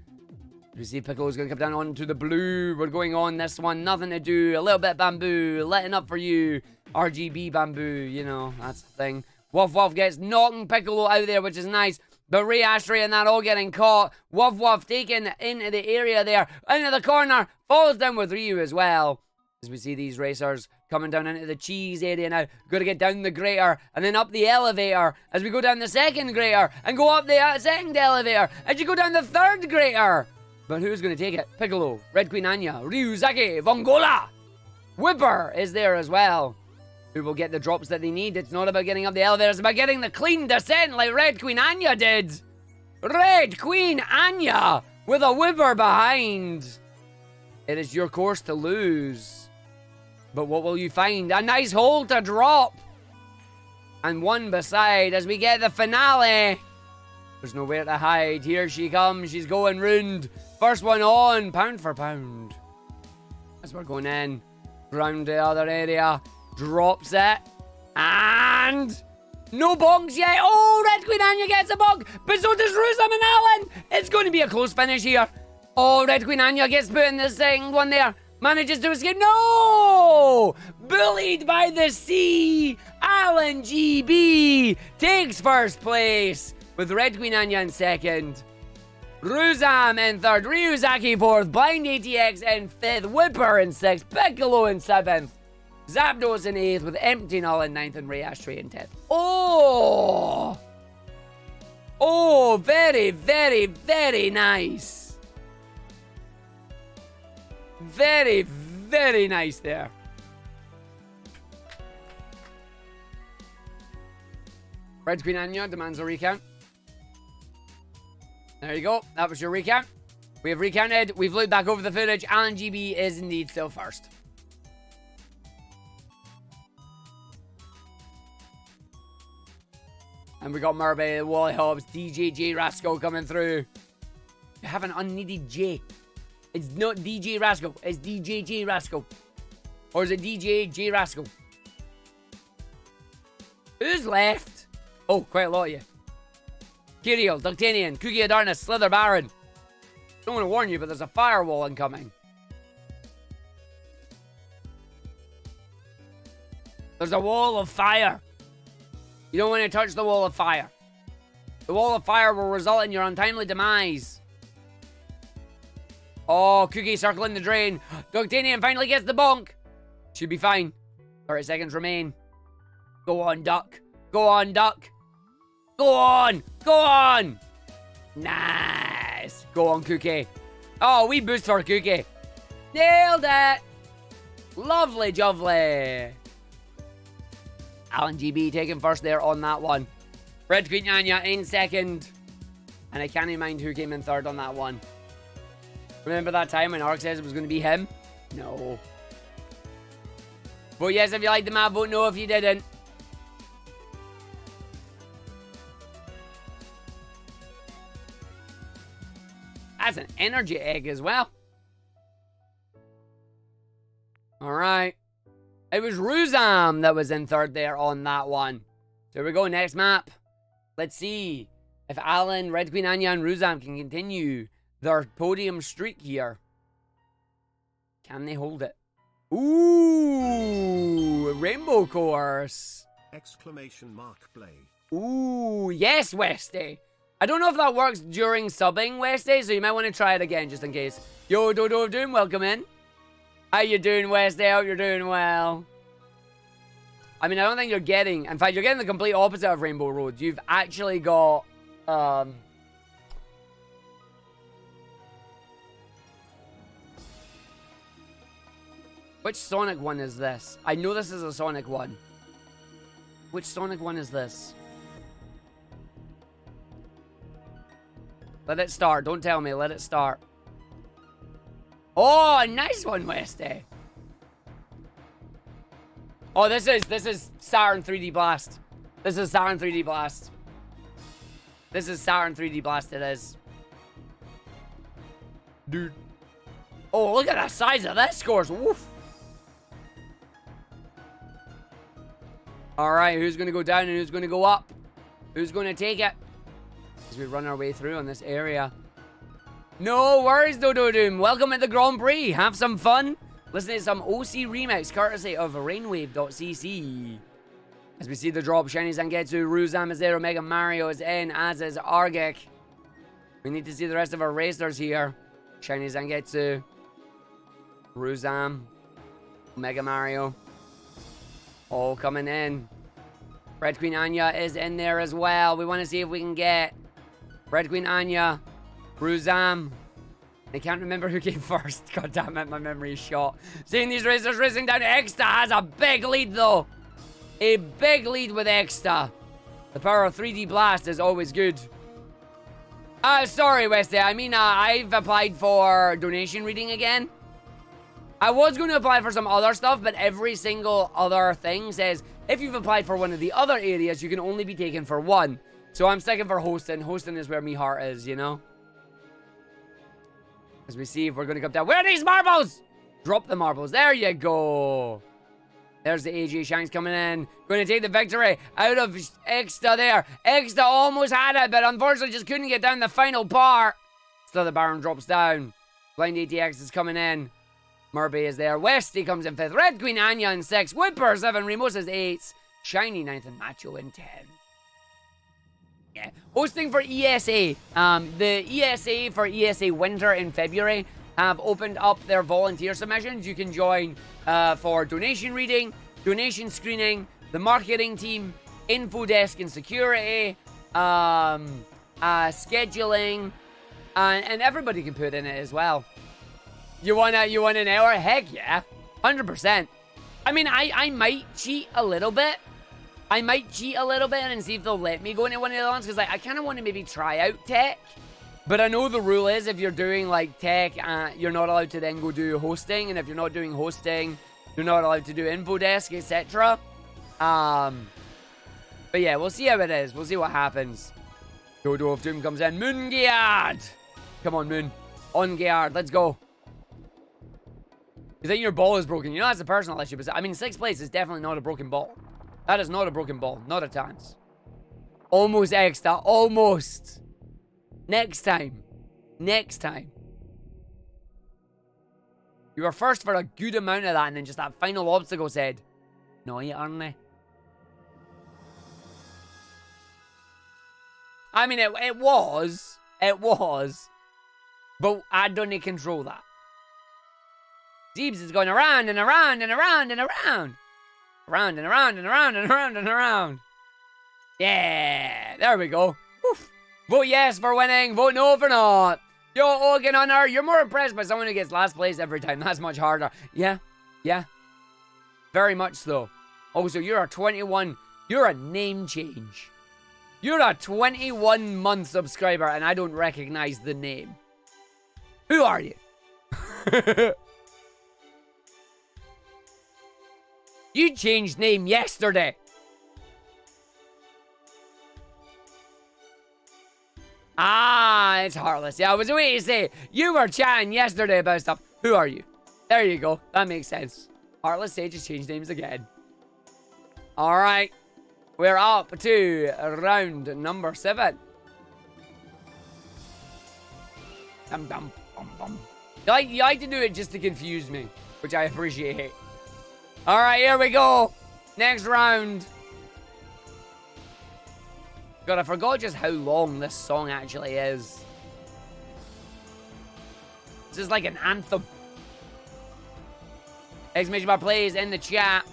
We see Piccolo's going to come down onto the blue. We're going on this one. Nothing to do. A little bit bamboo. Letting up for you. RGB bamboo. You know, that's the thing. Wuff Wuff gets knocking Piccolo out there, which is nice. But Ray Ashtray and that all getting caught. Wuff Wuff taken into the area there. Into the corner. Falls down with Ryu as well. As we see these racers coming down into the cheese area now. Got to get down the grater and then up the elevator. As we go down the second grater and go up the second elevator. As you go down the third grater. But who's going to take it? Piccolo, Red Queen Anya, Ryuzaki, Vongola! Whipper is there as well. Who will get the drops that they need. It's not about getting up the elevator, it's about getting the clean descent like Red Queen Anya did. Red Queen Anya with a whipper behind. It is your course to lose. But what will you find? A nice hole to drop. And one beside as we get the finale. There's nowhere to hide. Here she comes. She's going round. First one on, pound for pound. As we're going in, round the other area, drops it, and no bonks yet. Oh, Red Queen Anya gets a bonk, but so does Rusam and Allen. It's going to be a close finish here. Oh, Red Queen Anya gets put in the second one there. Manages to escape. No! Bullied by the sea. Alan GB takes first place with Red Queen Anya in second. Ruzam in third, Ryuzaki fourth, Blind ATX in fifth, Whipper in sixth, Piccolo in seventh, Zapdos in eighth, with Empty Null in ninth, and Ray Ashtray in 10th. Oh! Oh, very, very, very nice. Very, very nice there. Red Queen Anya demands a recount. There you go. That was your recount. We have recounted. We've looked back over the footage. Alan GB is indeed still first. And we got Murby, Wally Hobbs, DJ J Rascal coming through. You have an unneeded J. It's not DJ Rascal. It's DJ J Rascal. Or is it DJ J Rascal? Who's left? Oh, quite a lot of you. Kiriel, Ductanian, Cookie of Darkness, Slither Baron. Don't want to warn you, but there's a firewall incoming. There's a wall of fire. You don't want to touch the wall of fire. The wall of fire will result in your untimely demise. Oh, Cookie circling the drain. Ductanian finally gets the bonk. Should be fine. 30 seconds remain. Go on, Duck. Go on, Duck. Go on! Go on! Nice! Go on, Cookie. Oh, we boost for Cookie. Nailed it! Lovely jovely. Alan GB taking first there on that one. Red Queen Anya in second. And I can't even mind who came in third on that one. Remember that time when Ark says it was going to be him? No. Vote yes if you liked the map, vote no if you didn't. that's an energy egg as well. All right. It was Ruzam that was in third there on that one. So here we go, next map. Let's see if Alan, Red Queen Anya, and Ruzam can continue their podium streak here. Can they hold it? Ooh, rainbow course. Exclamation mark play. Ooh, yes, Westy. I don't know if that works during subbing, Westy, so you might want to try it again just in case. Yo, Dodo of Doom, welcome in. How you doing, Westy? Hope you're doing well. I mean, I don't think you're getting... In fact, you're getting the complete opposite of Rainbow Road. You've actually got... Which Sonic one is this? I know this is a Sonic one. Which Sonic one is this? Let it start. Don't tell me. Let it start. Oh, nice one, Westy. Oh, this is Saturn 3D Blast. This is Saturn 3D Blast. This is Saturn 3D Blast, it is. Dude. Oh, look at the size of this course. Woof. Alright, who's going to go down and who's going to go up? Who's going to take it? As we run our way through on this area. No worries, Dodo Doom. Welcome at the Grand Prix. Have some fun. Listen to some OC remix courtesy of rainwave.cc. As we see the drop, Shiny Zangetsu, Ruzam is there, Omega Mario is in, as is Argick. We need to see the rest of our racers here. Shiny Zangetsu, Ruzam, Omega Mario, all coming in. Red Queen Anya is in there as well. We want to see if we can get Red Queen Anya, Ruzam. I can't remember who came first. God damn it, my memory is shot. Seeing these racers racing down, Exta has a big lead though. A big lead with Exta. The power of 3D Blast is always good. Sorry, Westy. I mean, I've applied for donation reading again. I was going to apply for some other stuff, but every single other thing says if you've applied for one of the other areas, you can only be taken for one. So I'm sticking for hosting. Hosting is where me heart is, you know? As we see if we're going to come down. Where are these marbles? Drop the marbles. There you go. There's the AJ Shanks coming in. Going to take the victory out of Exta there. Exta almost had it, but unfortunately just couldn't get down the final part. Still the Baron drops down. Blind ATX is coming in. Murphy is there. Westy comes in 5th. Red Queen Anya in 6th. Whipper 7. Remosa's 8th. Shiny 9th and Macho in 10th. Yeah. Hosting for ESA. The ESA for ESA Winter in February have opened up their volunteer submissions. You can join for donation reading, donation screening, the marketing team, info desk and security, scheduling, and everybody can put in it as well. You want an hour? Heck yeah, 100%. I mean, I might cheat a little bit. I might cheat a little bit and see if they'll let me go into one of the other ones, because I kind of want to maybe try out tech. But I know the rule is if you're doing like tech, you're not allowed to then go do hosting, and if you're not doing hosting, you're not allowed to do info desk, etc. But yeah, we'll see how it is. We'll see what happens. Dodo of Doom comes in. Moongeard! Come on, Moon. On Geard, let's go. You think your ball is broken? You know that's a personal issue, but I mean 6th place is definitely not a broken ball. That is not a broken ball. Not a chance. Almost extra. Almost. Next time. Next time. You were first for a good amount of that, and then just that final obstacle said, no, you aren't. I mean, it was. It was. But I don't control that. Zeebs is going around and around and around and around. Around and around and around and around and around. Yeah. There we go. Oof. Vote yes for winning. Vote no for not. Yo, Ogan Hunter, you're more impressed by someone who gets last place every time. That's much harder. Yeah. Yeah. Very much so. Also, you're a 21. You're a name change. You're a 21-month subscriber, and I don't recognize the name. Who are you? You changed name yesterday. Ah, it's Heartless. Yeah, I was waiting to say, you were chatting yesterday about stuff. Who are you? There you go. That makes sense. Heartless Sage has changed names again. All right. We're up to round number 7. Dum, dum, bum, bum. You like to do it just to confuse me, which I appreciate. All right, here we go. Next round. God, I forgot just how long this song actually is. This is like an anthem. Exclamation bar plays in the chat.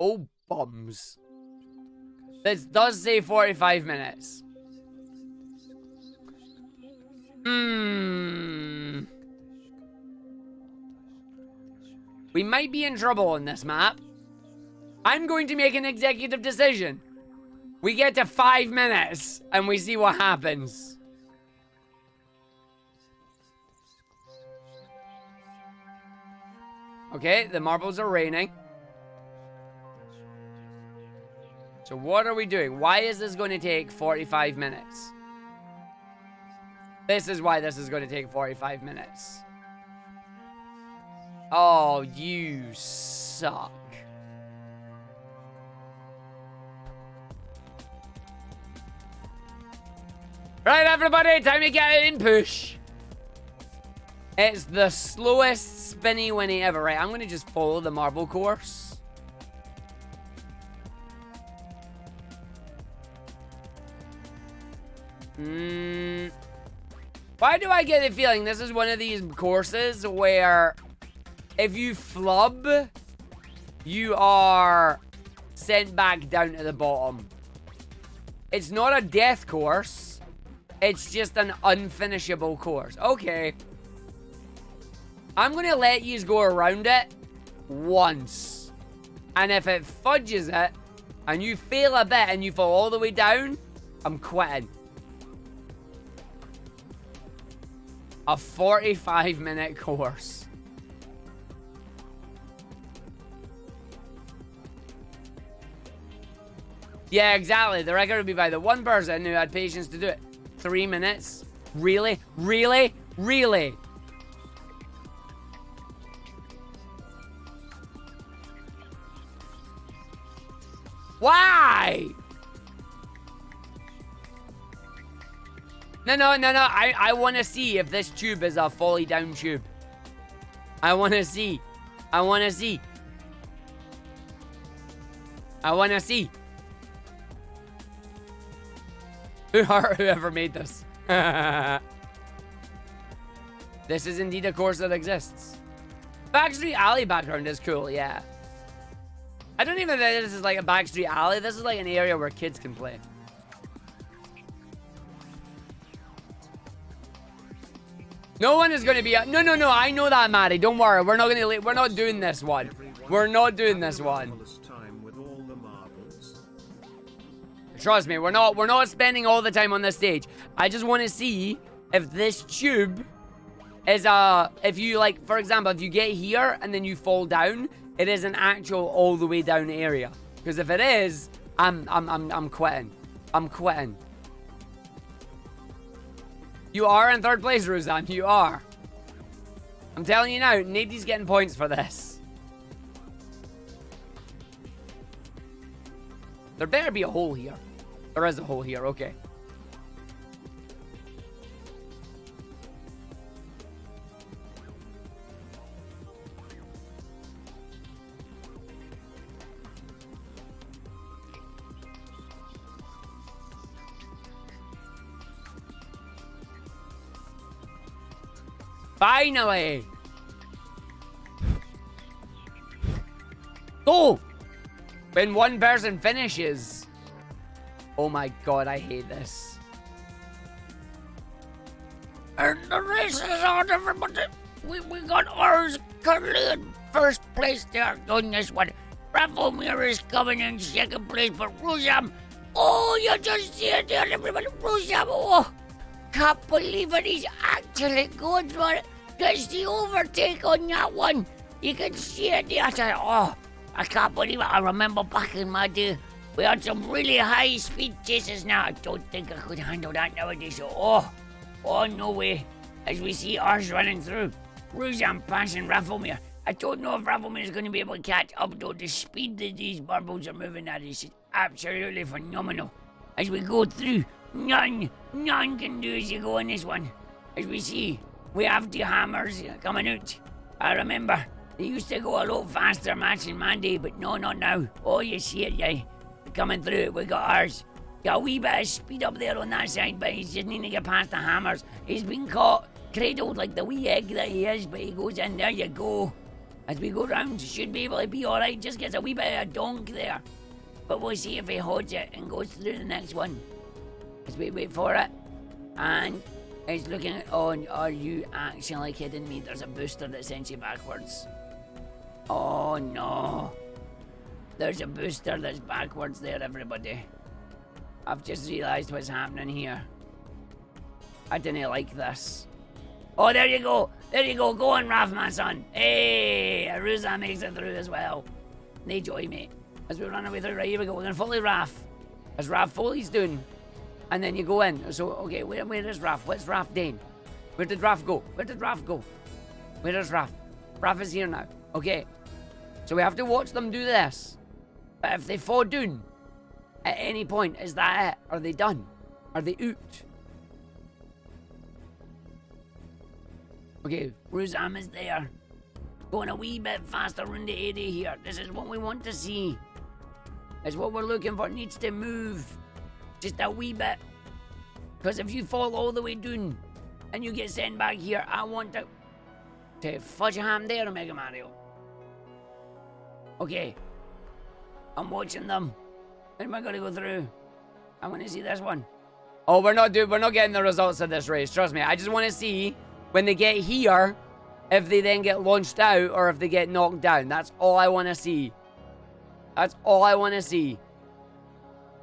Oh, bums. This does say 45 minutes. We might be in trouble on this map. I'm going to make an executive decision. We get to 5 minutes and we see what happens. Okay, the marbles are raining. So what are we doing? Why is this going to take 45 minutes? This is why this is going to take 45 minutes. Oh, you suck. Right, everybody, time to get in push. It's the slowest spinny winny ever. Right, I'm going to just follow the marble course. Why do I get the feeling this is one of these courses where if you flub, you are sent back down to the bottom? It's not a death course. It's just an unfinishable course. Okay. I'm going to let you go around it once. And if it fudges it, and you fail a bit and you fall all the way down, I'm quitting. A 45-minute course. Yeah, exactly. The record would be by the one person who had patience to do it. 3 minutes? Really? Really? Really? Why? No. I want to see if this tube is a folly down tube. I want to see. I want to see. I want to see. Whoever made this. This is indeed a course that exists. Backstreet Alley background is cool, yeah. I don't even think this is like a Backstreet Alley. This is like an area where kids can play. No one is going to be... No. I know that, Maddie. Don't worry. We're not doing this one. We're not doing this one. Trust me, we're not spending all the time on this stage. I just want to see if this tube is if you, like, for example, if you get here and then you fall down, it is an actual all the way down area. Because if it is, I'm quitting. I'm quitting. You are in 3rd place, Roseanne. You are. I'm telling you now, Nadie's getting points for this. There better be a hole here. There is a hole here, okay. Finally! Go! When one person finishes. Oh my god, I hate this. And the race is on, everybody. We got ours currently in 1st place. They are doing this one. Rafomir is coming in 2nd place, but Ruzam. Oh, you just see it there, everybody. Ruzam, oh. can't believe it. He's actually going for it. Gets the overtake on that one. You can see it there. Oh, I can't believe it. I remember back in my day, we had some really high-speed chases. Now, I don't think I could handle that nowadays. So, oh, no way. As we see Arge running through. Ruzan passing Rafflemere. I don't know if Rafflemere is going to be able to catch up, though. The speed that these marbles are moving at is absolutely phenomenal. As we go through, none can do as you go on this one. As we see, we have the hammers coming out. I remember they used to go a lot faster matching Mandy, but no, not now. Oh, you see it, yeah. Coming through, we got ours. Got a wee bit of speed up there on that side, but he's just needing to get past the hammers. He's been caught, cradled like the wee egg that he is, but he goes in. There you go. As we go round, should be able to be alright. Just gets a wee bit of a donk there. But we'll see if he holds it and goes through the next one. As we wait for it. And he's looking at, oh, are you actually kidding me? There's a booster that sends you backwards. Oh no. There's a booster that's backwards there, everybody. I've just realised what's happening here. I didn't like this. Oh, there you go. There you go. Go on, Raph, my son. Hey, Aruza makes it through as well. They joy, mate. As we run away through, right, here we go. We're going to follow Raph. As Raph Foley's doing. And then you go in. So, okay, where is Raph? What's Raph doing? Where did Raph go? Where did Raph go? Where is Raph? Raph is here now. Okay. So we have to watch them do this. But if they fall down at any point, is that it? Are they done? Are they out? Okay, Ruzam is there. Going a wee bit faster around the area here. This is what we want to see. It's what we're looking for. It needs to move just a wee bit. Because if you fall all the way down and you get sent back here, I want to fudge a ham there, Mega Mario. Okay. I'm watching them. And we're gonna go through. I want to see this one. Oh, we're not getting the results of this race. Trust me. I just want to see when they get here, if they then get launched out or if they get knocked down. That's all I want to see. That's all I want to see.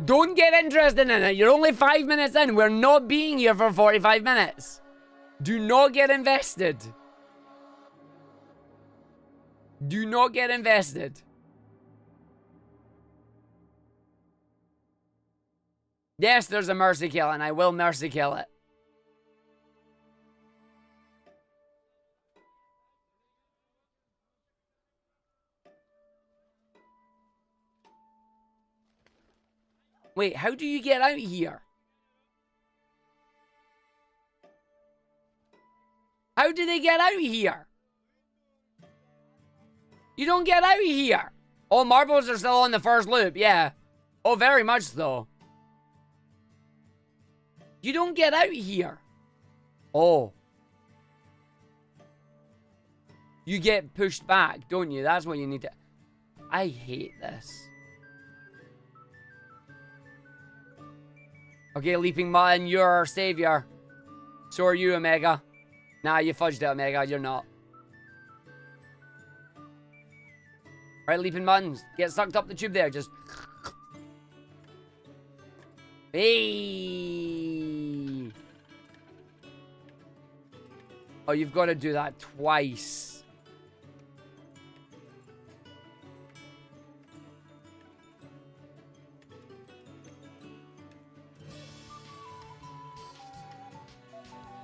Don't get interested in it. You're only 5 minutes in. We're not being here for 45 minutes. Do not get invested. Do not get invested. Yes, there's a mercy kill, and I will mercy kill it. Wait, how do you get out here? How do they get out here? You don't get out here. All marbles are still on the first loop, yeah. Oh, very much so. You don't get out here. Oh. You get pushed back, don't you? That's what you need to... I hate this. Okay, Leaping Mutton, you're our savior. So are you, Omega. Nah, you fudged it, Omega. You're not. Right, Leaping Muttons. Get sucked up the tube there. Just... Hey! Oh, you've got to do that twice.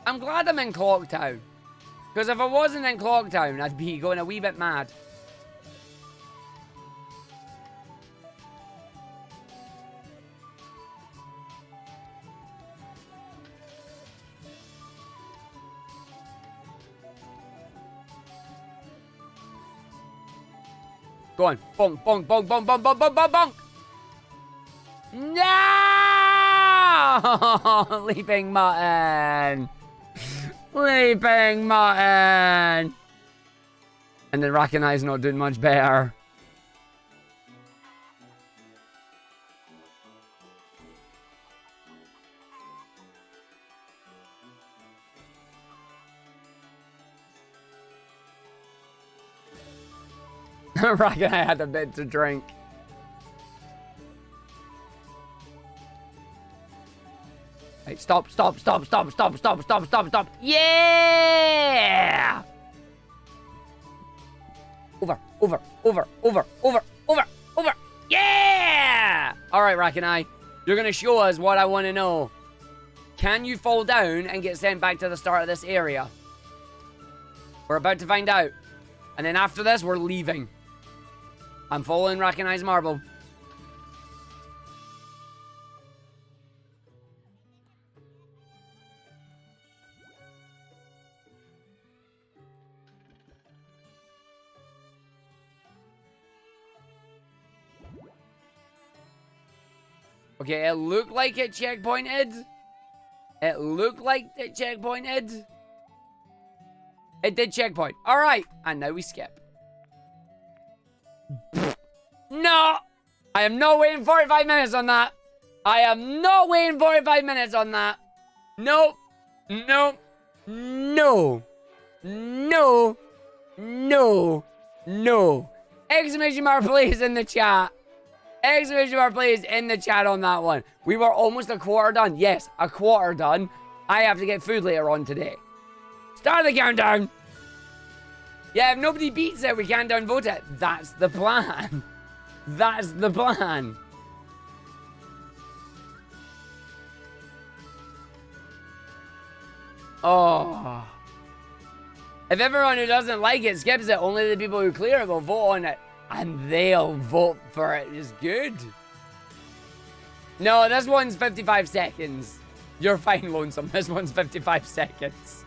I'm glad I'm in Clocktown. Because if I wasn't in Clocktown, I'd be going a wee bit mad. Go on. Bonk, bonk, bonk, bonk, bonk, bonk, bonk, bonk, bonk. No! Leaping Mutton. Leaping Mutton. And then Rakanai's not doing much better. Rakanai had a bit to drink. Right, Stop. Yeah! Over. Yeah! All right, Rackanai. You're going to show us what I want to know. Can you fall down and get sent back to the start of this area? We're about to find out. And then after this, we're leaving. I'm following Rackanai's marble. Okay, it looked like it checkpointed. It looked like it checkpointed. It did checkpoint. All right. And now we skip. No! I am not waiting 45 minutes on that. I am not waiting 45 minutes on that. Nope. Nope. No. No. No. No. Exclamation mark please in the chat. Exclamation mark please in the chat on that one. We were almost a quarter done. Yes, a quarter done. I have to get food later on today. Start the countdown. Yeah, if nobody beats it, we can't downvote it. That's the plan. That's the plan. Oh. If everyone who doesn't like it skips it, only the people who clear it will vote on it. And they'll vote for it. It's good. No, this one's 55 seconds. You're fine, Lonesome. This one's 55 seconds.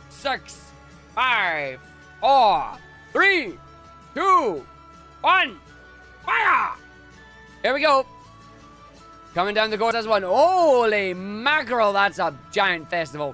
Six, 5, 4, 3, 2, 1, fire! Here we go. Coming down the course as one. Holy mackerel, that's a giant festival.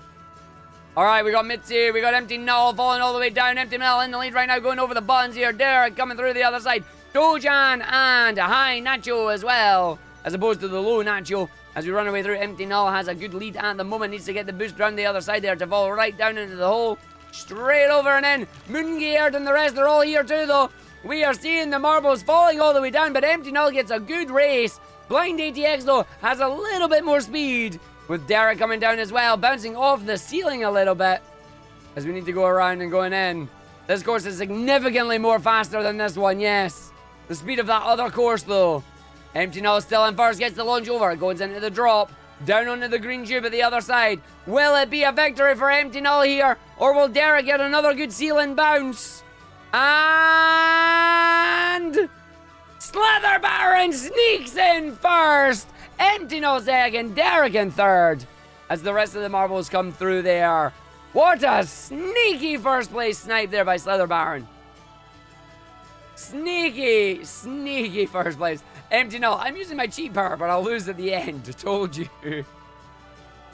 All right, we got Mitzi, we got Empty Null falling all the way down. Empty Null in the lead right now, going over the buttons here. Derek coming through the other side. Dojan and a high Nacho as well, as opposed to the low Nacho. As we run away through, Empty Null has a good lead at the moment. Needs to get the boost around the other side there to fall right down into the hole. Straight over and in. Moongeard and the rest are all here too, though. We are seeing the marbles falling all the way down, but Empty Null gets a good race. Blind ATX, though, has a little bit more speed, with Derek coming down as well, bouncing off the ceiling a little bit, as we need to go around and going in. This course is significantly more faster than this one, yes. The speed of that other course, though. Empty Null still in first, gets the launch over, goes into the drop, down onto the green tube at the other side. Will it be a victory for Empty Null here, or will Derek get another good ceiling bounce? And Slither Baron sneaks in first. Empty Null second, Derek in third, as the rest of the marbles come through there. What a sneaky first place snipe there by Slither Baron. Sneaky first place. Empty Null, I'm using my cheat power, but I'll lose at the end. Told you.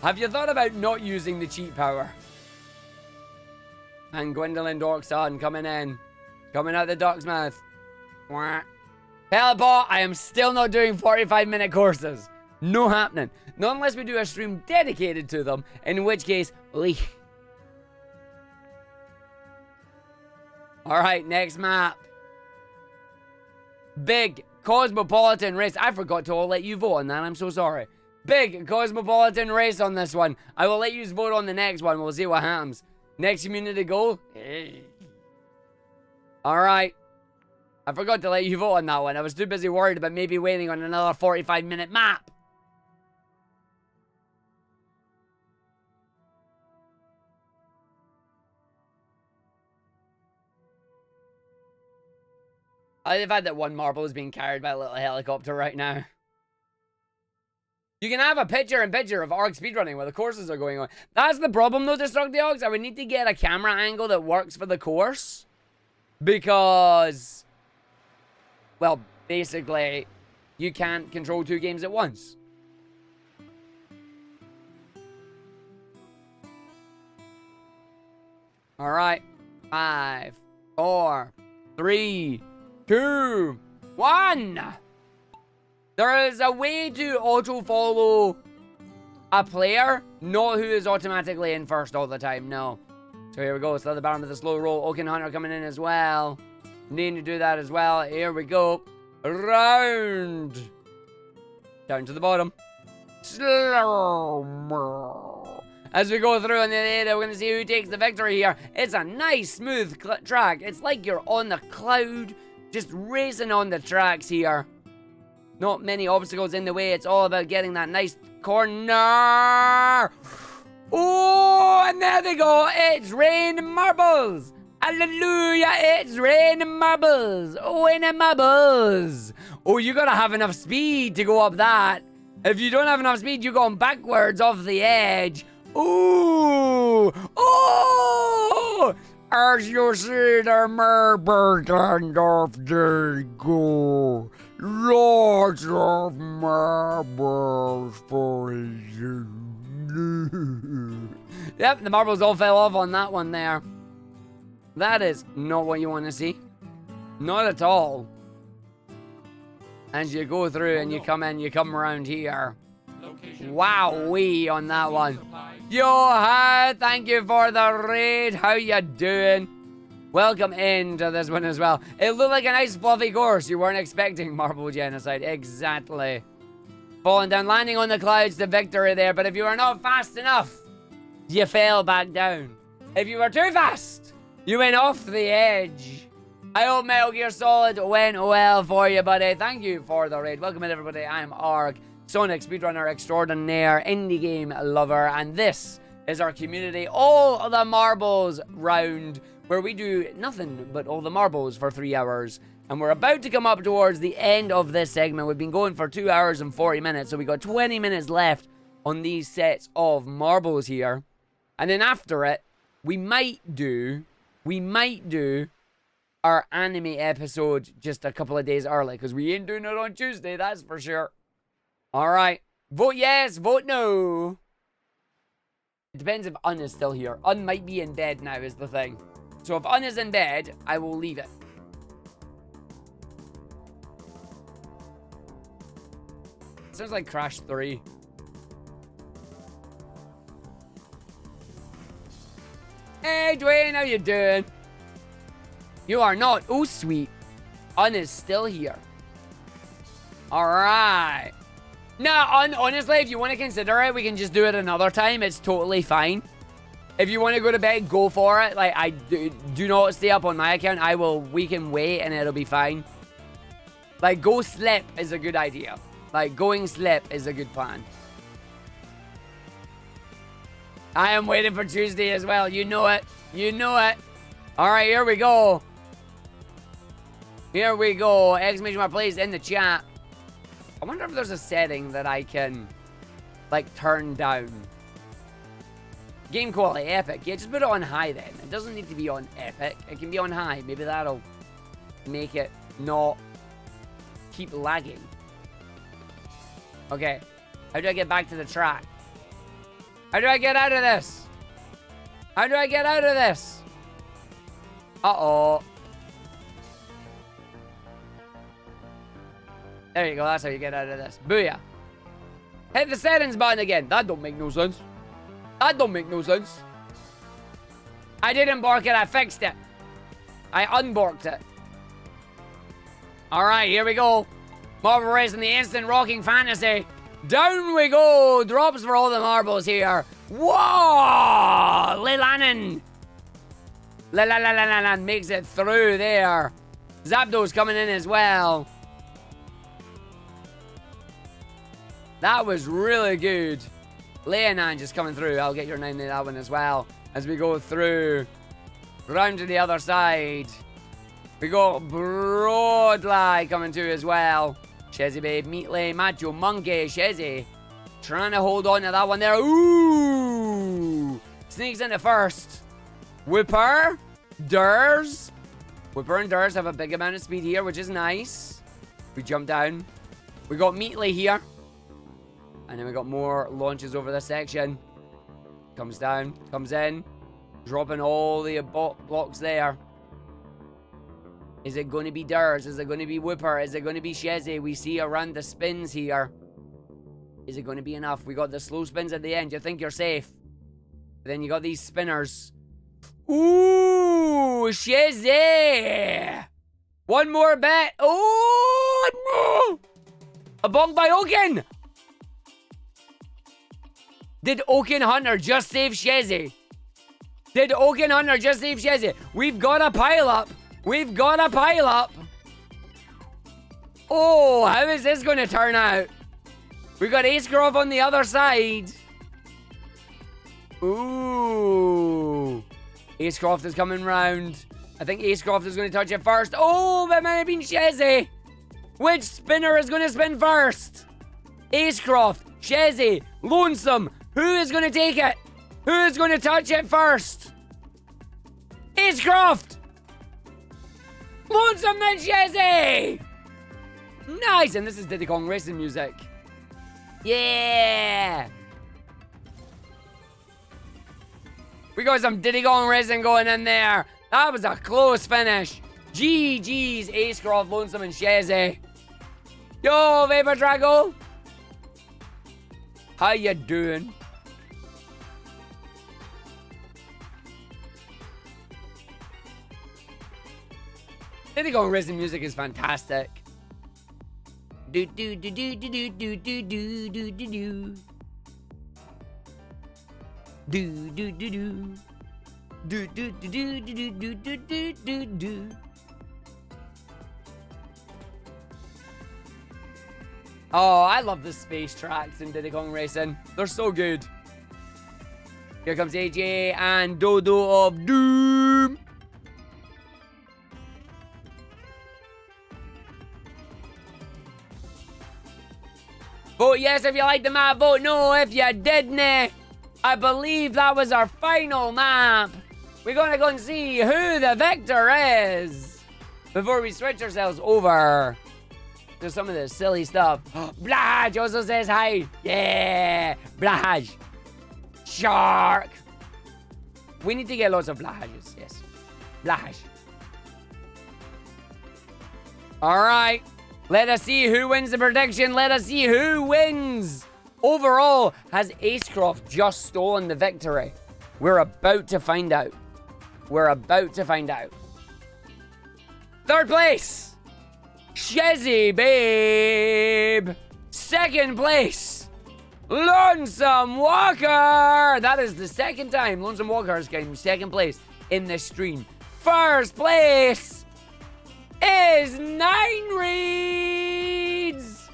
Have you thought about not using the cheat power? And Gwendolyn Dorkson coming in. Coming out the dock's mouth. Teleport, I am still not doing 45-minute courses. No happening. Not unless we do a stream dedicated to them, in which case, leave. Alright, next map. Big Cosmopolitan race. I forgot to all let you vote on that. I'm so sorry. Big Cosmopolitan race on this one. I will let you vote on the next one. We'll see what happens. Next community goal. Alright. I forgot to let you vote on that one. I was too busy worried about maybe waiting on another 45-minute map. I love the fact that one marble is being carried by a little helicopter right now. You can have a picture-in-picture of Arg speedrunning where the courses are going on. That's the problem though, Destructiox. I would need to get a camera angle that works for the course. Because, well, basically, you can't control two games at once. Alright. 5, 4, 3, 2, 1. There is a way to auto-follow a player, not who is automatically in first all the time, no. So here we go. It's at the bottom of the slow roll. Oaken Hunter coming in as well. Needing to do that as well. Here we go. Round. Down to the bottom. Slow. As we go through in the area, we're going to see who takes the victory here. It's a nice, smooth track. It's like you're on the cloud, just racing on the tracks here. Not many obstacles in the way. It's all about getting that nice corner. Oh, and there they go. It's rain marbles. Hallelujah. It's rain marbles. Oh, in marbles. Oh, you got to have enough speed to go up that. If you don't have enough speed, you're going backwards off the edge. Ooh! Oh! As you see the marbles and off they go. Lots of marbles for you. Yep, the marbles all fell off on that one there. That is not what you want to see. Not at all. As you go through and you come around here. Wowee on that one. Yo, hi, thank you for the raid. How you doing? Welcome into this one as well. It looked like a nice fluffy course. You weren't expecting Marble Genocide. Exactly. Falling down, landing on the clouds to victory there. But if you were not fast enough, you fell back down. If you were too fast, you went off the edge. I hope Metal Gear Solid went well for you, buddy. Thank you for the raid. Welcome in, everybody. I'm Arg, Sonic speedrunner extraordinaire, indie game lover, and this is our community all the marbles round, where we do nothing but all the marbles for 3 hours. And we're about to come up towards the end of this segment. We've been going for 2 hours and 40 minutes, so we got 20 minutes left on these sets of marbles here. And then after it, we might do our anime episode just a couple of days early, because we ain't doing it on Tuesday, that's for sure. Alright, vote yes, vote no. It depends if Un is still here. Un might be in bed now is the thing. So if Un is in bed, I will leave it. Sounds like Crash 3. Hey Dwayne, how you doing? You are not. Oh, sweet. Un is still here. Alright. Nah, honestly, if you want to consider it, we can just do it another time. It's totally fine. If you want to go to bed, go for it. Like, I do not stay up on my account. We can wait and it'll be fine. Like, go sleep is a good idea. Like, going sleep is a good plan. I am waiting for Tuesday as well. You know it. You know it. Alright, here we go. Here we go. Exclamation mark please in the chat. I wonder if there's a setting that I can, like, turn down. Game quality, epic. Yeah, just put it on high then. It doesn't need to be on epic. It can be on high. Maybe that'll make it not keep lagging. Okay. How do I get back to the track? How do I get out of this? How do I get out of this? Uh-oh. There you go. That's how you get out of this. Booyah. Hit the settings button again. That don't make no sense. That don't make no sense. I didn't bork it. I fixed it. I unborked it. Alright, here we go. Marble Race in the instant rocking fantasy. Down we go. Drops for all the marbles here. Whoa! Lilanen. Lilanen makes it through there. Zapdo's coming in as well. That was really good. Leonan just coming through. I'll get your name in that one as well. As we go through. Round to the other side. We got Broadlie coming through as well. Shezzy Babe, Meatley, Macho Monkey, Shezzy. Trying to hold on to that one there. Ooh! Sneaks into first. Whipper. Durs. Whipper and Durs have a big amount of speed here, which is nice. We jump down. We got Meatley here. And then we got more launches over this section. Comes down, comes in. Dropping all the blocks there. Is it going to be Durs? Is it going to be Whipper? Is it going to be Shezzy? We see around the spins here. Is it going to be enough? We got the slow spins at the end. You think you're safe. But then you got these spinners. Ooh, Shizzy. One more bet. Oh, no. A bong by Oaken. Did Oaken Hunter just save Shizzy? Did Oaken Hunter just save Shizzy? We've got a pile up. We've got a pile up. Oh, how is this going to turn out? We got Acecroft on the other side. Ooh. Acecroft is coming round. I think Acecroft is going to touch it first. Oh, that might have been Shizzy. Which spinner is going to spin first? Acecroft, Shizzy, Lonesome. Who is going to take it? Who is going to touch it first? Acecroft! Lonesome then Shizzy! Nice! And this is Diddy Kong Racing music. Yeah! We got some Diddy Kong Racing going in there. That was a close finish. GG's, Acecroft, Lonesome, and Shizzy. Yo, Vapor Drago. How you doing? Diddy Kong Racing music is fantastic. Do do do do do do do do do do do. Do do do do. Do do do do do do do do do do. Oh, I love the space tracks in Diddy Kong Racing. They're so good. Here comes AJ and Dodo of Doom. Vote yes if you liked the map, vote no if you didn't. I believe that was our final map. We're gonna go and see who the victor is before we switch ourselves over to some of the silly stuff. Blaj also says hi. Yeah, Blaj. Shark. We need to get lots of Blajes, yes. Blaj. Alright. Let us see who wins the prediction. Let us see who wins. Overall, has Acecroft just stolen the victory? We're about to find out. We're about to find out. Third place, Shizzy Babe. Second place, Lonesome Walker. That is the second time Lonesome Walker has gotten second place in this stream. First place is 9 Reeds.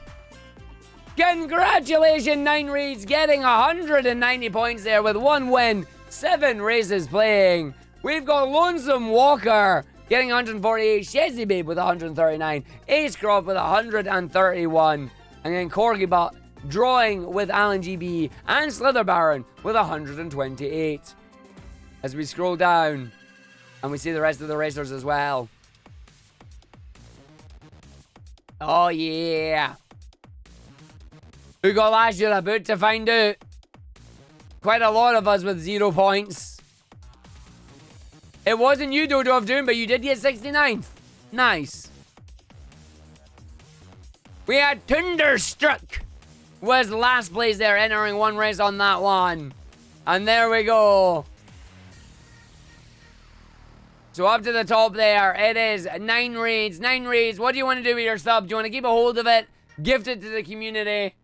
Congratulations, 9 Reeds, getting 190 points there with 1 win, 7 races playing. We've got Lonesome Walker getting 148, Shizzy Babe with 139, Acecroft with 131, and then Corgi Butt drawing with Alan GB and Slither Baron with 128. As we scroll down and we see the rest of the racers as well. Oh yeah. Who got last year? About to find out. Quite a lot of us with 0 points. It wasn't you, Dodo of Doom, but you did get 69th. Nice. We had Thunderstruck was last place there, entering 1 race on that one. And there we go. So up to the top there, it is 9 Reeds. 9 Reeds, what do you want to do with your sub? Do you want to keep a hold of it, gift it to the community?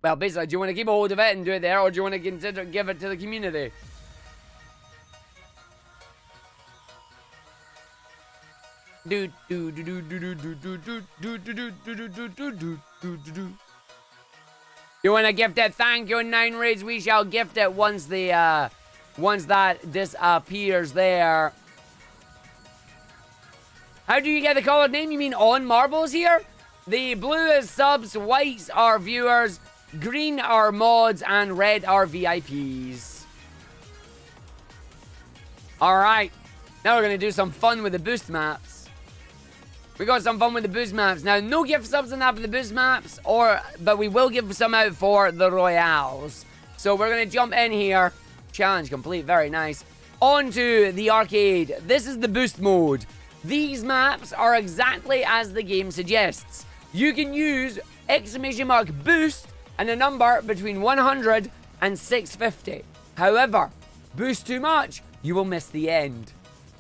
Well, basically, do you want to keep a hold of it and do it there, or do you want to consider give it to the community? Do do do do do do do do do do do do do do do do. You want to gift it? Thank you, 9 Reeds. We shall gift it once the once that disappears there. How do you get the colored name? You mean on marbles here? The blue is subs, whites are viewers, green are mods, and red are VIPs. Alright, now we're going to do some fun with the boost maps. We got some fun with the boost maps. Now, no gift subs in that for the boost maps, but we will give some out for the Royales. So we're going to jump in here. Challenge complete, very nice. Onto the arcade. This is the boost mode. These maps are exactly as the game suggests. You can use !boost and a number between 100 and 650. However, Boost too much, you will miss the end.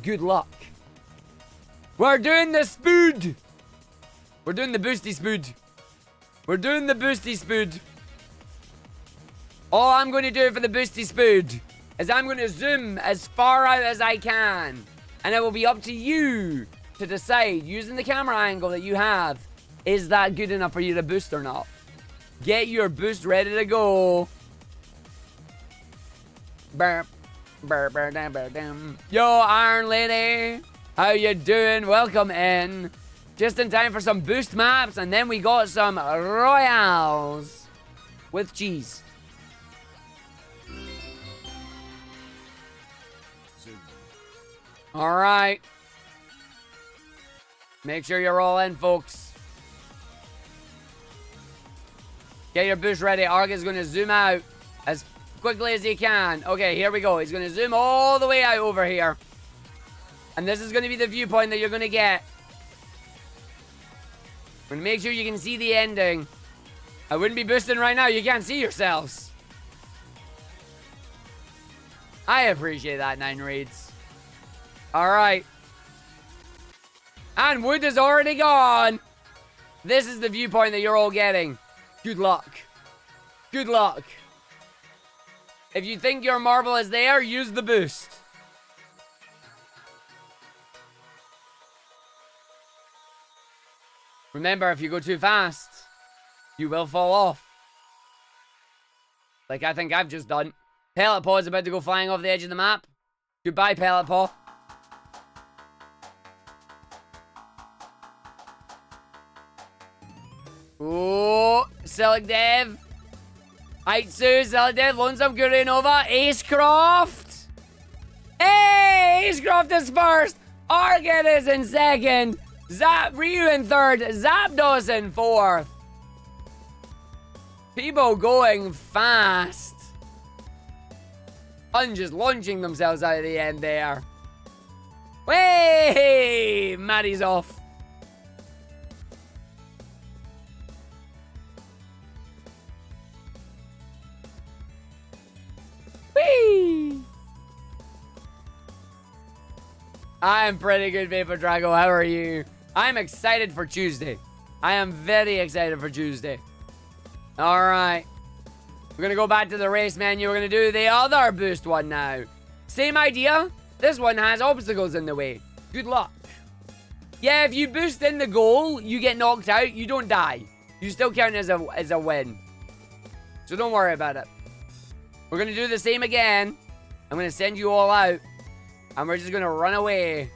Good luck. We're doing the spood. We're doing the boosty spood. We're doing the boosty spood. All I'm going to do for the boosty spood is I'm going to zoom as far out as I can. And it will be up to you to decide, using the camera angle that you have, is that good enough for you to boost or not? Get your boost ready to go. Burp. Burp, burp, burp, burp, burp. Yo, Iron Lady. How you doing? Welcome in. Just in time for some boost maps, and then we got some royals with cheese. All right. Make sure you're all in, folks. Get your boost ready. Arg is going to zoom out as quickly as he can. Okay, here we go. He's going to zoom all the way out over here. And this is going to be the viewpoint that you're going to get. I'm going to make sure you can see the ending. I wouldn't be boosting right now. You can't see yourselves. I appreciate that, 9 reads. Alright. And wood is already gone. This is the viewpoint that you're all getting. Good luck. Good luck. If you think your marble is there, use the boost. Remember, if you go too fast, you will fall off. Like I think I've just done. Pellet Paw is about to go flying off the edge of the map. Goodbye, Pellet Paw. Oh, Selective. Aitsu, Selective, Lonesome Guru Nova, Acecroft. Hey, Acecroft is first. Argent is in second. Ryu in third. Zapdos in fourth. People going fast. And just launching themselves out of the end there. Way! Maddie's off. Whee! I'm pretty good, Vapor Drago. How are you? I'm excited for Tuesday. I am very excited for Tuesday. Alright. We're going to go back to the race menu. We're going to do the other boost one now. Same idea. This one has obstacles in the way. Good luck. Yeah, if you boost in the goal, you get knocked out. You don't die. You still count as a win. So don't worry about it. We're going to do the same again. I'm going to send you all out. And we're just going to run away.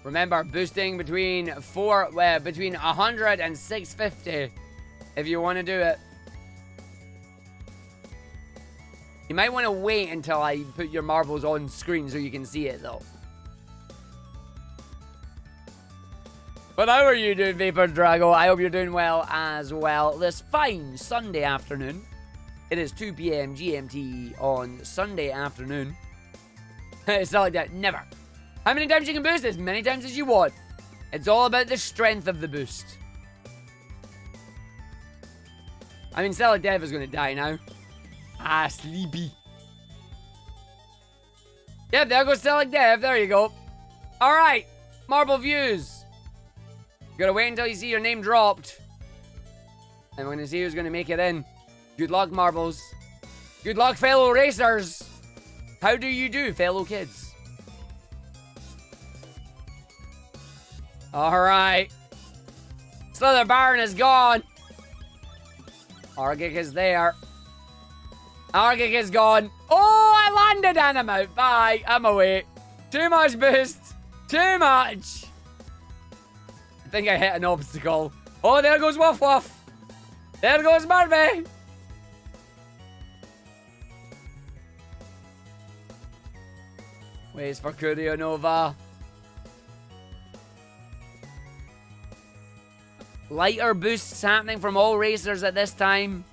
Remember, boosting between 100 and 650 if you want to do it. You might want to wait until I put your marbles on screen so you can see it, though. But how are you doing, Vapor Drago? I hope you're doing well as well. This fine Sunday afternoon. It is 2 p.m. GMT on Sunday afternoon. It's not like that. Never. How many times you can boost? As many times as you want. It's all about the strength of the boost. I mean, Dev is going to die now. Ah, sleepy. Yep, there goes Dev. There you go. Alright. Marble views. You gotta wait until you see your name dropped. And we're gonna see who's gonna make it in. Good luck, marbles. Good luck, fellow racers. How do you do, fellow kids? Alright. Slither Baron is gone. Argick is there. Argick is gone. Oh, I landed and I'm out. Bye. I'm away. Too much boost. Too much. I think I hit an obstacle. Oh, there goes Woof Woof. There goes Murphy. Waits for Curio Nova. Lighter boosts happening from all racers at this time.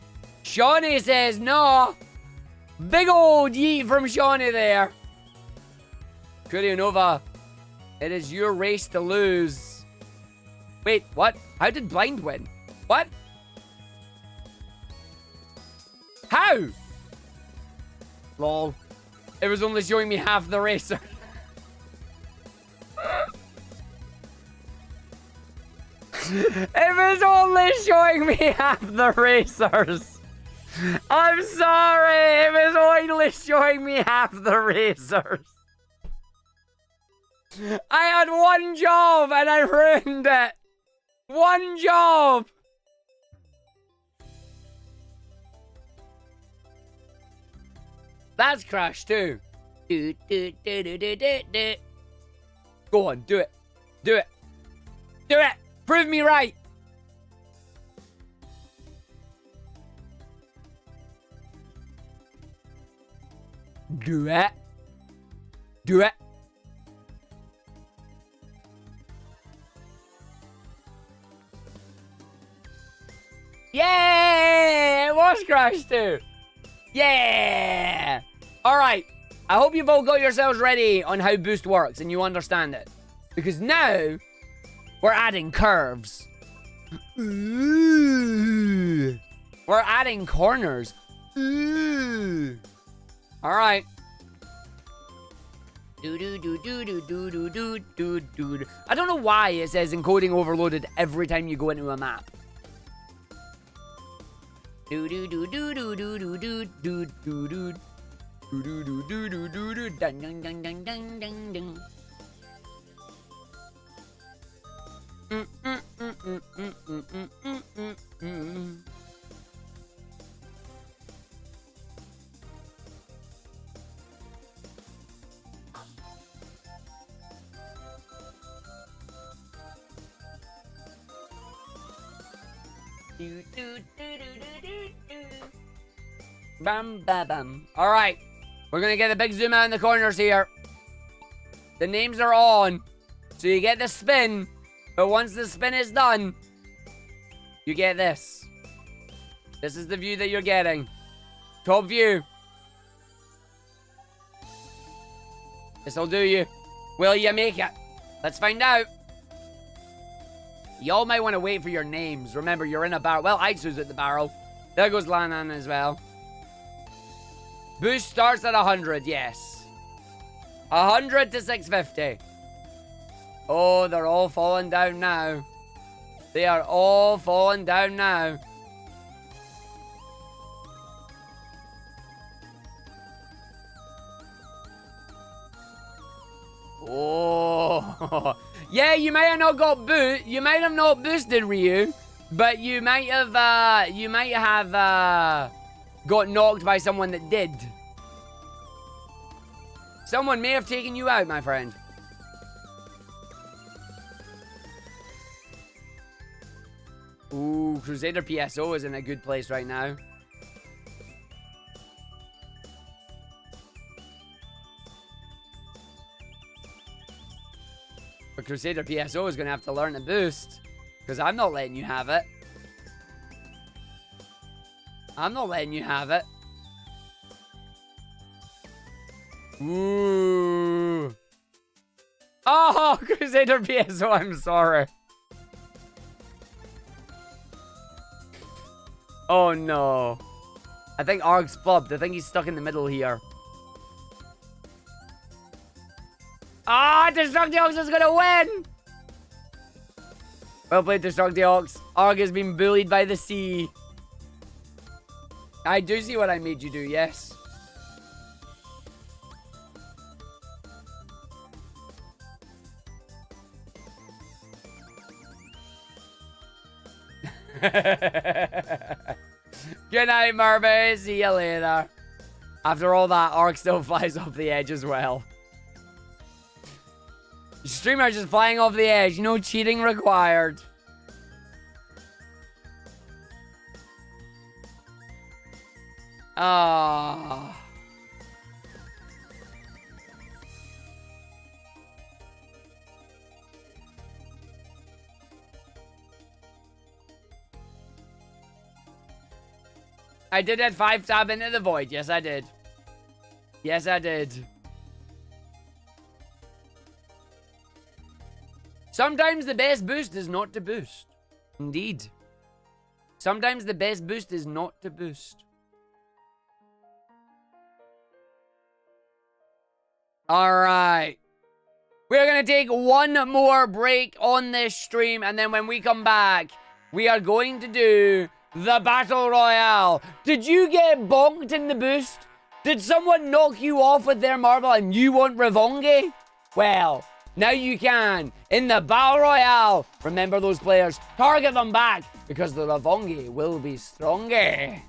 Shawnee says no. Big old yeet from Shawnee there. Curio Nova, it is your race to lose. Wait, what? How did blind win? What? How? Lol. It was only showing me half the racer. It was only showing me half the racers. I'm sorry. It was only showing me half the racers. I had one job and I ruined it. One job. That's Crash too. Go on, do it. Do it. Do it. Prove me right. Do it. Do it. Yeah! It was Crash 2. Yeah! Alright. I hope you've all got yourselves ready on how boost works and you understand it. Because now, we're adding curves. Ooh. We're adding corners. Ooh. Alright. I don't know why it says encoding overloaded every time you go into a map. Bam, bam, bam. All right. We're going to get a big zoom out in the corners here. The names are on. So you get the spin. But once the spin is done, you get this. This is the view that you're getting. Top view. This'll do you. Will you make it? Let's find out. Y'all might want to wait for your names. Remember, you're in a barrel. Well, Aitsu's at the barrel. There goes Lanan as well. Boost starts at 100, yes. 100 to 650. Oh, they're all falling down now. They are all falling down now. Oh, yeah, you might have not got you might have not boosted Ryu, but you might have got knocked by someone that did. Someone may have taken you out, my friend. Ooh, Crusader PSO is in a good place right now. But Crusader PSO is going to have to learn to boost. Because I'm not letting you have it. I'm not letting you have it. Ooh. Oh, Crusader PSO, I'm sorry. Oh, no. I think Arg's flubbed. I think he's stuck in the middle here. Ah, Destructiox is gonna win! Well played, Destructiox. Arg has been bullied by the sea. I do see what I made you do, yes. Good night, Murphy. See you later. After all that, Arg still flies off the edge as well. Streamer just flying off the edge. No cheating required. Ah. I did that 5-tab into the void. Yes, I did. Yes, I did. Sometimes the best boost is not to boost. Indeed. Sometimes the best boost is not to boost. Alright. We're going to take one more break on this stream, and then when we come back, we are going to do the Battle Royale. Did you get bonked in the boost? Did someone knock you off with their marble and you want Revongi? Well, now you can. In the Battle Royale, remember those players. Target them back, because the Revongi will be stronger.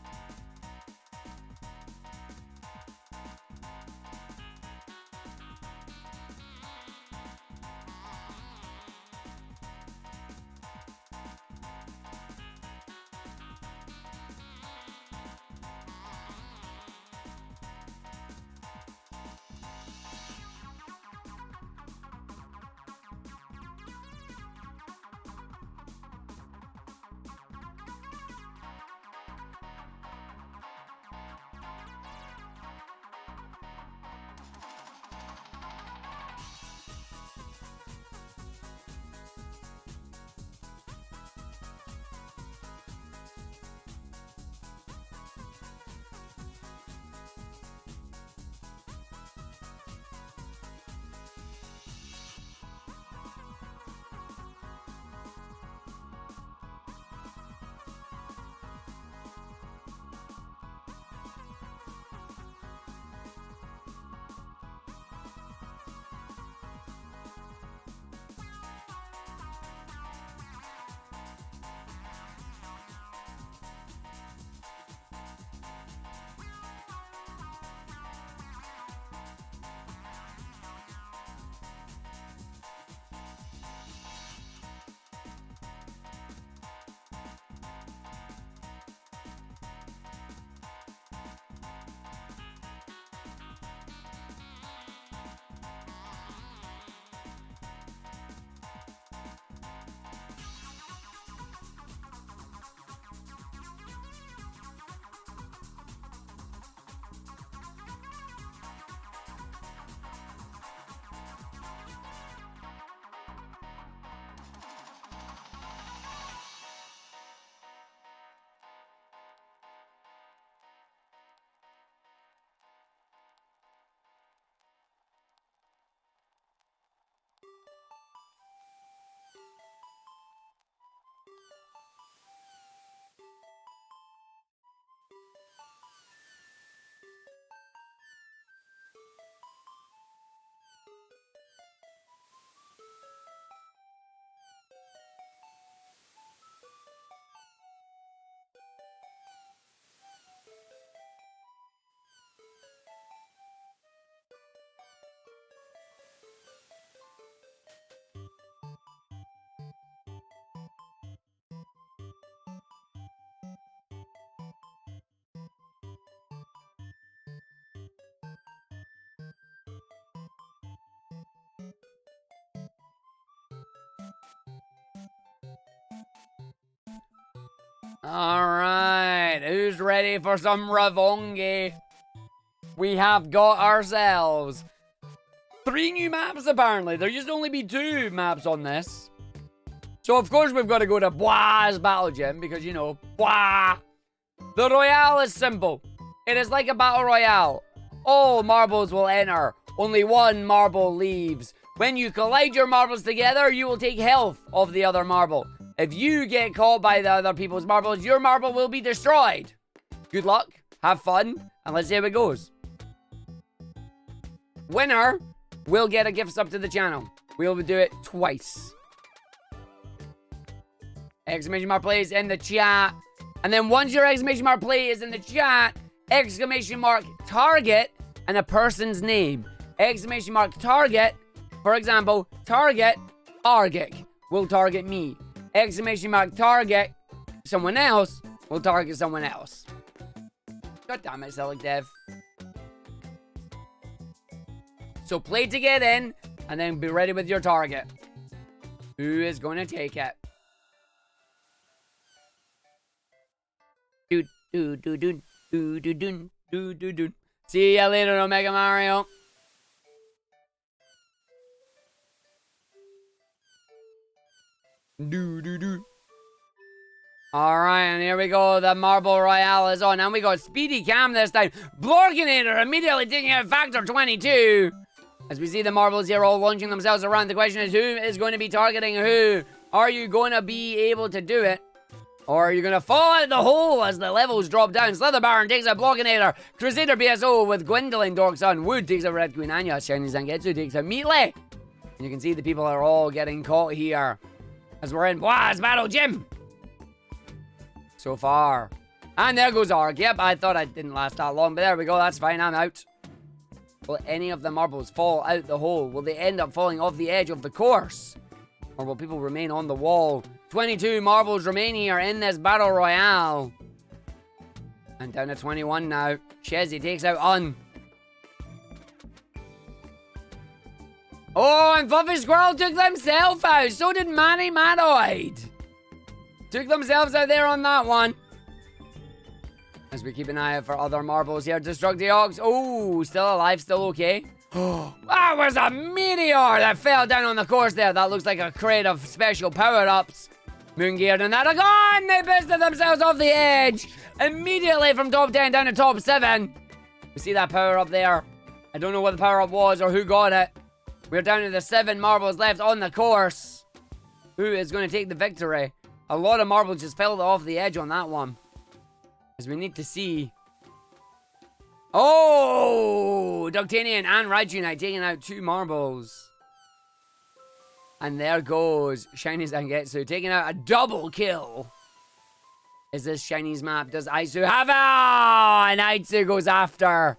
Alright, who's ready for some Revongi? We have got ourselves 3 new maps, apparently. There used to only be 2 maps on this. So, of course, we've got to go to Bois' Battle Gym, because, you know, Bois. The Royale is simple. It is like a Battle Royale. All marbles will enter. Only 1 marble leaves. When you collide your marbles together, you will take health of the other marble. If you get caught by the other people's marbles, your marble will be destroyed. Good luck, have fun, and let's see how it goes. Winner will get a gift sub to the channel. We'll do it twice. Exclamation mark play is in the chat. And then once your exclamation mark play is in the chat, exclamation mark target and a person's name. Exclamation mark target, for example, target Argick will target me. Exclamation mark target someone else will target someone else. God damn it, Select Dev. So play to get in, and then be ready with your target. Who is going to take it? See ya later, Omega Mario. Do. Alright, and here we go. The Marble Royale is on. And we got Speedy Cam this time. Blorginator immediately taking out Factor 22. As we see the marbles here all launching themselves around. The question is, who is going to be targeting who? Are you going to be able to do it? Or are you going to fall out the hole as the levels drop down? Slither Baron takes out Blorginator. Crusader BSO with Gwendolyn Dork Sun. Wood takes out Red Queen Anya. Shiny Zangetsu takes out Meatley. And you can see the people are all getting caught here. As we're in Bwaz Battle Gym. So far. And there goes Arg. Yep, I thought I didn't last that long, but there we go. That's fine. I'm out. Will any of the marbles fall out the hole? Will they end up falling off the edge of the course? Or will people remain on the wall? 22 marbles remain here in this battle royale. And down to 21 now. Shezzy takes out Un. Oh, and Fluffy Squirrel took themselves out. So did Manny Manoid. Took themselves out there on that one. As we keep an eye out for other marbles here. Destructiox. Oh, still alive, still okay. That was a meteor that fell down on the course there. That looks like a crate of special power-ups. Moongear and that are gone. They bested themselves off the edge. Immediately from top 10 down to top 7. We see that power-up there. I don't know what the power-up was or who got it. We're down to the 7 marbles left on the course. Who is going to take the victory? A lot of marbles just fell off the edge on that one. As we need to see. Oh! Ductanian and Rajunite taking out 2 marbles. And there goes Shiny Zangetsu taking out a double kill. Is this Shiny's map? Does Aisu have it? And Aisu goes after.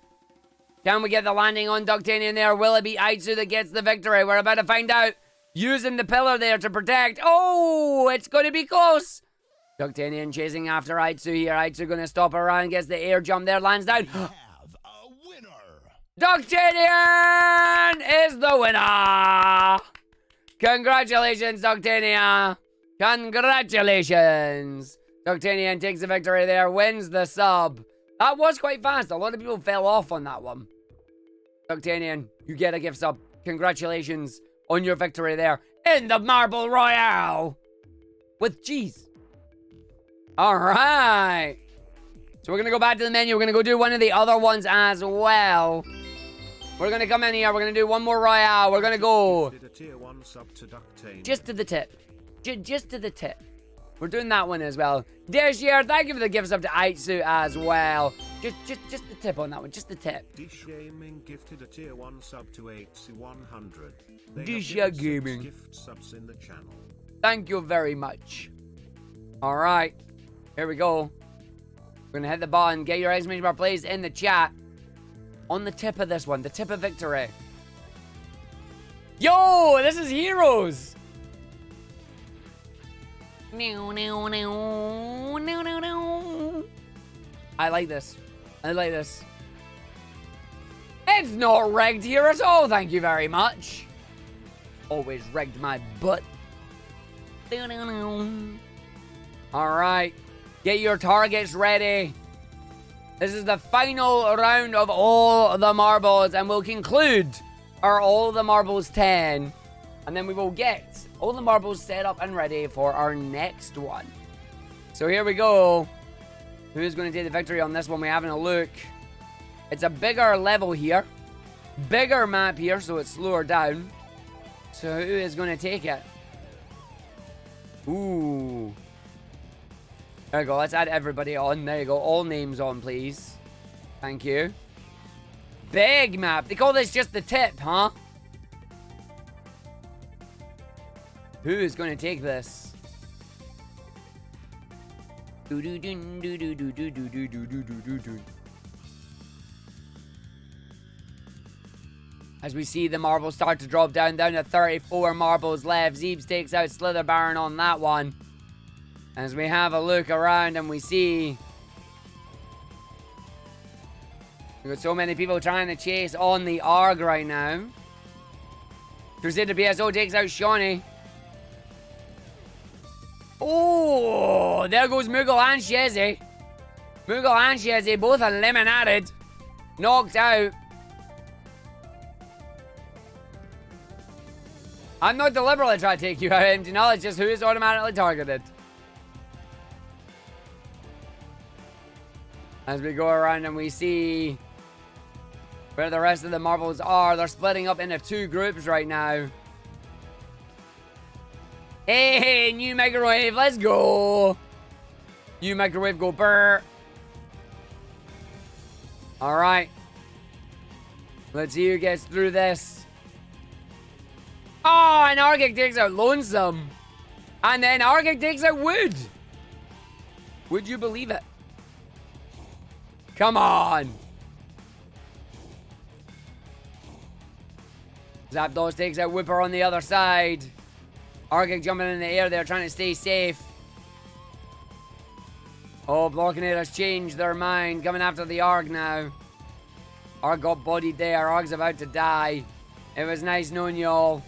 Can we get the landing on Ductanian there? Will it be Aisu that gets the victory? We're about to find out. Using the pillar there to protect. Oh, it's going to be close. Ductanian chasing after Aisu here. Aisu going to stop around, gets the air jump there, lands down. Have a winner. Ductanian is the winner. Congratulations, Ductania. Congratulations. Ductanian takes the victory there, wins the sub. That was quite fast. A lot of people fell off on that one. Ductanian, you get a gift sub. Congratulations on your victory there in the Marble Royale with cheese. All right. So we're going to go back to the menu. We're going to go do one of the other ones as well. We're going to come in here. We're going to do one more Royale. We're going to go Did a tier 1 sub to Ductane. just to the tip. Just to the tip. We're doing that one as well. Deshier, thank you for the gift sub to Aitsu as well. Just the tip on that one. Just the tip. Dishaming gifted a tier 1 sub to HC100. Disha Gaming. Gift subs in the channel. Thank you very much. All right. Here we go. We're going to hit the button. Get your exclamation bar plays in the chat. On the tip of this one. The tip of victory. Yo, this is Heroes. I like this. I like this. It's not rigged here at all, thank you very much. Always rigged my butt. Alright. Get your targets ready. This is the final round of all the marbles, and we'll conclude our all the marbles 10. And then we will get all the marbles set up and ready for our next one. So here we go. Who's going to take the victory on this one? We're having a look. It's a bigger level here. Bigger map here, so it's slower down. So who is going to take it? Ooh. There we go. Let's add everybody on. There you go. All names on, please. Thank you. Big map. They call this just the tip, huh? Who is going to take this? As we see the marbles start to drop down to 34 marbles left. Zeebs takes out Slither Baron on that one. As we have a look around and we see we've got so many people trying to chase on the Arg right now. Crusader BSO takes out Shawnee. Oh, there goes Moogle and Shezzy. Moogle and Shezzy both eliminated. Knocked out. I'm not deliberately trying to take you out of empty knowledge, just who is automatically targeted. As we go around and we see where the rest of the marbles are, they're splitting up into 2 groups right now. Hey, new microwave, let's go. New microwave, go burr. All right. Let's see who gets through this. Oh, and Argick takes out Lonesome. And then Argick takes out Wood. Would you believe it? Come on. Zapdos takes out Whipper on the other side. Argick jumping in the air there, trying to stay safe. Oh, Blockinator's changed their mind, coming after the Arg now. Arg got bodied there. Arg's about to die. It was nice knowing y'all.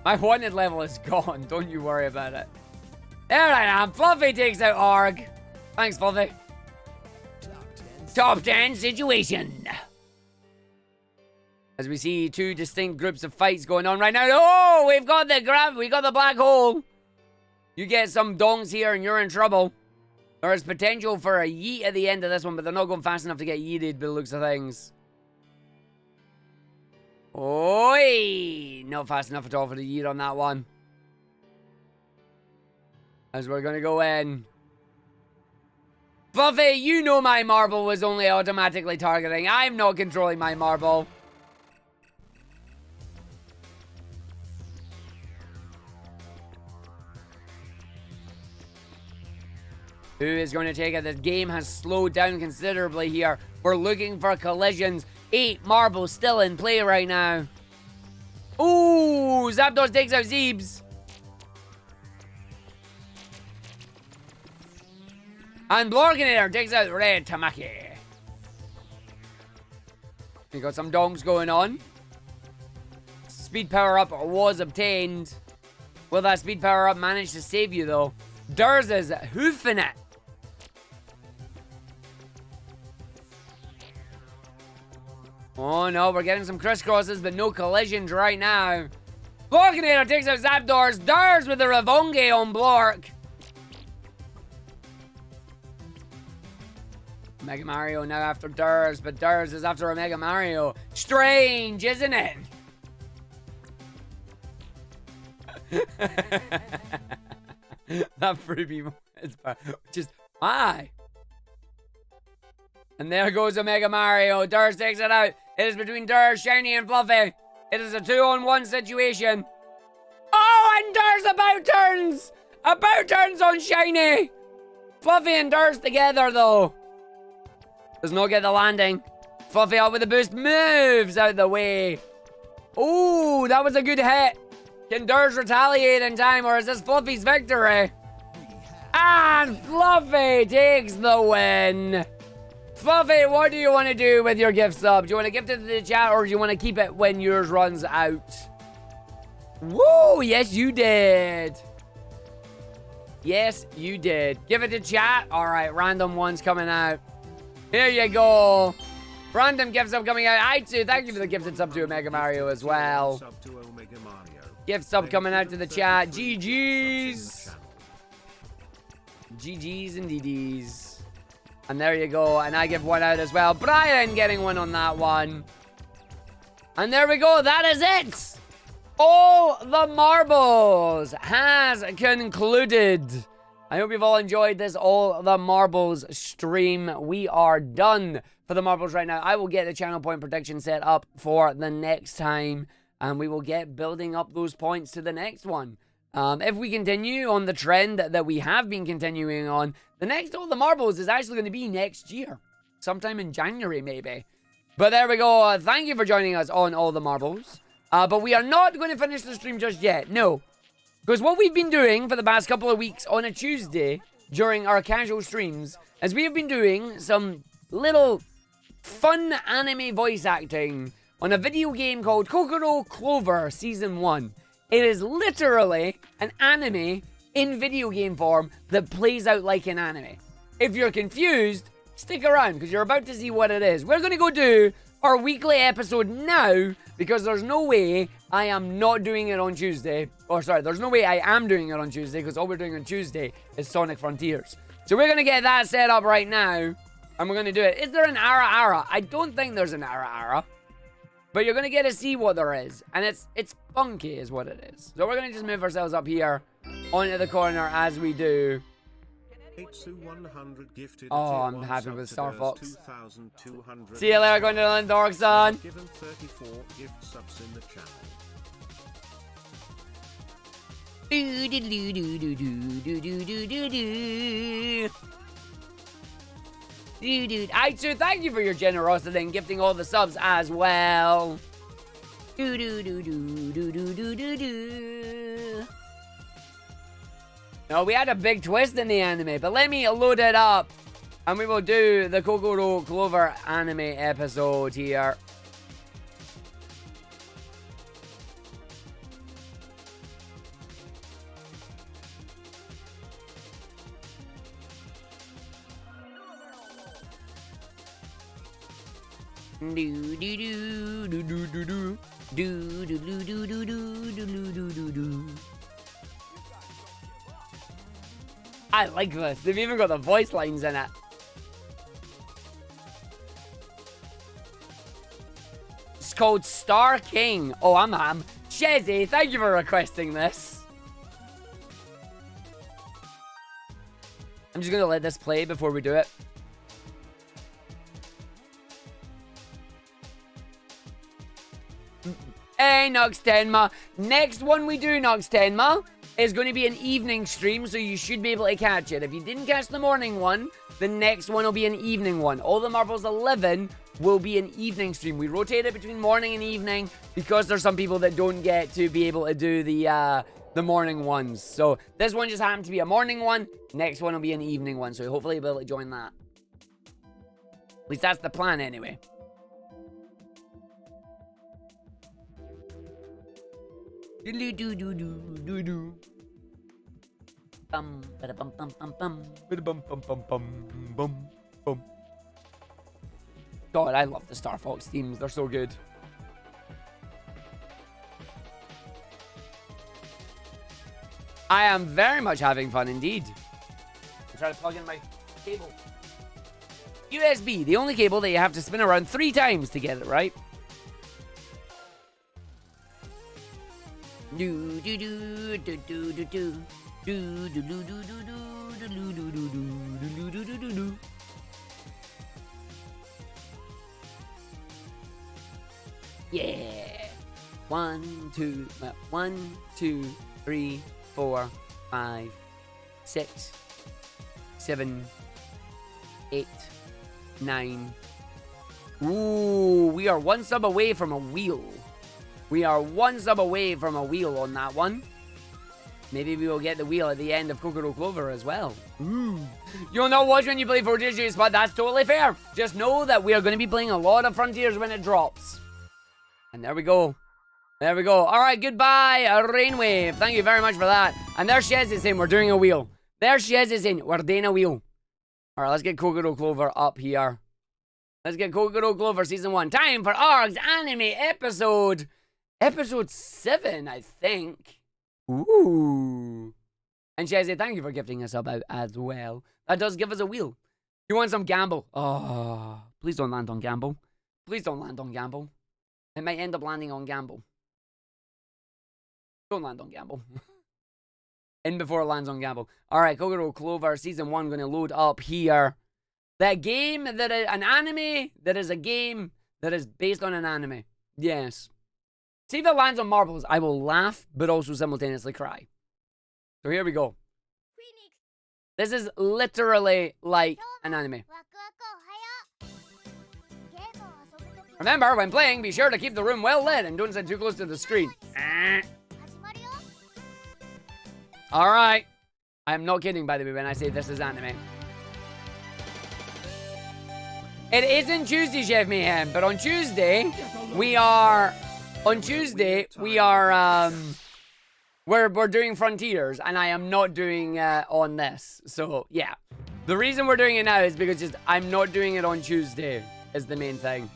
My wanted level is gone. Don't you worry about it. There I am. Fluffy takes out Arg. Thanks, Fluffy. Top 10 situation. As we see 2 distinct groups of fights going on right now. Oh, we got the black hole. You get some dongs here and you're in trouble. There is potential for a yeet at the end of this one, but they're not going fast enough to get yeeted by the looks of things. Oi! Not fast enough at all for the yeet on that one. As we're going to go in. Fluffy, you know my marble was only automatically targeting. I'm not controlling my marble. Who is going to take it? The game has slowed down considerably here. We're looking for collisions. 8 marbles still in play right now. Ooh, Zapdos takes out Zeebs. And Blorganator takes out Red Tamaki. We got some dongs going on. Speed power up was obtained. Will that speed power up manage to save you though? Durs is hoofing it. Oh no, we're getting some crisscrosses, but no collisions right now. Blorganator takes out Zapdos. Durs with the Ravonge on Blork. Mega Mario now after Durs, but Durs is after a Mega Mario. Strange, isn't it? That freebie is just why? And there goes a Mega Mario. Durs takes it out. It is between Durs, Shiny, and Fluffy. It is a 2-on-1 situation. Oh, and Durs about turns! About turns on Shiny! Fluffy and Durs together, though. Does not get the landing. Fluffy out with the boost. Moves out the way. Ooh, that was a good hit. Can Durs retaliate in time, or is this Fluffy's victory? And Fluffy takes the win. Fluffy, what do you want to do with your gift sub? Do you want to gift it to the chat, or do you want to keep it when yours runs out? Woo! Yes, you did. Yes, you did. Give it to chat. All right, random ones coming out. Here you go. Random gift sub coming out. I too, thank you for the gifted sub to Omega Mario as well. Gift sub coming out to the chat. GG's. GG's and DD's. And there you go. And I give one out as well. Brian getting one on that one. And there we go. That is it. All the marbles has concluded. I hope you've all enjoyed this All the Marbles stream. We are done for the marbles right now. I will get the channel point prediction set up for the next time. And we will get building up those points to the next one. If we continue on the trend that we have been continuing on, the next All the Marbles is actually going to be next year. Sometime in January, maybe. But there we go. Thank you for joining us on All the Marbles. But we are not going to finish the stream just yet. No. Because what we've been doing for the past couple of weeks on a Tuesday during our casual streams is we have been doing some little fun anime voice acting on a video game called Kokoro Clover Season 1. It is literally an anime in video game form that plays out like an anime. If you're confused, stick around because you're about to see what it is. We're going to go do our weekly episode now, because there's no way I am not doing it on Tuesday. Or sorry, there's no way I am doing it on Tuesday, because all we're doing on Tuesday is Sonic Frontiers. So we're going to get that set up right now, and we're going to do it. Is there an Ara Ara? I don't think there's an Ara Ara. But you're going to get to see what there is. And it's funky is what it is. So we're going to just move ourselves up here onto the corner as we do. Oh, I'm happy with Star Fox. See you later, going to the Dark Sun. Given 34 gift subs in the channel. Dude, I too thank you for your generosity and gifting all the subs as well. No, we had a big twist in the anime, but let me load it up and we will do the Kokoro Clover anime episode here. I like this. They've even got the voice lines in it. It's called Star King. Oh, I'm Shezzy, thank you for requesting this. I'm just gonna let this play before we do it. Hey, Nux Tenma. Next one we do, Nux Tenma, is going to be an evening stream, so you should be able to catch it. If you didn't catch the morning one, the next one will be an evening one. All the Marbles 11 will be an evening stream. We rotate it between morning and evening because there's some people that don't get to be able to do the morning ones. So this one just happened to be a morning one. Next one will be an evening one, so hopefully you'll be able to join that. At least that's the plan anyway. God, I love the Star Fox themes. They're so good. I am very much having fun indeed. I'm trying to plug in my cable. USB, the only cable that you have to spin around 3 times to get it right. Do do do do do do do do do do do do do do do do do do do. Yeah. 1 2 3 4 5 6 7 8 9. Ooh, we are 1 sub away from a wheel. We are 1 sub away from a wheel on that one. Maybe we will get the wheel at the end of Kokoro Clover as well. Ooh. You'll not watch when you play 4GGs, but that's totally fair. Just know that we are going to be playing a lot of Frontiers when it drops. And there we go. There we go. All right, goodbye, Rainwave. Thank you very much for that. And there Shez is saying we're doing a wheel. There Shez is saying we're doing a wheel. All right, let's get Kokoro Clover up here. Let's get Kokoro Clover Season 1. Time for Arg's anime episode. Episode 7, I think. Ooh. And Shazzy, thank you for gifting us up out as well. That does give us a wheel. You want some gamble? Oh, please don't land on gamble. Please don't land on gamble. It might end up landing on gamble. Don't land on gamble. In before it lands on gamble. Alright, Kokoro Clover Season 1 going to load up here. That game that is an anime that is a game that is based on an anime. Yes. See if it lands on marbles, I will laugh, but also simultaneously cry. So here we go. This is literally like an anime. Remember, when playing, be sure to keep the room well lit and don't sit too close to the screen. Alright. I am not kidding, by the way, when I say this is anime. It isn't Tuesday, Chef Mayhem, but on Tuesday, we're doing Frontiers, and I am not doing on this. So yeah, the reason we're doing it now is because just I'm not doing it on Tuesday is the main thing.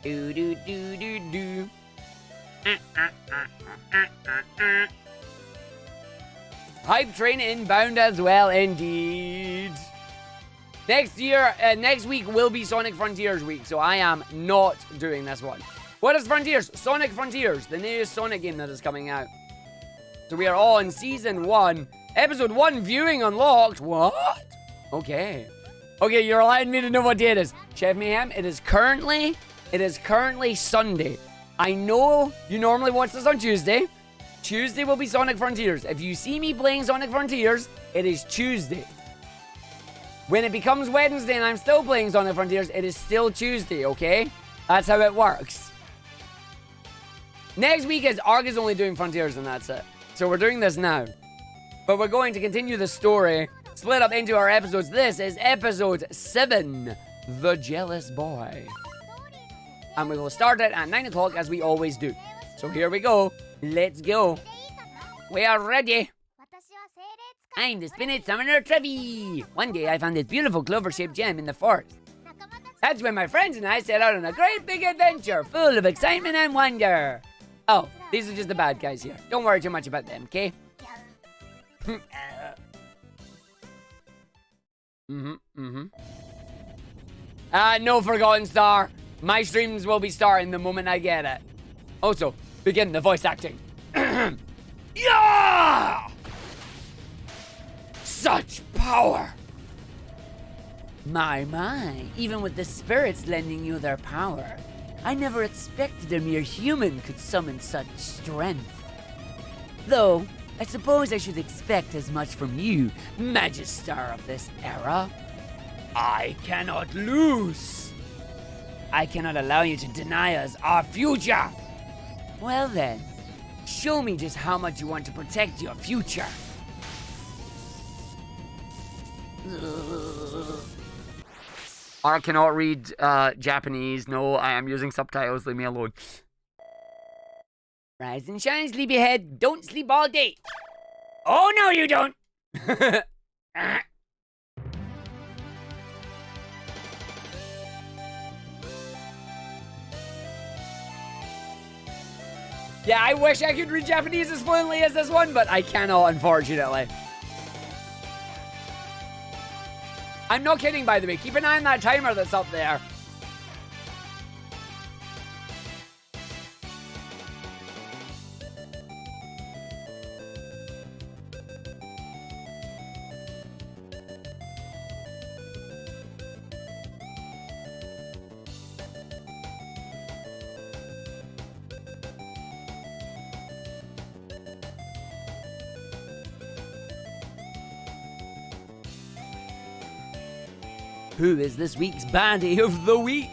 Do do do do do Hype train inbound as well, indeed. Next week will be Sonic Frontiers week, so I am not doing this one. What is Frontiers? Sonic Frontiers, the newest Sonic game that is coming out. So we are on Season 1, Episode 1 viewing unlocked. What? Okay. Okay, you're allowing me to know what day it is. Chef Mayhem, it is currently Sunday. I know you normally watch this on Tuesday. Tuesday will be Sonic Frontiers. If you see me playing Sonic Frontiers, it is Tuesday. When it becomes Wednesday and I'm still playing Sonic Frontiers, it is still Tuesday, okay? That's how it works. Next week is Arg is only doing Frontiers and that's it. So we're doing this now. But we're going to continue the story, split up into our episodes. This is episode 7, The Jealous Boy. And we will start it at 9 o'clock as we always do. So here we go. Let's go. We are ready. I'm the Spinach Summoner Trevi. One day I found this beautiful clover-shaped gem in the forest. That's when my friends and I set out on a great big adventure full of excitement and wonder. Oh, these are just the bad guys here. Don't worry too much about them, okay? No Forgotten Star. My streams will be starting the moment I get it. Also, begin the voice acting. Yeah! Such power! My, even with the spirits lending you their power, I never expected a mere human could summon such strength. Though, I suppose I should expect as much from you, Magistar of this era. I cannot lose. I cannot allow you to deny us our future. Well then, show me just how much you want to protect your future. I cannot read Japanese. No, I am using subtitles. Leave me alone. Rise and shine, sleepyhead. Don't sleep all day. Oh, no, you don't. Yeah, I wish I could read Japanese as fluently as this one, but I cannot, unfortunately. I'm not kidding, by the way. Keep an eye on that timer that's up there. Who is this week's baddie of the week?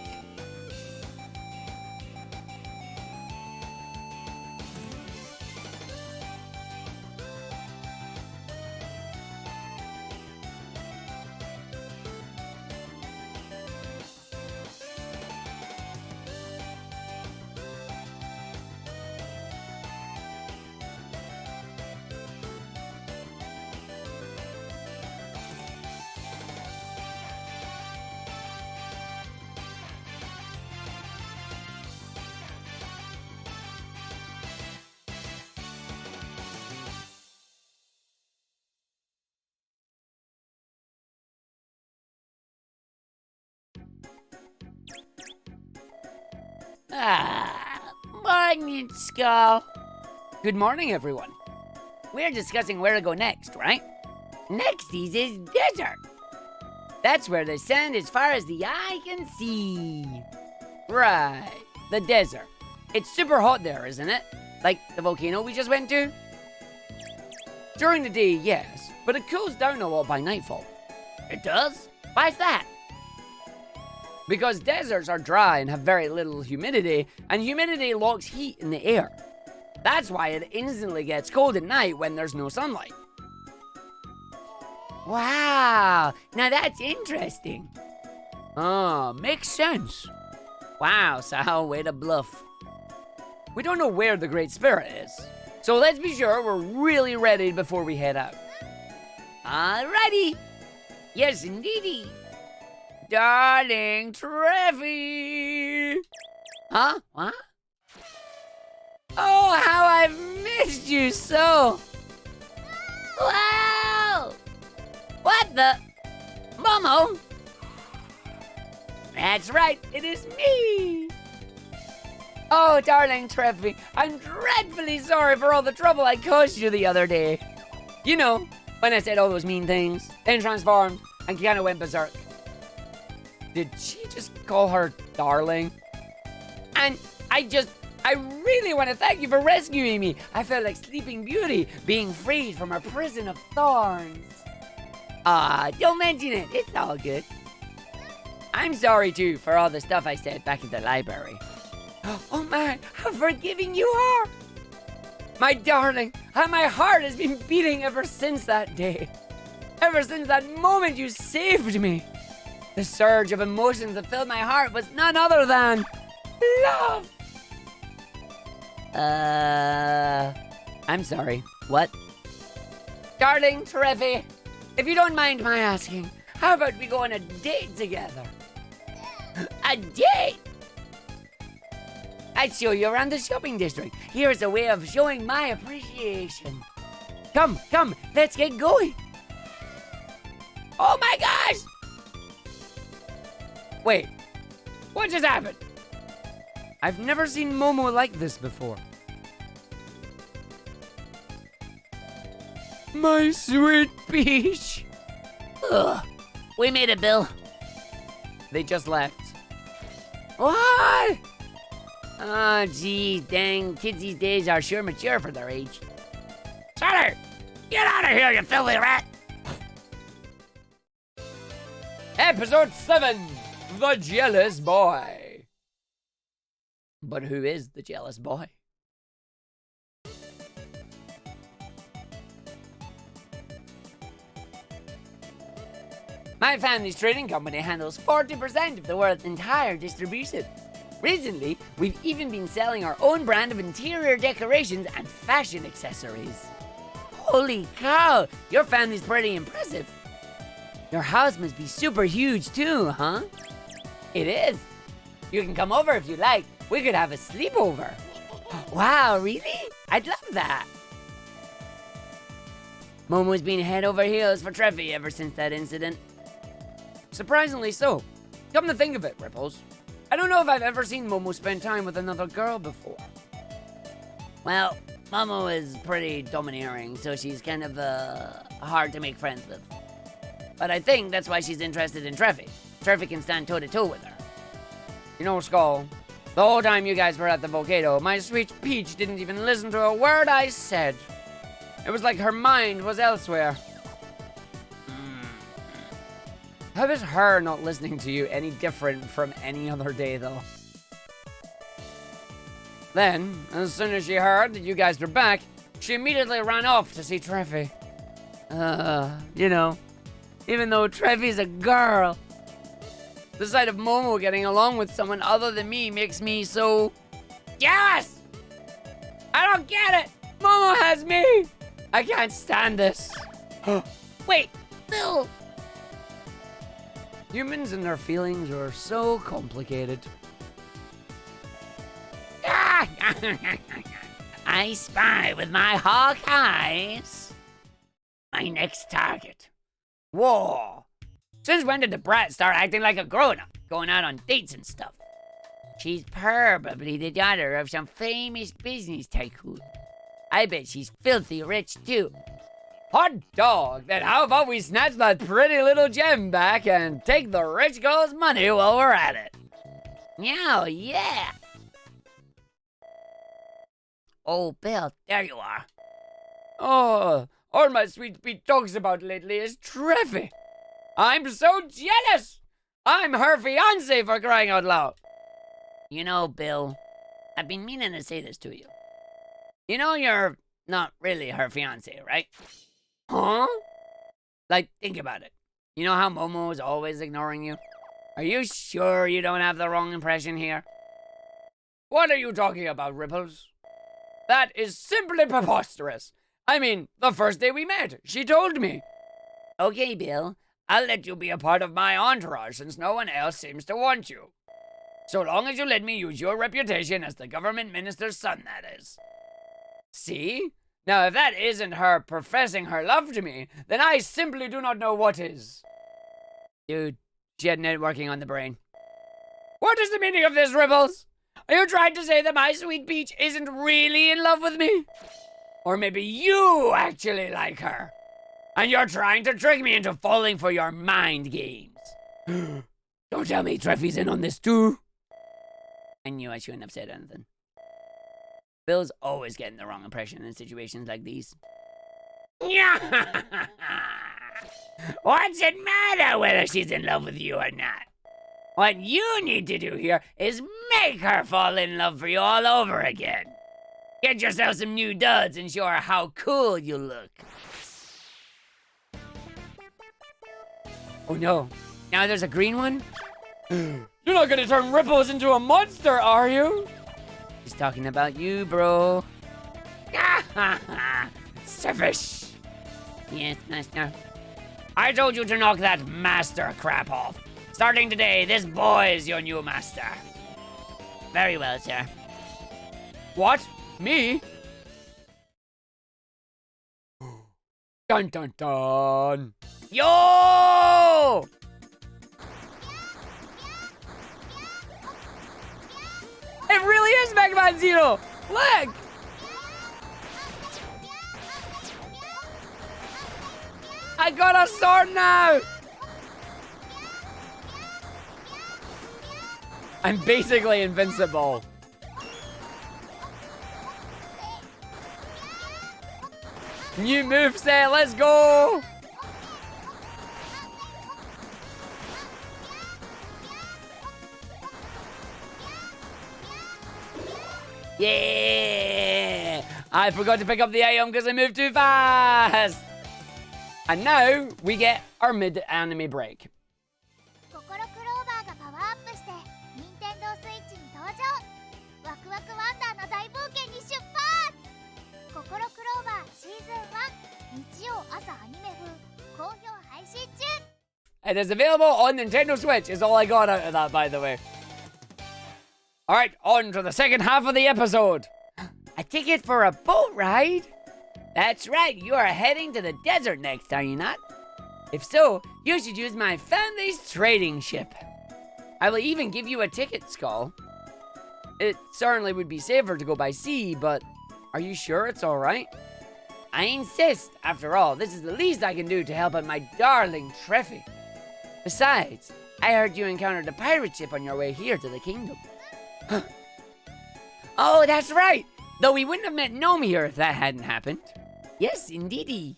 Morning, Skull. Good morning, everyone. We're discussing where to go next, right? Nexties is desert. That's where there's sand as far as the eye can see. Right, the desert. It's super hot there, isn't it? Like the volcano we just went to? During the day, yes, but it cools down a lot by nightfall. It does? Why's that? Because deserts are dry and have very little humidity, and humidity locks heat in the air. That's why it instantly gets cold at night when there's no sunlight. Wow, now that's interesting. Ah, makes sense. Wow, Sal, way to bluff. We don't know where the Great Spirit is, so let's be sure we're really ready before we head out. Alrighty. Yes, indeedy. Darling Trevi! Huh? What? Oh, how I've missed you so. Wow! What the? Momo? That's right, it is me. Oh, darling Treffy, I'm dreadfully sorry for all the trouble I caused you the other day. You know, when I said all those mean things, then transformed, and kind of went berserk. Did she just call her darling? And I really want to thank you for rescuing me. I felt like Sleeping Beauty, being freed from her prison of thorns. Don't mention it. It's all good. I'm sorry, too, for all the stuff I said back at the library. Oh, my, how forgiving you are. My darling, how my heart has been beating ever since that day. Ever since that moment you saved me. The surge of emotions that filled my heart was none other than love. I'm sorry. What? Darling Treffy, if you don't mind my asking, how about we go on a date together? A date? I'd show you around the shopping district. Here's a way of showing my appreciation. Come, let's get going. Oh my gosh! Wait, what just happened? I've never seen Momo like this before. My sweet peach. Ugh. We made it, Bill. They just left. What? Oh, gee, dang. Kids these days are sure mature for their age. Sutter! Get out of here, you filthy rat! Episode 7, The Jealous Boy. But who is the jealous boy? My family's trading company handles 40% of the world's entire distribution. Recently, we've even been selling our own brand of interior decorations and fashion accessories. Holy cow, your family's pretty impressive. Your house must be super huge too, huh? It is. You can come over if you like. We could have a sleepover. Wow, really? I'd love that. Momo's been head over heels for Treffy ever since that incident. Surprisingly so. Come to think of it, Ripples, I don't know if I've ever seen Momo spend time with another girl before. Well, Momo is pretty domineering, so she's kind of hard to make friends with. But I think that's why she's interested in Treffy. Treffy can stand toe-to-toe with her. You know, Skull, the whole time you guys were at the volcano, my sweet Peach didn't even listen to a word I said. It was like her mind was elsewhere. How is her not listening to you any different from any other day, though? Then, as soon as she heard that you guys were back, she immediately ran off to see Treffy. You know, even though Treffy's a girl, the sight of Momo getting along with someone other than me makes me so jealous! I don't get it! Momo has me! I can't stand this. Wait, Bill! Humans and their feelings are so complicated. I spy with my hawk eyes my next target. Whoa! Since when did the brat start acting like a grown-up, going out on dates and stuff? She's probably the daughter of some famous business tycoon. I bet she's filthy rich too. Hot dog! Then how about we snatch that pretty little gem back and take the rich girl's money while we're at it? Yeah. Oh, Bill, there you are. Oh, all my sweet Pete talks about lately is Treffy. I'm so jealous! I'm her fiancé, for crying out loud. You know, Bill, I've been meaning to say this to you. You know you're not really her fiancé, right? Huh? Like, think about it. You know how Momo is always ignoring you? Are you sure you don't have the wrong impression here? What are you talking about, Ripples? That is simply preposterous. I mean, the first day we met, she told me. Okay, Bill, I'll let you be a part of my entourage since no one else seems to want you. So long as you let me use your reputation as the government minister's son, that is. See? Now, if that isn't her professing her love to me, then I simply do not know what is. Dude, she had networking on the brain. What is the meaning of this, Ripples? Are you trying to say that my sweet Peach isn't really in love with me? Or maybe you actually like her, and you're trying to trick me into falling for your mind games. Don't tell me Treffy's in on this too. I knew I shouldn't have said anything. Bill's always getting the wrong impression in situations like these. What's it matter whether she's in love with you or not? What you need to do here is make her fall in love for you all over again. Get yourself some new duds and show her how cool you look. Oh no, now there's a green one? You're not gonna turn Ripples into a monster, are you? He's talking about you, bro. Selfish. Yes, master. I told you to knock that master crap off. Starting today, this boy is your new master. Very well, sir. What? Me? Dun dun dun. Yo! It really is Mega Man Zero! Look! I got a sword now! I'm basically invincible. New moveset, let's go! Yeah! I forgot to pick up the item because I moved too fast! And now we get our mid-anime break. It is available on Nintendo Switch, is all I got out of that, by the way. Alright, on to the second half of the episode. A ticket for a boat ride? That's right, you are heading to the desert next, are you not? If so, you should use my family's trading ship. I will even give you a ticket, Skull. It certainly would be safer to go by sea, but are you sure it's alright? I insist. After all, this is the least I can do to help out my darling Treffy. Besides, I heard you encountered a pirate ship on your way here to the kingdom. Oh, that's right! Though we wouldn't have met Gnome here if that hadn't happened. Yes, indeedy.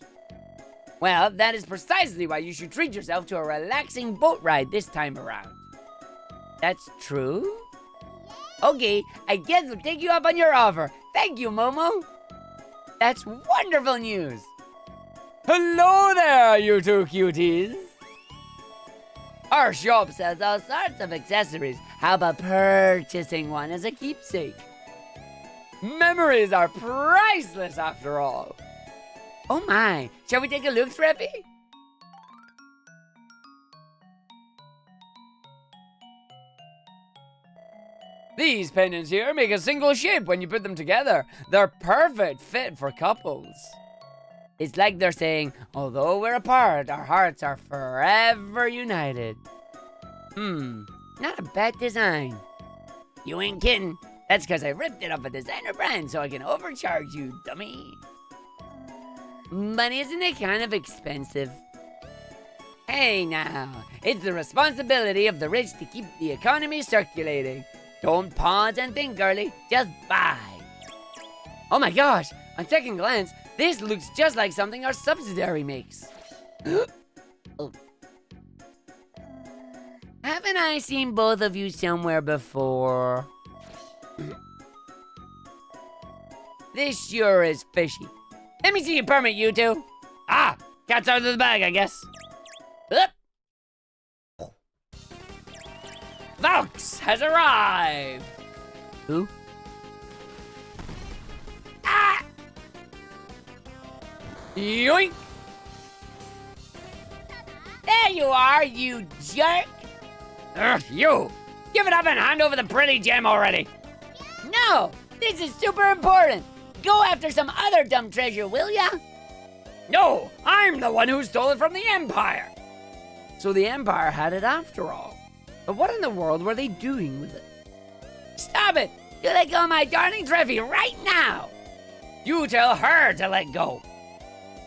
Well, that is precisely why you should treat yourself to a relaxing boat ride this time around. That's true? Okay, I guess we'll take you up on your offer. Thank you, Momo. That's wonderful news. Hello there, you two cuties. Our shop sells all sorts of accessories. How about purchasing one as a keepsake? Memories are priceless after all. Oh my, shall we take a look, Treffy? These pendants here make a single shape when you put them together. They're perfect fit for couples. It's like they're saying, although we're apart, our hearts are forever united. Not a bad design. You ain't kidding. That's because I ripped it off a designer brand so I can overcharge you, dummy. But isn't it kind of expensive? Hey now, it's the responsibility of the rich to keep the economy circulating. Don't pause and think, girly. Just buy. Oh my gosh, on second glance, this looks just like something our subsidiary makes. Oh. Haven't I seen both of you somewhere before? This sure is fishy. Let me see your permit, you two. Ah, cat's out of the bag, I guess. Valks has arrived. Who? Ah! Yoink! There you are, you jerk! You! Give it up and hand over the pretty gem already. No, this is super important. Go after some other dumb treasure, will ya? No, I'm the one who stole it from the Empire. So the Empire had it after all. But what in the world were they doing with it? Stop it! You let go of my darling Treffy right now! You tell her to let go.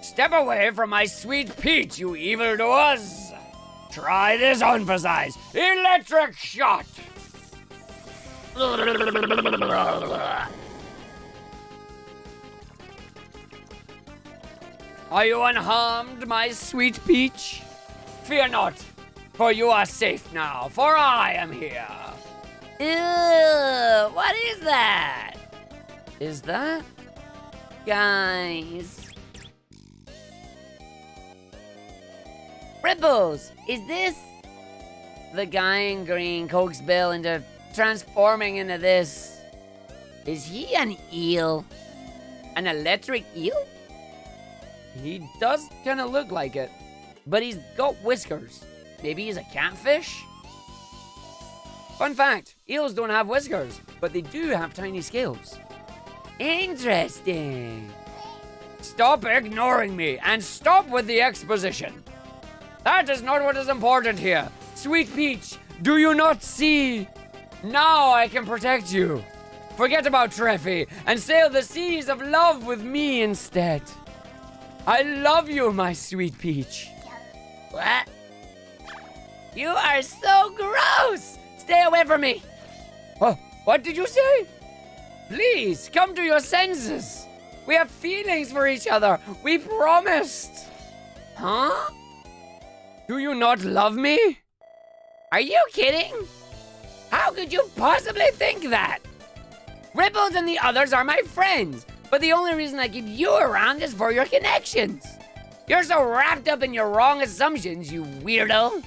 Step away from my sweet Peach, you evildoers! Try this on for size. Electric shot! Are you unharmed, my sweet Peach? Fear not, for you are safe now, for I am here. Ew, what is that? Is that? Guys. Ripples, is this? The guy in green coaxed Bill into transforming into this. Is he an eel? An electric eel? He does kind of look like it. But he's got whiskers. Maybe he's a catfish? Fun fact, eels don't have whiskers, but they do have tiny scales. Interesting. Stop ignoring me and stop with the exposition. That is not what is important here. Sweet Peach, do you not see? Now I can protect you. Forget about Treffy and sail the seas of love with me instead. I love you, my sweet Peach. What? You are so gross! Stay away from me! Oh, what did you say? Please, come to your senses. We have feelings for each other. We promised. Huh? Do you not love me? Are you kidding? How could you possibly think that? Ripples and the others are my friends, but the only reason I keep you around is for your connections. You're so wrapped up in your wrong assumptions, you weirdo.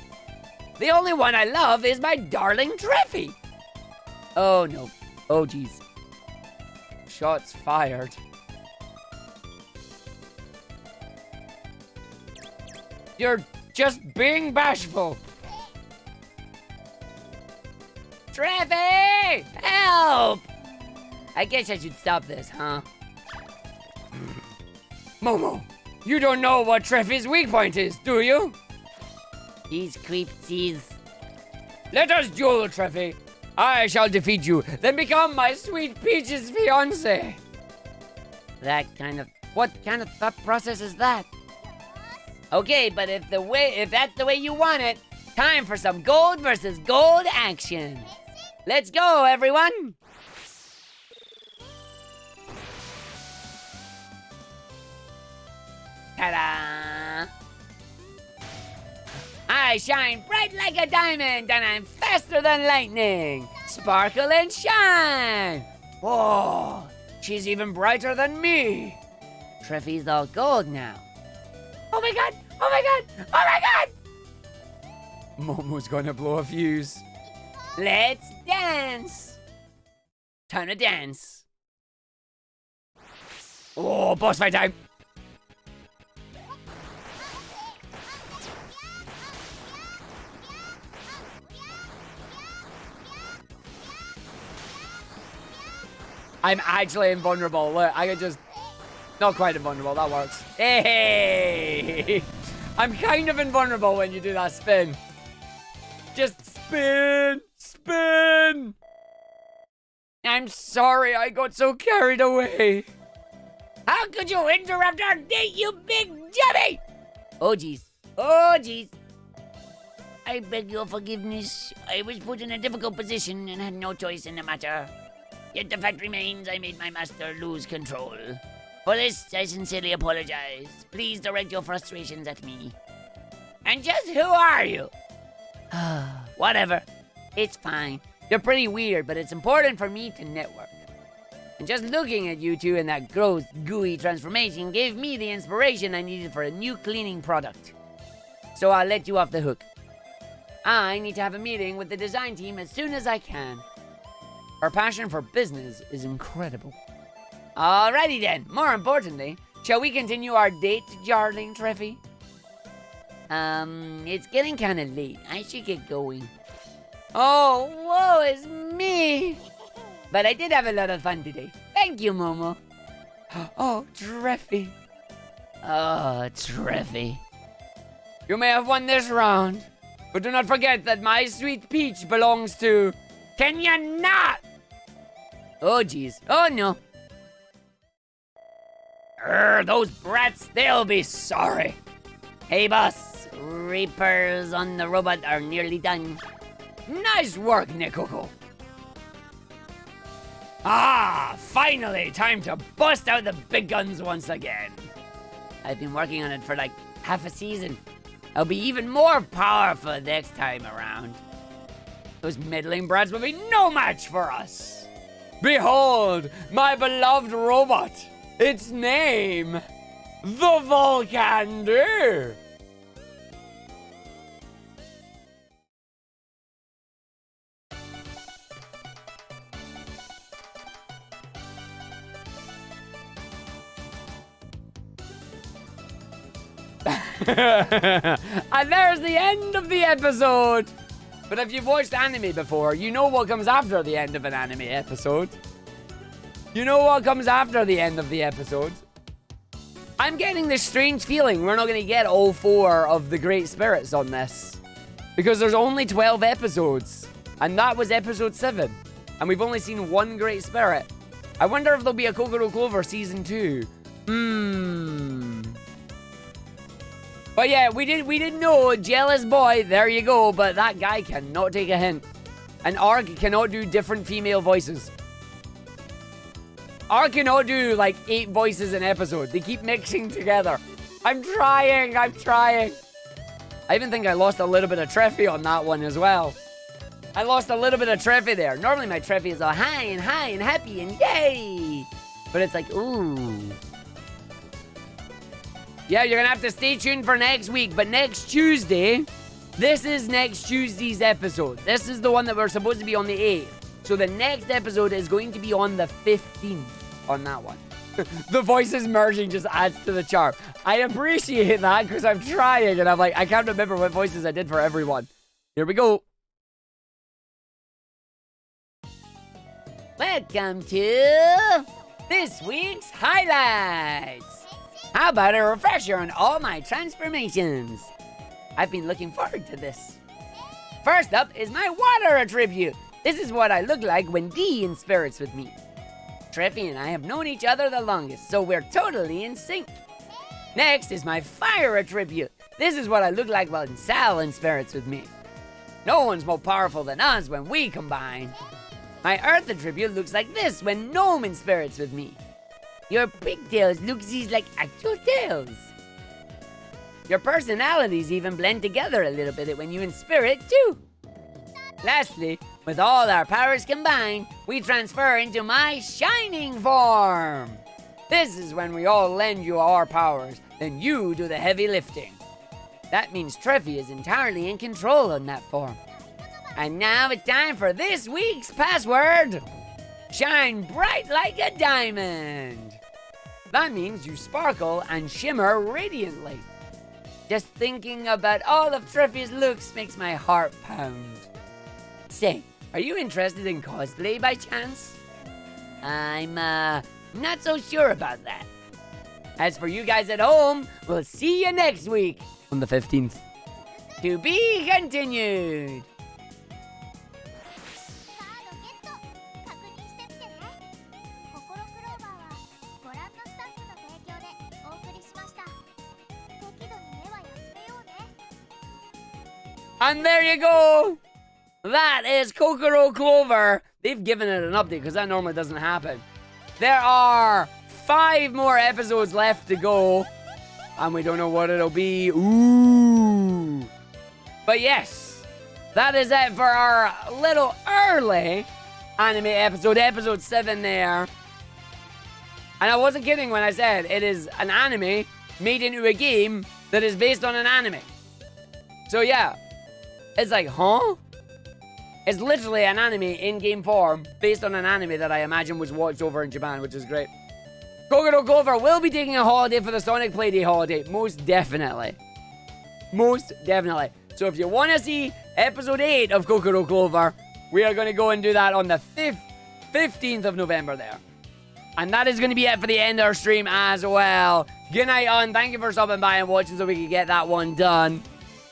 The only one I love is my darling Treffy. Oh no. Oh geez. Shots fired. You're just being bashful. Treffy! Help! I guess I should stop this, huh? Momo, you don't know what Treffy's weak point is, do you? These creepsies. Let us duel, Treffy. I shall defeat you, then become my sweet Peach's fiancé. What kind of thought process is that? Okay, but if that's the way you want it, time for some gold versus gold action. Let's go, everyone! Ta-da! I shine bright like a diamond, and I'm faster than lightning. Sparkle and shine. Whoa, she's even brighter than me. Treffy's all gold now. Oh my god! Oh my god! Oh my god! Momo's gonna blow a fuse. Let's dance. Time to dance. Oh, boss fight time. I'm actually invulnerable. Look, I can just... Not quite invulnerable, that works. Hey! I'm kind of invulnerable when you do that spin. Just spin! Spin! I'm sorry I got so carried away. How could you interrupt our date, you big jimmy? Oh, jeez. Oh, jeez. I beg your forgiveness. I was put in a difficult position and had no choice in the matter. Yet the fact remains I made my master lose control. For this, I sincerely apologize. Please direct your frustrations at me. And just who are you? Whatever. It's fine. You're pretty weird, but it's important for me to network. And just looking at you two in that gross, gooey transformation gave me the inspiration I needed for a new cleaning product. So I'll let you off the hook. I need to have a meeting with the design team as soon as I can. Our passion for business is incredible. Alrighty then. More importantly, shall we continue our date, darling Treffy? It's getting kind of late. I should get going. Oh, woe is me. But I did have a lot of fun today. Thank you, Momo. Oh, Treffy. Oh, Treffy. You may have won this round, but do not forget that my sweet peach belongs to... Can you not? Oh, jeez. Oh, no. Those brats, they'll be sorry. Hey, boss. Reapers on the robot are nearly done. Nice work, Nikoko. Ah, finally, time to bust out the big guns once again. I've been working on it for like half a season. I'll be even more powerful next time around. Those middling brats will be no match for us. Behold, my beloved robot. Its name, the Volcander. And there's the end of the episode. But if you've watched anime before, you know what comes after the end of an anime episode. You know what comes after the end of the episode. I'm getting this strange feeling we're not going to get all 4 of the Great Spirits on this. Because there's only 12 episodes. And that was episode 7. And we've only seen 1 Great Spirit. I wonder if there'll be a Kokoro Clover season 2. But yeah, we didn't know. Jealous boy, there you go. But that guy cannot take a hint. And Arg cannot do different female voices. Arg cannot do like 8 voices an episode. They keep mixing together. I'm trying. I even think I lost a little bit of Treffy on that one as well. I lost a little bit of Treffy there. Normally my Treffy is all high and happy and yay. But it's like, ooh. Yeah, you're gonna have to stay tuned for next week. But next Tuesday, this is next Tuesday's episode. This is the one that we're supposed to be on the 8th. So the next episode is going to be on the 15th on that one. The voices merging just adds to the charm. I appreciate that because I'm trying and I'm like, I can't remember what voices I did for everyone. Here we go. Welcome to this week's highlights. How about a refresher on all my transformations? I've been looking forward to this. First up is my water attribute. This is what I look like when D in spirits with me. Treffy and I have known each other the longest, so we're totally in sync. Next is my fire attribute. This is what I look like when Sal in spirits with me. No one's more powerful than us when we combine. My earth attribute looks like this when Gnome in spirits with me. Your pigtails look like actual tails. Your personalities even blend together a little bit when you in spirit too. Lastly, with all our powers combined, we transfer into my shining form. This is when we all lend you our powers, then you do the heavy lifting. That means Treffy is entirely in control on that form. And now it's time for this week's password. Shine bright like a diamond. That means you sparkle and shimmer radiantly. Just thinking about all of Treffy's looks makes my heart pound. Say, are you interested in cosplay by chance? I'm, not so sure about that. As for you guys at home, we'll see you next week on the 15th. To be continued. And there you go. That is Kokoro Clover. They've given it an update because that normally doesn't happen. There are 5 more episodes left to go. And we don't know what it'll be. Ooh. But yes, that is it for our little early anime episode 7 there. And I wasn't kidding when I said it is an anime made into a game that is based on an anime. So yeah, it's like, huh? It's literally an anime in-game form based on an anime that I imagine was watched over in Japan, which is great. Kokoro Clover will be taking a holiday for the Sonic Playday holiday. Most definitely. Most definitely. So if you want to see episode 8 of Kokoro Clover. We are going to go and do that on the 15th of November there. And that is going to be it for the end of our stream as well. Good night, on. Thank you for stopping by and watching so we can get that one done.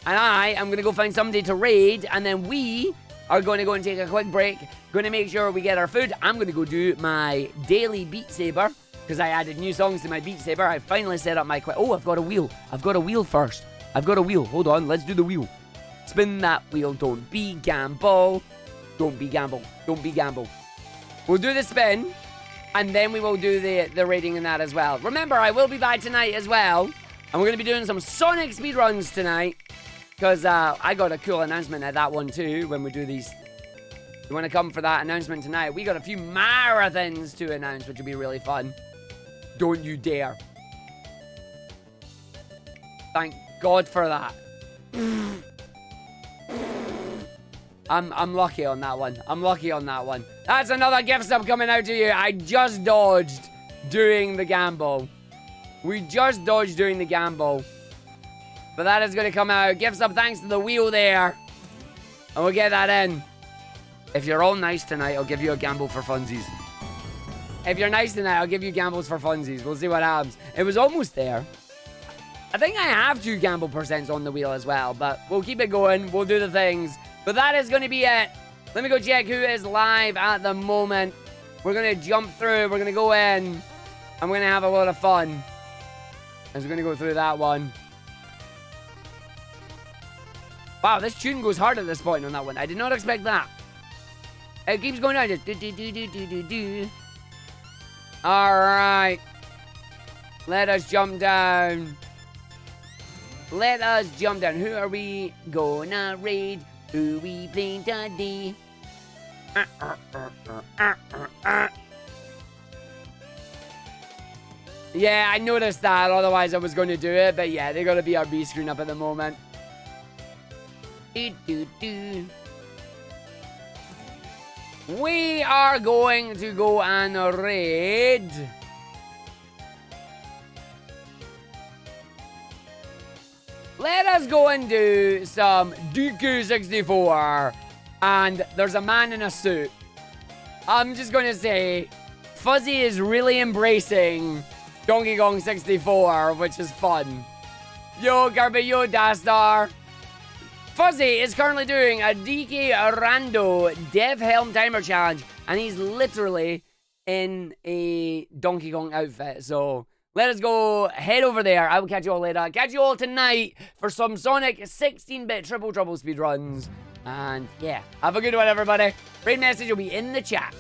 And I am going to go find somebody to raid. And then we are going to go and take a quick break. Going to make sure we get our food. I'm going to go do my daily Beat Saber. Because I added new songs to my Beat Saber. I finally set up my... Oh, I've got a wheel. I've got a wheel first. I've got a wheel. Hold on. Let's do the wheel. Spin that wheel. Don't be gamble. Don't be gamble. Don't be gamble. We'll do the spin. And then we will do the rating in that as well. Remember, I will be back tonight as well. And we're going to be doing some Sonic speedruns tonight. Because I got a cool announcement at that one too when we do these. You want to come for that announcement tonight? We got a few marathons to announce, which will be really fun. Don't you dare. Thank God for that. I'm lucky on that one. I'm lucky on that one. That's another gift sub coming out to you. I just dodged doing the gamble. We just dodged doing the gamble. But that is going to come out. Gift sub thanks to the wheel there. And we'll get that in. If you're all nice tonight, I'll give you a gamble for funsies. If you're nice tonight, I'll give you gambles for funsies. We'll see what happens. It was almost there. I think I have 2 gamble percents on the wheel as well. But we'll keep it going. We'll do the things. But that is going to be it. Let me go check who is live at the moment. We're going to jump through. We're going to go in. I'm going to have a lot of fun. As we're going to go through that one. Wow, this tune goes hard at this point on that one. I did not expect that. It keeps going down. Just do, do, do, do, do, do, do. Alright. Let us jump down. Let us jump down. Who are we gonna raid? Who we playing today? Yeah, I noticed that. Otherwise, I was going to do it. But yeah, they got to be our B screen up at the moment. Do, do, do. We are going to go and raid. Let us go and do some DQ64. And there's a man in a suit. I'm just going to say, Fuzzy is really embracing Donkey Kong 64, which is fun. Yo, Kirby, yo, Dastar. Fuzzy is currently doing a DK Rando Dev Helm Timer Challenge, and he's literally in a Donkey Kong outfit. So let us go head over there. I will catch you all later. Catch you all tonight for some Sonic 16-bit Triple Trouble speedruns. And yeah, have a good one, everybody. Raid message will be in the chat.